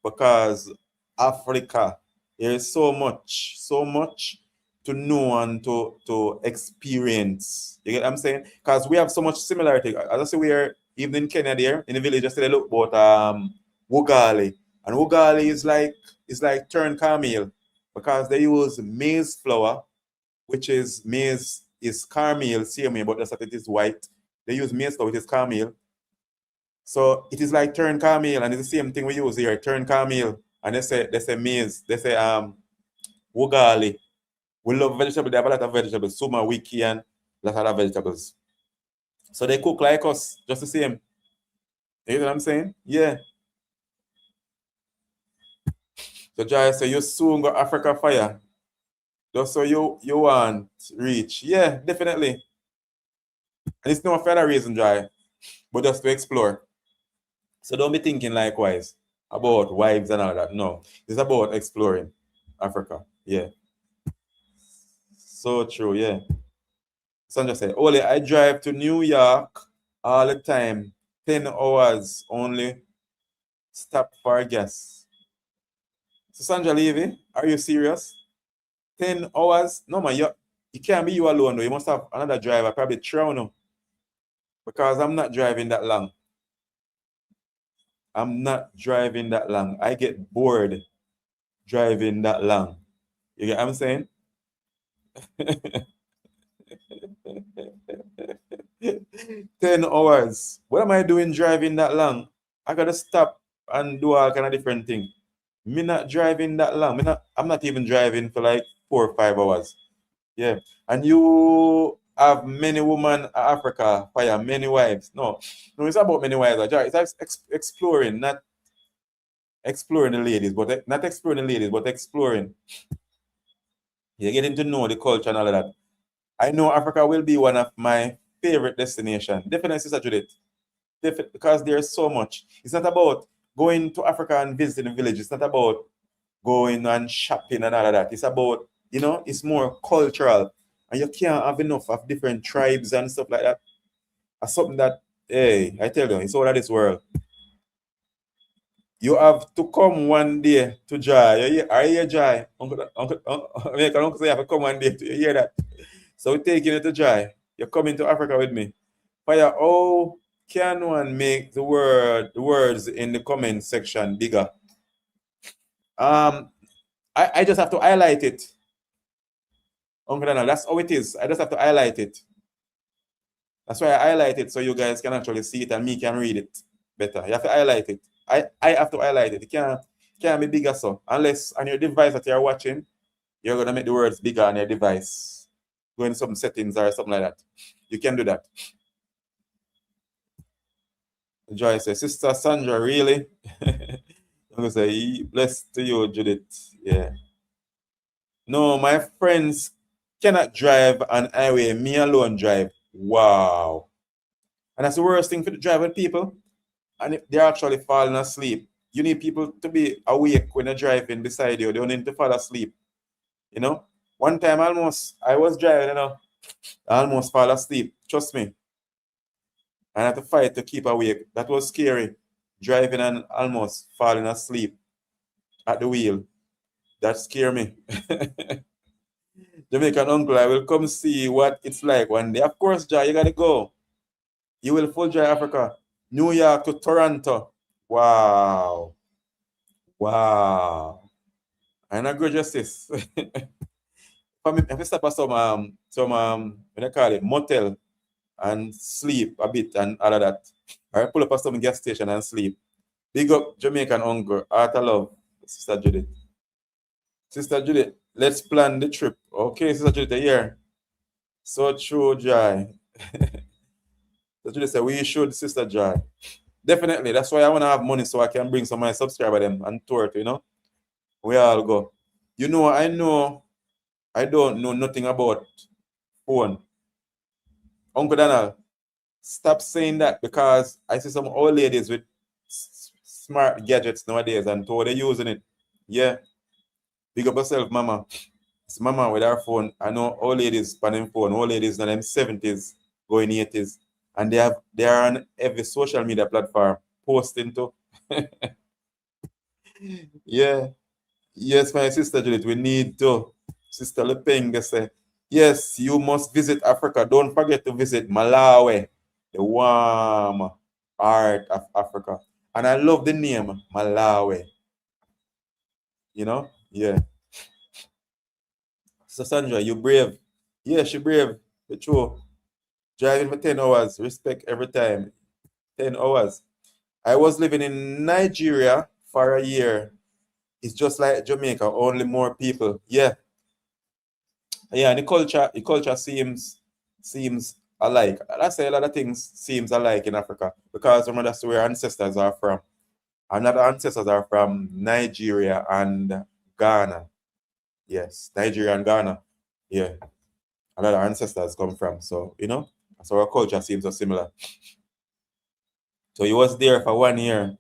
because Africa, there is so much to know and to experience. You get what I'm saying? Because we have so much similarity. As I say, we are even in Kenya there, in the village, just a look about Wugali. And Wugali is like turned caramel because they use maize flour, which is maize is caramel, same way, but that's that it is white. They use maize flour, which is caramel. So it is like turn caramel, and it's the same thing we use here, turn caramel. And they say maize, they say wugali. We love vegetables, they have a lot of vegetables, suma wiki and a lot of other vegetables. So they cook like us, just the same. You know what I'm saying? Yeah. So Joy say you soon got Africa fire. Just so you want reach. Yeah, definitely. And it's not for other reason, Joy, but just to explore. So don't be thinking likewise about wives and all that. No. It's about exploring Africa. Yeah. So true, yeah. Sandra said, Ole, I drive to New York all the time. 10 hours only. Stop for gas. So Sandra Levy, are you serious? 10 hours? No man, you can't be you alone though. You must have another driver, probably Trono. Because I'm not driving that long. I'm not driving that long. I get bored driving that long. You get what I'm saying? 10 hours. What am I doing driving that long? I gotta stop and do all kind of different things. Me not driving that long. I'm not even driving for like 4 or 5 hours. Yeah. And you have many women in Africa, fire, many wives. No, no, it's about many wives. It's exploring, not exploring the ladies, but not exploring the ladies, but exploring. You're getting to know the culture and all of that. I know Africa will be one of my favorite destinations. Definitely, Sister Judith. Because there's so much. It's not about going to Africa and visiting the village. It's not about going and shopping and all of that. It's about, it's more cultural. And you can't have enough of different tribes and stuff like that. That's something that, hey, I tell you, it's all of this world. You have to come one day to Jai. Are you Jai? Uncle say you have to come one day. You hear that? So we're taking you to Jai. You're coming to Africa with me. Fire, how can one make the words in the comment section bigger? I just have to highlight it. Uncle Daniel, that's how it is. I just have to highlight it. That's why I highlight it so you guys can actually see it and me can read it better. You have to highlight it. I have to highlight it. It can't be bigger so. Unless on your device that you're watching, you're gonna make the words bigger on your device. Go in some settings or something like that. You can do that. Joy says, Sister Sandra, really? I'm gonna say, blessed to you, Judith. Yeah. No, my friends cannot drive on highway. Me alone drive. Wow. And that's the worst thing for the driving people. And if they're actually falling asleep, you need people to be awake when they're driving beside you. They don't need to fall asleep. One time I was driving, I almost fall asleep. Trust me. I had to fight to keep awake. That was scary. Driving and almost falling asleep at the wheel. That scared me. Jamaican uncle, I will come see what it's like one day. Of course, Jai, you gotta go. You will full Jai Africa. New York to Toronto. Wow. Wow. And I go justice. If I stop at some what I call it, motel and sleep a bit and all of that. Or I pull up at some gas station and sleep. Big up Jamaican uncle, Art of Love, Sister Judith. Sister Judith, let's plan the trip. Okay, Sister Judith, here. So true, Jai. Sister Judith said, we should, Sister Jai. Definitely. That's why I want to have money so I can bring some of my subscribers them and tour it, We all go. I don't know nothing about phone. Uncle Donald, stop saying that because I see some old ladies with smart gadgets nowadays and how they're using it. Yeah. Big up yourself, mama. It's mama with her phone. I know old ladies spanning phone, old ladies in them 70s, going 80s. And they are on every social media platform posting to. Yeah. Yes, my sister Judith, we need to. Sister Lepeng say, yes, you must visit Africa. Don't forget to visit Malawi, the warm heart of Africa. And I love the name Malawi. Yeah. So Sandra, you brave. Yeah, she brave. The true. Driving for 10 hours. Respect every time. 10 hours. I was living in Nigeria for a year. It's just like Jamaica, only more people. Yeah. Yeah, the culture seems alike. I say a lot of things seems alike in Africa because remember that's where our ancestors are from. Another ancestors are from Nigeria and Ghana. Yes, Nigeria and Ghana. Yeah, another ancestors come from. So, so our culture seems so similar. So he was there for 1 year.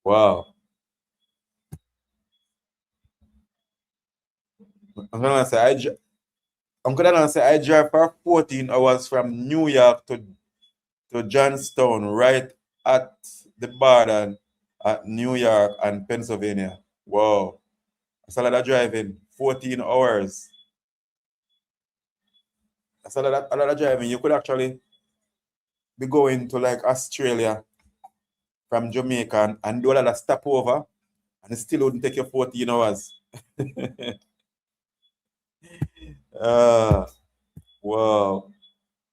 Wow. I'm gonna say I drive for 14 hours from New York to Johnstown, right at the border at New York and Pennsylvania. Wow. That's a lot of driving. 14 hours. That's a lot of driving. You could actually be going to like Australia from Jamaica and do a lot of stopover and it still wouldn't take you 14 hours. uh, wow.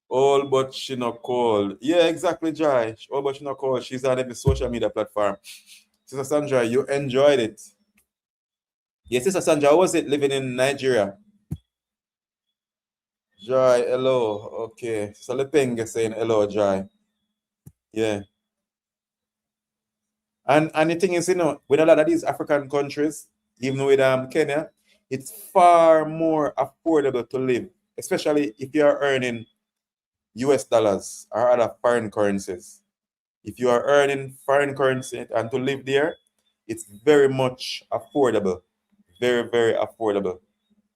All but she not call. Yeah, exactly, Jai. All but she not call. She's on every social media platform. Sister Sandra, you enjoyed it. Yes, Sister Sandra, how was it living in Nigeria? Joy, hello. Okay. Sister Lepenge saying hello, Joy. Yeah. And the thing is, with a lot of these African countries, even with Kenya, it's far more affordable to live, especially if you are earning US dollars or other foreign currencies. If you are earning foreign currency and to live there, it's very much affordable. Very, very affordable.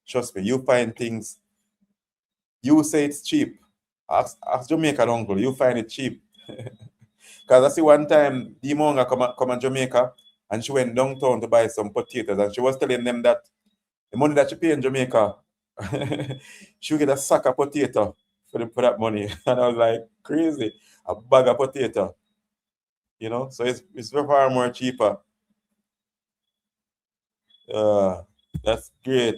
Trust me, you find things, you say it's cheap. Ask Jamaican uncle, you find it cheap. Because I see one time, the Monga come to Jamaica and she went downtown to buy some potatoes and she was telling them that the money that she pay in Jamaica, she'll get a sack of potato for that money. And I was like, crazy. A bag of potato. So it's far more cheaper. Uh, that's great,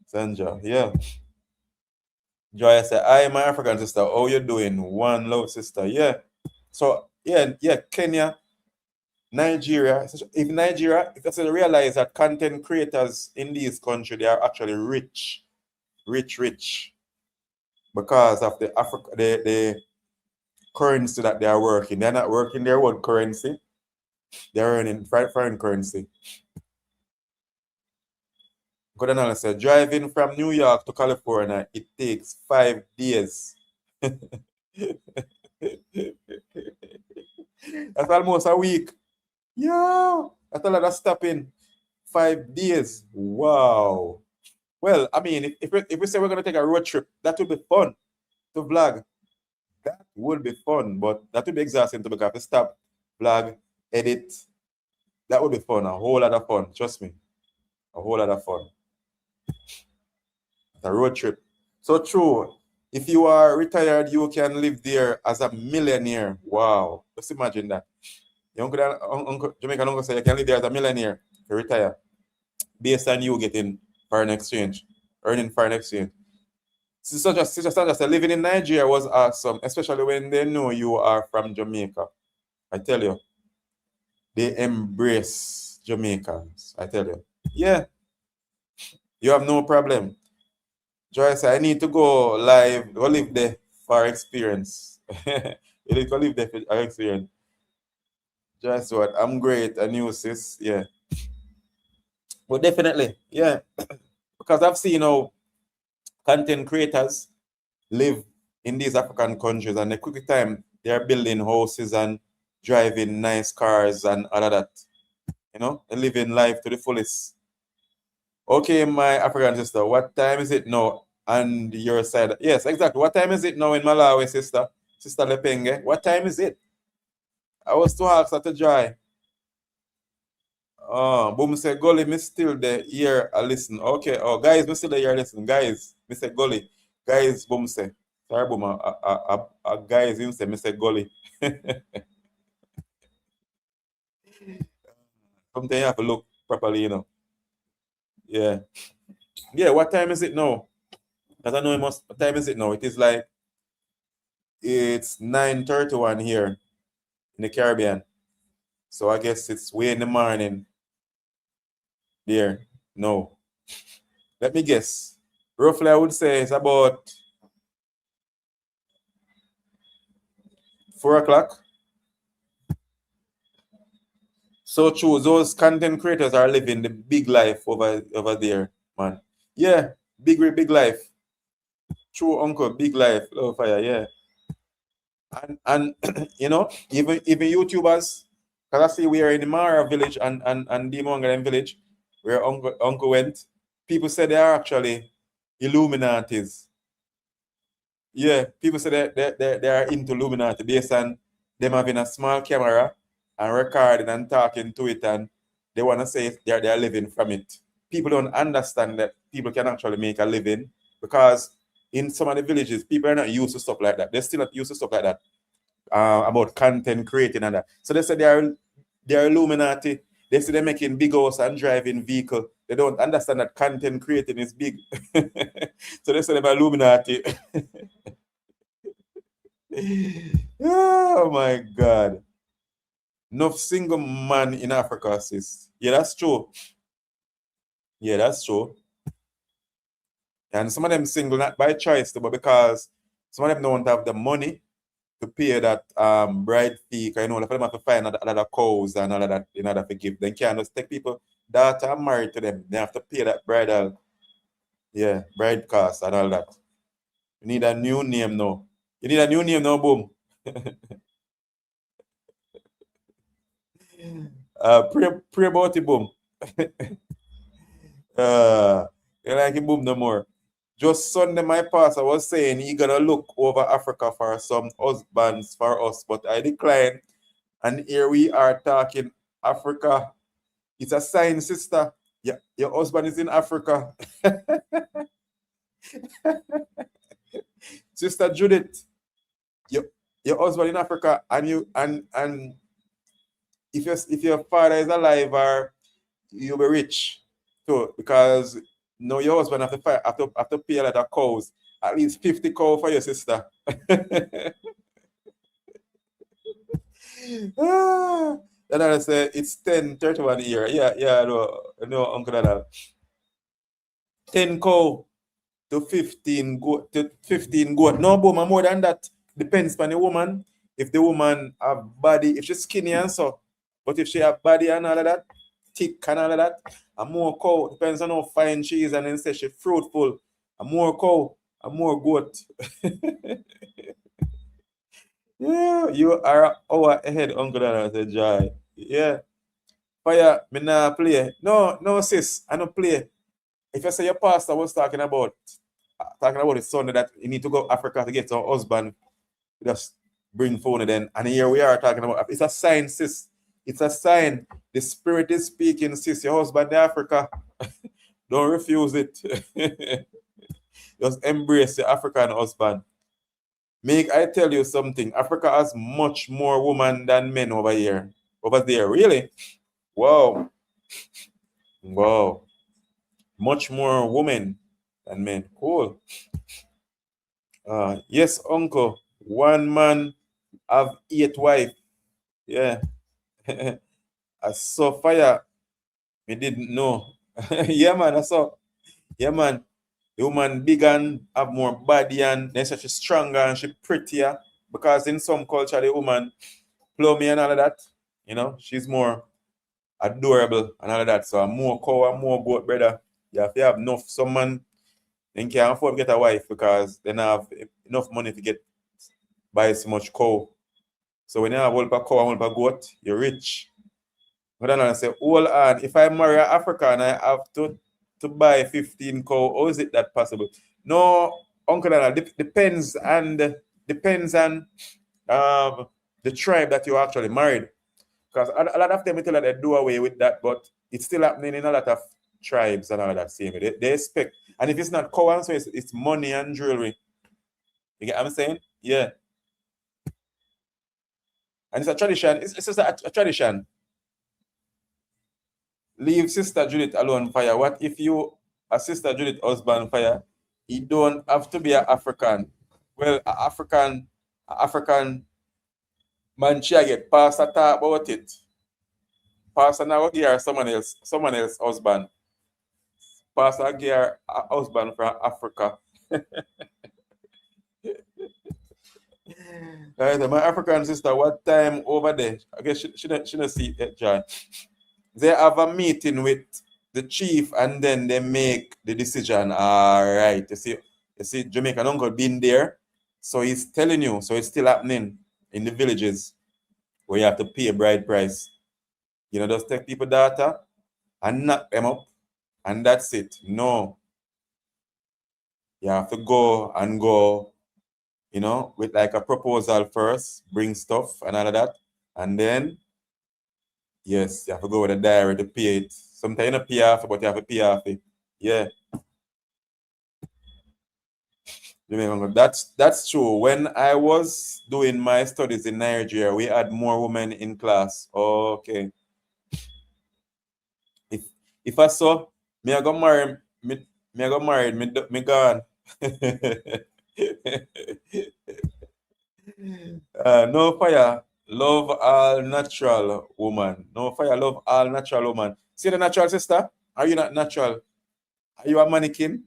Sandra. Yeah. Joy said, I my African sister, how you doing? One love, sister. Yeah. So yeah, Kenya, Nigeria. If Nigeria, if you realize that content creators in these countries, they are actually rich, rich, because of the currency that they are working. They're not working their own currency. They're earning foreign currency. Good analysis. Driving from New York to California, it takes 5 days. That's almost a week. Yeah, that's a lot of stopping. 5 days. Wow. Well, I mean, if we say we're going to take a road trip, that would be fun to vlog. That would be fun, but that would be exhausting to have to stop, vlog, edit. That would be fun, a whole lot of fun. Trust me, a whole lot of fun. A road trip. So true. If you are retired, you can live there as a millionaire. Wow. Just imagine that. Your uncle, Jamaican uncle say you can live there as a millionaire to retire based on you getting foreign exchange, earning foreign exchange. Sister Sandra said living in Nigeria was awesome, especially when they know you are from Jamaica. I tell you, they embrace Jamaicans. I tell you. Yeah, you have no problem. Joyce, I need to go live, go live there for experience. You need to live there for experience. Just what? I'm great. And you, sis. Yeah. But definitely, yeah. Because I've seen how content creators live in these African countries and the quick time they're building houses and driving nice cars and all of that. And living life to the fullest. Okay, my African sister, what time is it now on your side? Yes, exactly. What time is it now in Malawi, sister? Sister Lepenge? What time is it? I was to ask her to joy. Oh, boom say Gully, me still there here I listen. Okay, oh guys, me still there here listen. Guys, me say Gully. Guys, boom say. Sorry, boom, guys, him say, me say Gully. Sometimes you have to look properly. Yeah. Yeah, what time is it now? Because I know it must, what time is it now? It is like, it's 9:31 here in the Caribbean. So I guess it's way in the morning there. No. Let me guess. Roughly, I would say it's about 4 o'clock. So true. Those content creators are living the big life over there, man. Yeah, big life. True, uncle, big life. Love fire, yeah. And even YouTubers, because I see we are in the Mara village and the Mongolian village, where uncle went. People say they are actually Illuminatis. Yeah, people say they are into Illuminati based on them having a small camera and recording and talking to it, and they want to say they're living from it. People don't understand that people can actually make a living because in some of the villages, people are not used to stuff like that. They're still not used to stuff like that, about content creating and that. So they say they're Illuminati. They say they're making big house and driving vehicle. They don't understand that content creating is big. So they say they're Illuminati. Oh my God. No single man in Africa, sis. Yeah, that's true. Yeah, that's true. And some of them single not by choice, but because some of them don't have the money to pay that bride fee. 'Cause, for them have to find other cows and all of that in order to give. They can't just take people that are married to them. They have to pay that bridal, yeah, bride cost and all that. You need a new name now. You need a new name now, boom. Pray about it, boom. You like it, boom, no more. Just Sunday, my pastor was saying he gonna look over Africa for some husbands for us, but I declined. And here we are talking Africa. It's a sign, sister. Yeah, your husband is in Africa. Sister Judith, your, your husband in Africa, and if your father is alive, or you'll be rich too, because no, your husband have to pay a lot of cows, at least 50 cow for your sister. Then I say it's 10:31 here. Yeah, yeah, no, Uncle Donald. 10 cow to 15 goat. No, but more than that. Depends on the woman. If the woman have body, if she's skinny and so, but if she have body and all of that, thick and all of that, and more cow, depends on how fine she is, and then say she fruitful, and more cow, and more goat. Yeah, you are an hour ahead, Uncle Donald, said Joy. Yeah. Fire, me nah play. No, no, sis, I don't play. If you say your pastor was talking about his son that he need to go Africa to get a husband, just bring phone then. And here we are talking about it's a sign, sis. It's a sign. The spirit is speaking, sis. Your husband in Africa. Don't refuse it. Just embrace the African husband. Make I tell you something. Africa has much more women than men over here. Over there. Really? Wow. Wow. Much more women than men. Cool. Yes, uncle. One man have 8 wife. Yeah. I saw fire. Me didn't know. Yeah, man. I saw. Yeah, man. The woman big and have more body and then she's stronger and she prettier. Because in some culture, the woman plummy and all of that. She's more adorable and all of that. So I'm more cow and more goat, brother. You have to have enough. Some man then can't afford to get a wife because they don't have enough money to get buy so much cow. So when you have a whole cow and a whole goat, you're rich. But then I say, hold on, if I marry an African, I have to buy 15 cow. How is it that possible? No, Uncle Dana, depends on the tribe that you actually married. Because a lot of them tell that they do away with that, but it's still happening in a lot of tribes and all of that same. They expect, and if it's not cow, so it's money and jewelry. You get what I'm saying? Yeah. And it's a tradition. It's just a tradition. Leave Sister Judith alone, fire. What if you a Sister Judith husband, fire? He don't have to be an African. Well, a African man, she get pastor talk about it. Pastor now give her someone else husband. Pastor give her a husband from Africa. Right, my African sister, what time over there? I guess she don't see it, Joy. They have a meeting with the chief and then they make the decision. All right. You see, Jamaican uncle been there. So he's telling you, so it's still happening in the villages where you have to pay a bride price. Just take people data and knock them up, and that's it. No, you have to go, with like a proposal first, bring stuff and all of that. And then, yes, you have to go with a diary to pay it. Sometimes you don't pay half, but you have to pay half it. Yeah, that's true. When I was doing my studies in Nigeria, we had more women in class. Okay. If if I saw me, I got married, me I got married, me gone. No fire, love all natural woman. No fire, love all natural woman. See the natural sister? Are you not natural? Are you a mannequin?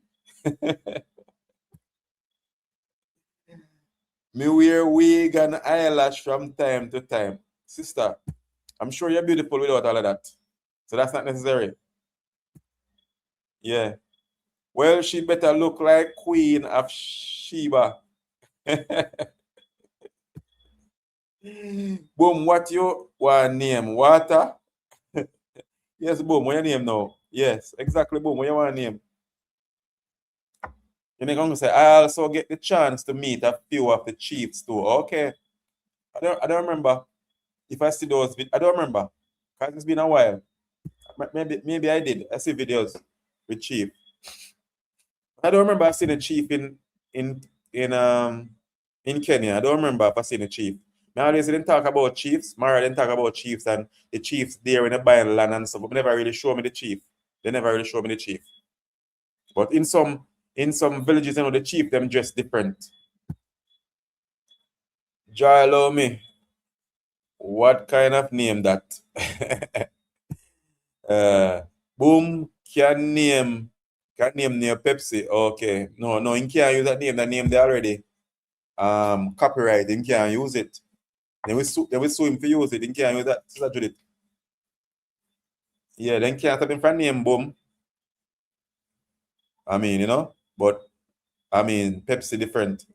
Me wear wig and eyelash from time to time. Sister, I'm sure you're beautiful without all of that. So that's not necessary. Yeah. Well, she better look like Queen of Sheba. Boom, what you want name? Water? Yes, boom, what your name now? Yes, exactly, boom, what you want name? You know, gonna say, I also get the chance to meet a few of the chiefs too. Okay. I don't remember if I see those I don't remember. Because it's been a while. Maybe I did. I see videos with chief. I don't remember I seen a chief in in um in Kenya. I don't remember if I seen a chief. I always didn't talk about chiefs. Mara didn't talk about chiefs and the chiefs there in the buying land and stuff. But never really show me the chief. They never really show me the chief. But in some villages, the chief them dress different. Joy allow me. What kind of name that? uh, Boom can name near Pepsi. Okay. No, no, you can't use that name. That name they already copyright. You can't use it. They will sue him for use it. You can't use that. Sister Judith. Yeah, then can't have him for name boom. I mean, but I mean Pepsi different.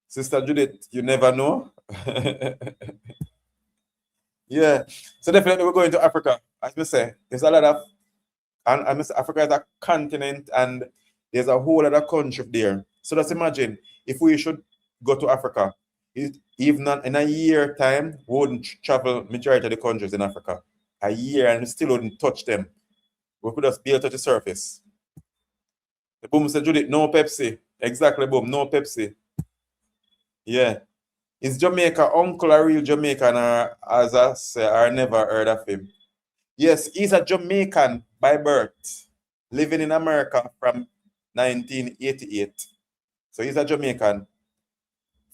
Sister Judith, you never know. Yeah. So definitely we're going to Africa. As we say, there's a lot of and Mr. Africa is a continent and there's a whole other country there. So just imagine if we should go to Africa, even in a year time, we wouldn't travel majority of the countries in Africa. A year and we still wouldn't touch them. We could just be able to the surface. The boom said, Judith, no Pepsi. Exactly, boom, no Pepsi. Yeah. Is Jamaica uncle a real Jamaican or as I say, I never heard of him? Yes, he's a Jamaican by birth, living in America from 1988. So he's a Jamaican.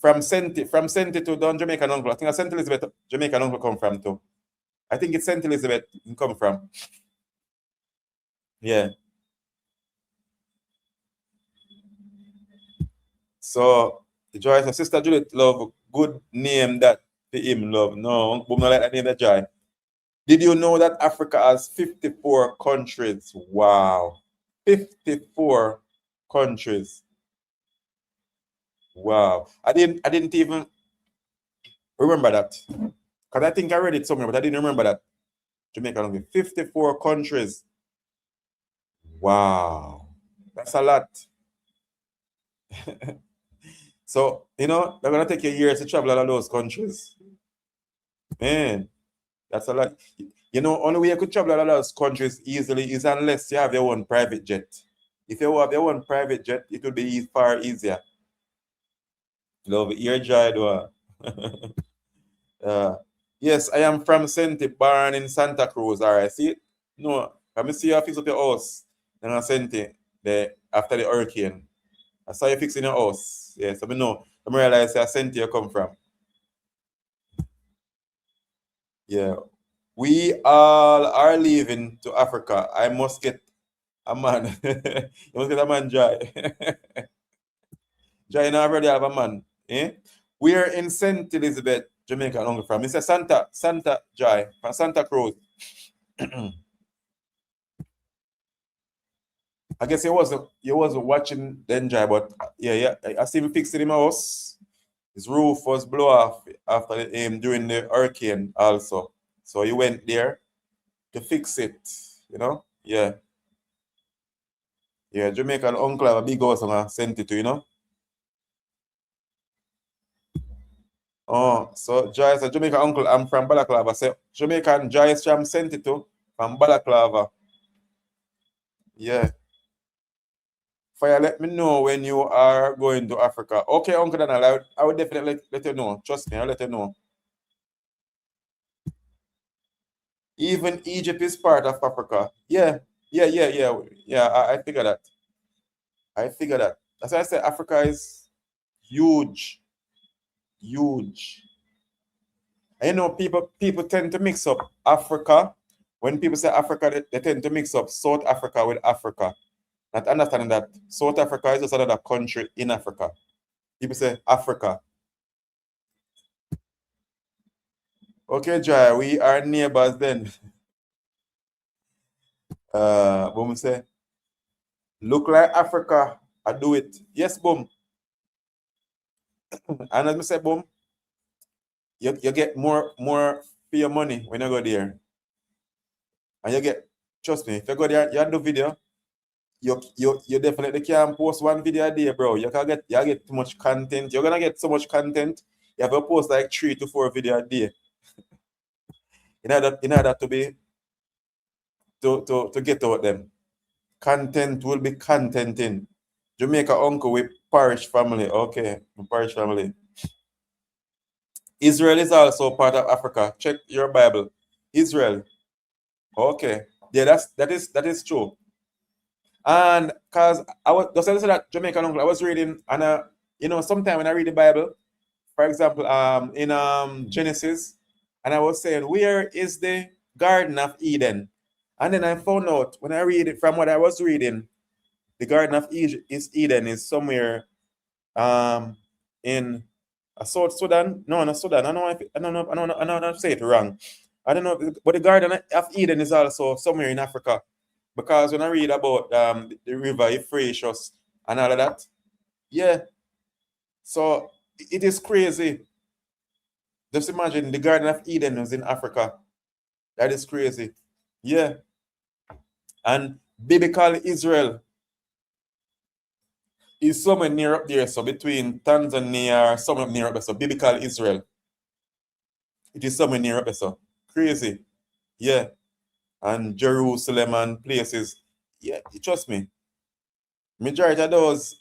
From Senti to Don Jamaican uncle. I think a St. Elizabeth Jamaican uncle come from too. I think it's St. Elizabeth he come from. Yeah. So Joy said, Sister Judith love good name that to him love. No, but not like that name that Joy. Did you know that Africa has 54 countries? Wow. 54 countries. Wow. I didn't even remember that. Because I think I read it somewhere, but I didn't remember that. Jamaica only 54 countries. Wow. That's a lot. So, they're gonna take you years to travel all of those countries. Man, that's a lot. Only way you could travel all of those countries easily is unless you have your own private jet. If you have your own private jet, it will be far easier. Love ear joy though. uh, yes, I am from Senti, born in Santa Cruz. All right, see? No, let me see you fix up your house. Then I Senti after the hurricane. I saw you fixing your house. Yes, I know. I realize I Senti you come from. Yeah. We all are leaving to Africa. I must get a man. You must get a man, Jai. Jai, now already have a man. Eh? Where in St. Elizabeth, Jamaica, uncle from? It's a Santa Joy from Santa Cruz. I guess he wasn't watching the enjoy, but yeah, I see him fixing him house. His roof was blow off after during the hurricane also. So he went there to fix it, you know? Yeah. Yeah, Jamaican uncle have a big house and I sent it to, you know? Oh, so Joyce, a Jamaican uncle, I'm from Balaclava. So Jamaican Joyce from sent it to from Balaclava. Yeah. Fire, let me know when you are going to Africa. Okay, Uncle Donald, I would definitely let you know. Trust me, I'll let you know. Even Egypt is part of Africa. Yeah. I figure that. I figure that. That's why I say Africa is huge, huge. And you know, people tend to mix up Africa. When people say Africa, they tend to mix up South Africa with Africa. Not understanding that South Africa is just another country in Africa. People say Africa. Okay, Jai, we are neighbors then. Boom say, look like Africa, I do it. Yes, boom. And as I say, boom, you get more for your money when you go there. And you get, trust me, if you go there, you do video, you definitely can post one video a day, bro. You get too much content. You're gonna get so much content. You have to post like 3 to 4 video a day. In order to be to get out them. Content will be contenting. Jamaica uncle with parish family. Okay, parish family. Israel is also part of Africa. Check your Bible. Israel. Okay. Yeah, that is true. And cause I was just to say that Jamaican uncle, I was reading and sometime when I read the Bible, for example, in Genesis, and I was saying, where is the Garden of Eden? And then I found out when I read it from what I was reading, the Garden of Eden is somewhere in South Sudan. No, not Sudan. I don't know if I say it wrong. I don't know, but the Garden of Eden is also somewhere in Africa. Because when I read about the river Euphrates and all of that, yeah. So it is crazy. Just imagine the Garden of Eden was in Africa. That is crazy. Yeah. And biblical Israel is somewhere near up there. So between Tanzania, somewhere near up there. So biblical Israel. It is somewhere near up there. So crazy. Yeah. And Jerusalem and places. Yeah, trust me. Majority of those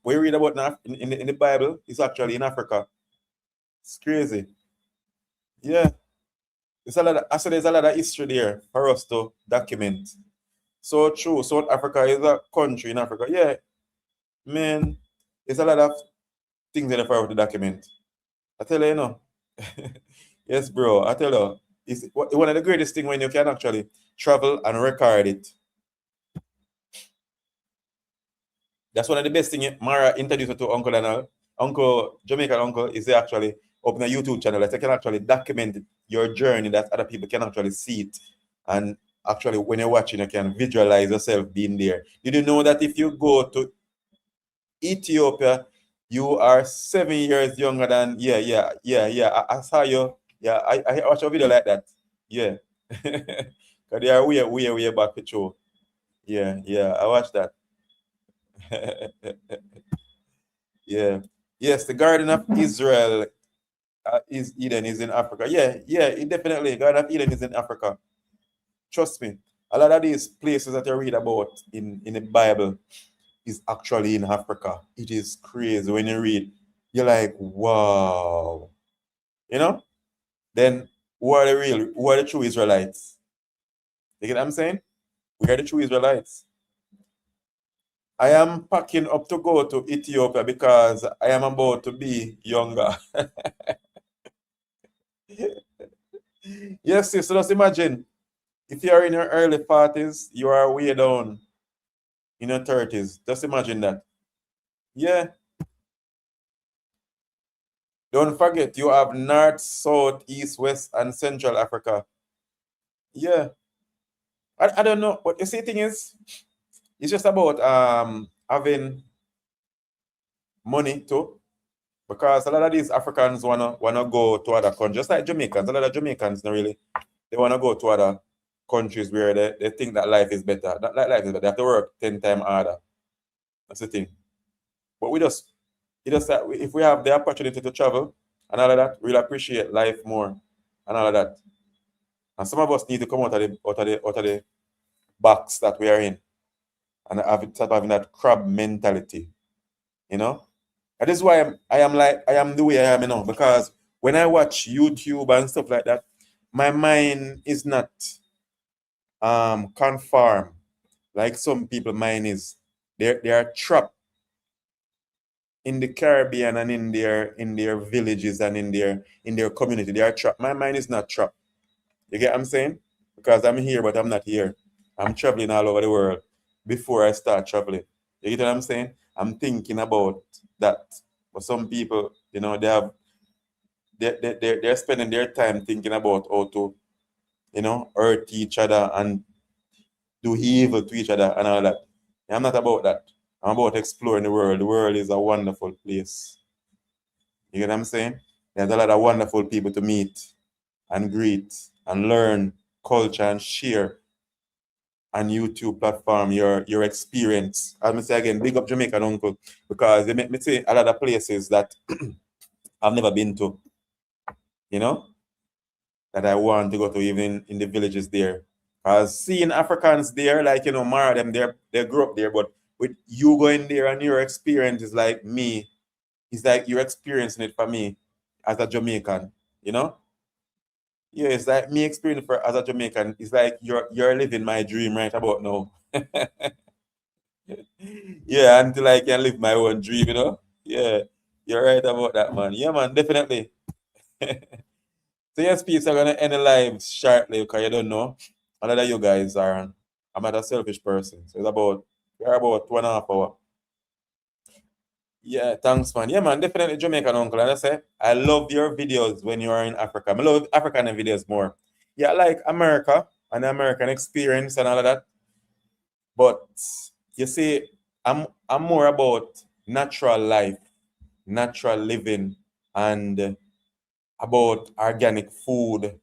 we read about in the Bible is actually in Africa. It's crazy. Yeah. I said there's a lot of history there for us to document. So true. South Africa is a country in Africa. Yeah, man. There's a lot of things in the for us to document. I tell you. Yes, bro. I tell you, it's one of the greatest things when you can actually travel and record it. That's one of the best things Mara introduced me to Uncle Donald. Uncle, Jamaican Uncle, is they actually open a YouTube channel that you can actually document your journey that other people can actually see it. And actually, when you're watching, you can visualize yourself being there. Did you know that if you go to Ethiopia, you are 7 years younger than, yeah. I saw you. Yeah, I watched a video like that. Yeah. Because they are way back picture. Yeah, I watched that. Yeah. Yes, the Garden of Israel is Eden is in Africa. Yeah, it definitely. Garden of Eden is in Africa. Trust me. A lot of these places that you read about in the Bible is actually in Africa. It is crazy when you read. You're like, wow. You know? Then who are the true Israelites? You get what I'm saying? We are the true Israelites. I am packing up to go to Ethiopia because I am about to be younger. Yes, sis, so just imagine if you are in your early 40s, you are way down in your 30s. Just imagine that. Yeah, Don't forget, you have North, South, East, West, and Central Africa. Yeah. I don't know. But you see, the thing is, it's just about having money too. Because a lot of these Africans wanna go to other countries, just like Jamaicans. A lot of Jamaicans not really they wanna go to other countries where they think that life is better. Not like life is better. They have to work 10 times harder. That's the thing. But if we have the opportunity to travel and all of that, we'll appreciate life more and all of that. And some of us need to come out of the box that we are in and start having that crab mentality, you know? That is why I am the way I am, because when I watch YouTube and stuff like that, my mind is not conform like some people mind is. They are trapped in the Caribbean and in their villages and in their community. They are trapped. My mind is not trapped. You get what I'm saying? Because I'm here, but I'm not here. I'm traveling all over the world before I start traveling. You get what I'm saying? I'm thinking about that. But some people, they're spending their time thinking about how to, hurt each other and do evil to each other and all that. I'm not about that. I'm about exploring the world. The world is a wonderful place. You get what I'm saying? There's a lot of wonderful people to meet and greet and learn culture and share on YouTube platform your experience. As I say again, big up Jamaican uncle, because they make me see a lot of places that I've never been to, you know, that I want to go to, even in the villages there. Because seeing Africans there, like, Mara, them, they grew up there, but with you going there and your experience is like me, it's like you're experiencing it for me as a Jamaican, you know? Yeah, it's like me experiencing for as a Jamaican. It's like you're living my dream right about now. Yeah, until I can live my own dream, Yeah, you're right about that, man. Yeah, man, definitely. So yes, peeps are gonna end the live shortly because you don't know. A lot of you guys are. I'm not a selfish person, so we're about 2.5 hours. Yeah, thanks, man. Yeah, man, definitely Jamaican uncle. And I say, I love your videos when you are in Africa. I love African videos more. Yeah, I like America and the American experience and all of that. But you see, I'm more about natural life, natural living, and about organic food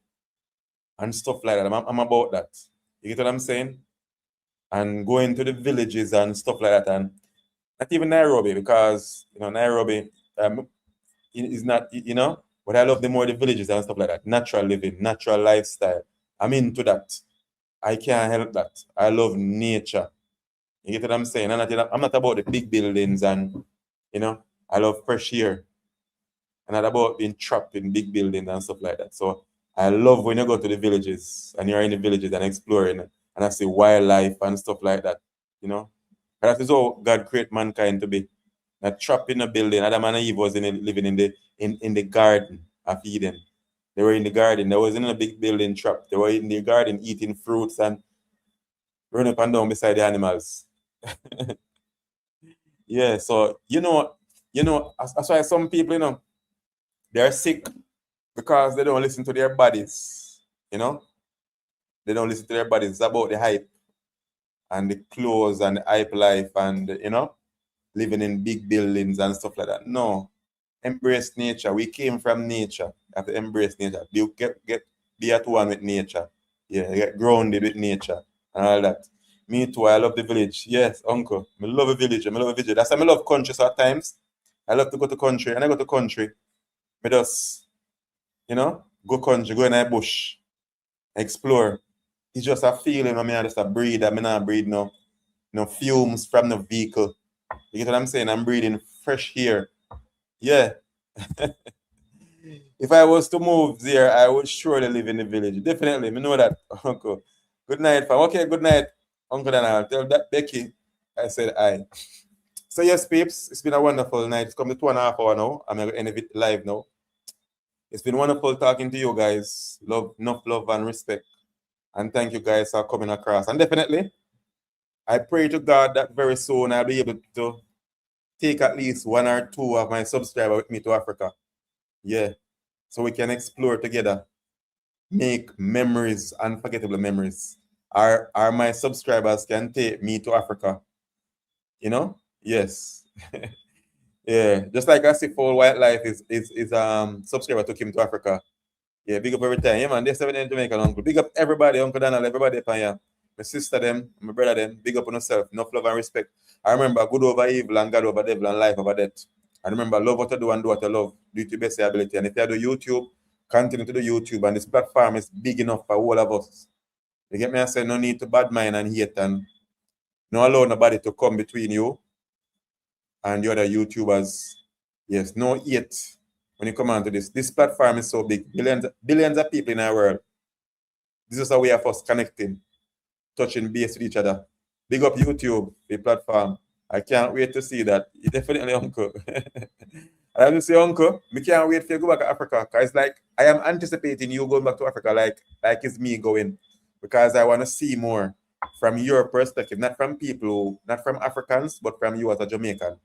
and stuff like that. I'm about that. You get what I'm saying? And going to the villages and stuff like that, and not even Nairobi, because Nairobi is not, but I love the more the villages and stuff like that. Natural living, natural lifestyle. I'm into that. I can't help that. I love nature. You get what I'm saying? I'm not about the big buildings, and I love fresh air. And not about being trapped in big buildings and stuff like that. So I love when you go to the villages and you're in the villages and exploring, and I see wildlife and stuff like that. You know, and that is how God created mankind to be. Not trapped in a building. Adam and Eve was living in the garden of Eden. They were in the garden. They wasn't in a big building trapped. They were in the garden eating fruits and running up and down beside the animals. Yeah, so that's why some people, they're sick because they don't listen to their bodies. You know, they don't listen to their bodies. It's about the hype and the clothes and the hype life, and living in big buildings and stuff like that. No, embrace nature. We came from nature. You have to embrace nature. Be at one with nature. Yeah, get grounded with nature and all that. Me too. I love the village. Yes, uncle. I love a village. I love a village. That's why I love country. So at times, I love to go to country, and I go to country. I just, go country, go in a bush, explore. It's just a feeling. I mean, I just a breathe. I mean, I breathe no fumes from the vehicle. You get what I'm saying? I'm breathing fresh air. Yeah. If I was to move there, I would surely live in the village. Definitely. Me know that, uncle. Good night, fam. Okay, good night, Uncle Daniel. Tell that Becky I said I. So yes, peeps, it's been a wonderful night. It's come to 2.5 hours now. I'm gonna end it live now. It's been wonderful talking to you guys. Love, enough love and respect. And thank you guys for coming across. And definitely, I pray to God that very soon I'll be able to take at least one or two of my subscribers with me to Africa. Yeah. So we can explore together, make memories, unforgettable memories. Our my subscribers can take me to Africa, you know? Yes. Yeah. Just like I see for Wildlife is subscriber took him to Africa. Yeah, big up every time. Yeah, man, there's 7 Jamaican uncle. Big up everybody, Uncle Donald, everybody up here. My sister them, my brother them, big up on yourself. Enough love and respect. I remember good over evil and God over devil and life over death. I remember love what you do and do what you love. Do it to your best ability. And if you do YouTube, continue to do YouTube. And this platform is big enough for all of us. You get me? I say no need to bad mind and hate and no allow nobody to come between you and the other YouTubers. Yes, no hate when you come onto this. This platform is so big. Billions of people in our world. This is a way of us connecting, touching base with each other. Big up YouTube, the platform. I can't wait to see that. You definitely, Uncle. I have to say, Uncle, we can't wait for you to go back to Africa. Because it's like, I am anticipating you going back to Africa like it's me going. Because I want to see more from your perspective, not from people, not from Africans, but from you as a Jamaican.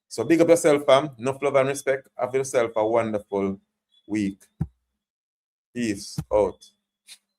So big up yourself, fam. Enough love and respect. Have yourself a wonderful week. Peace out.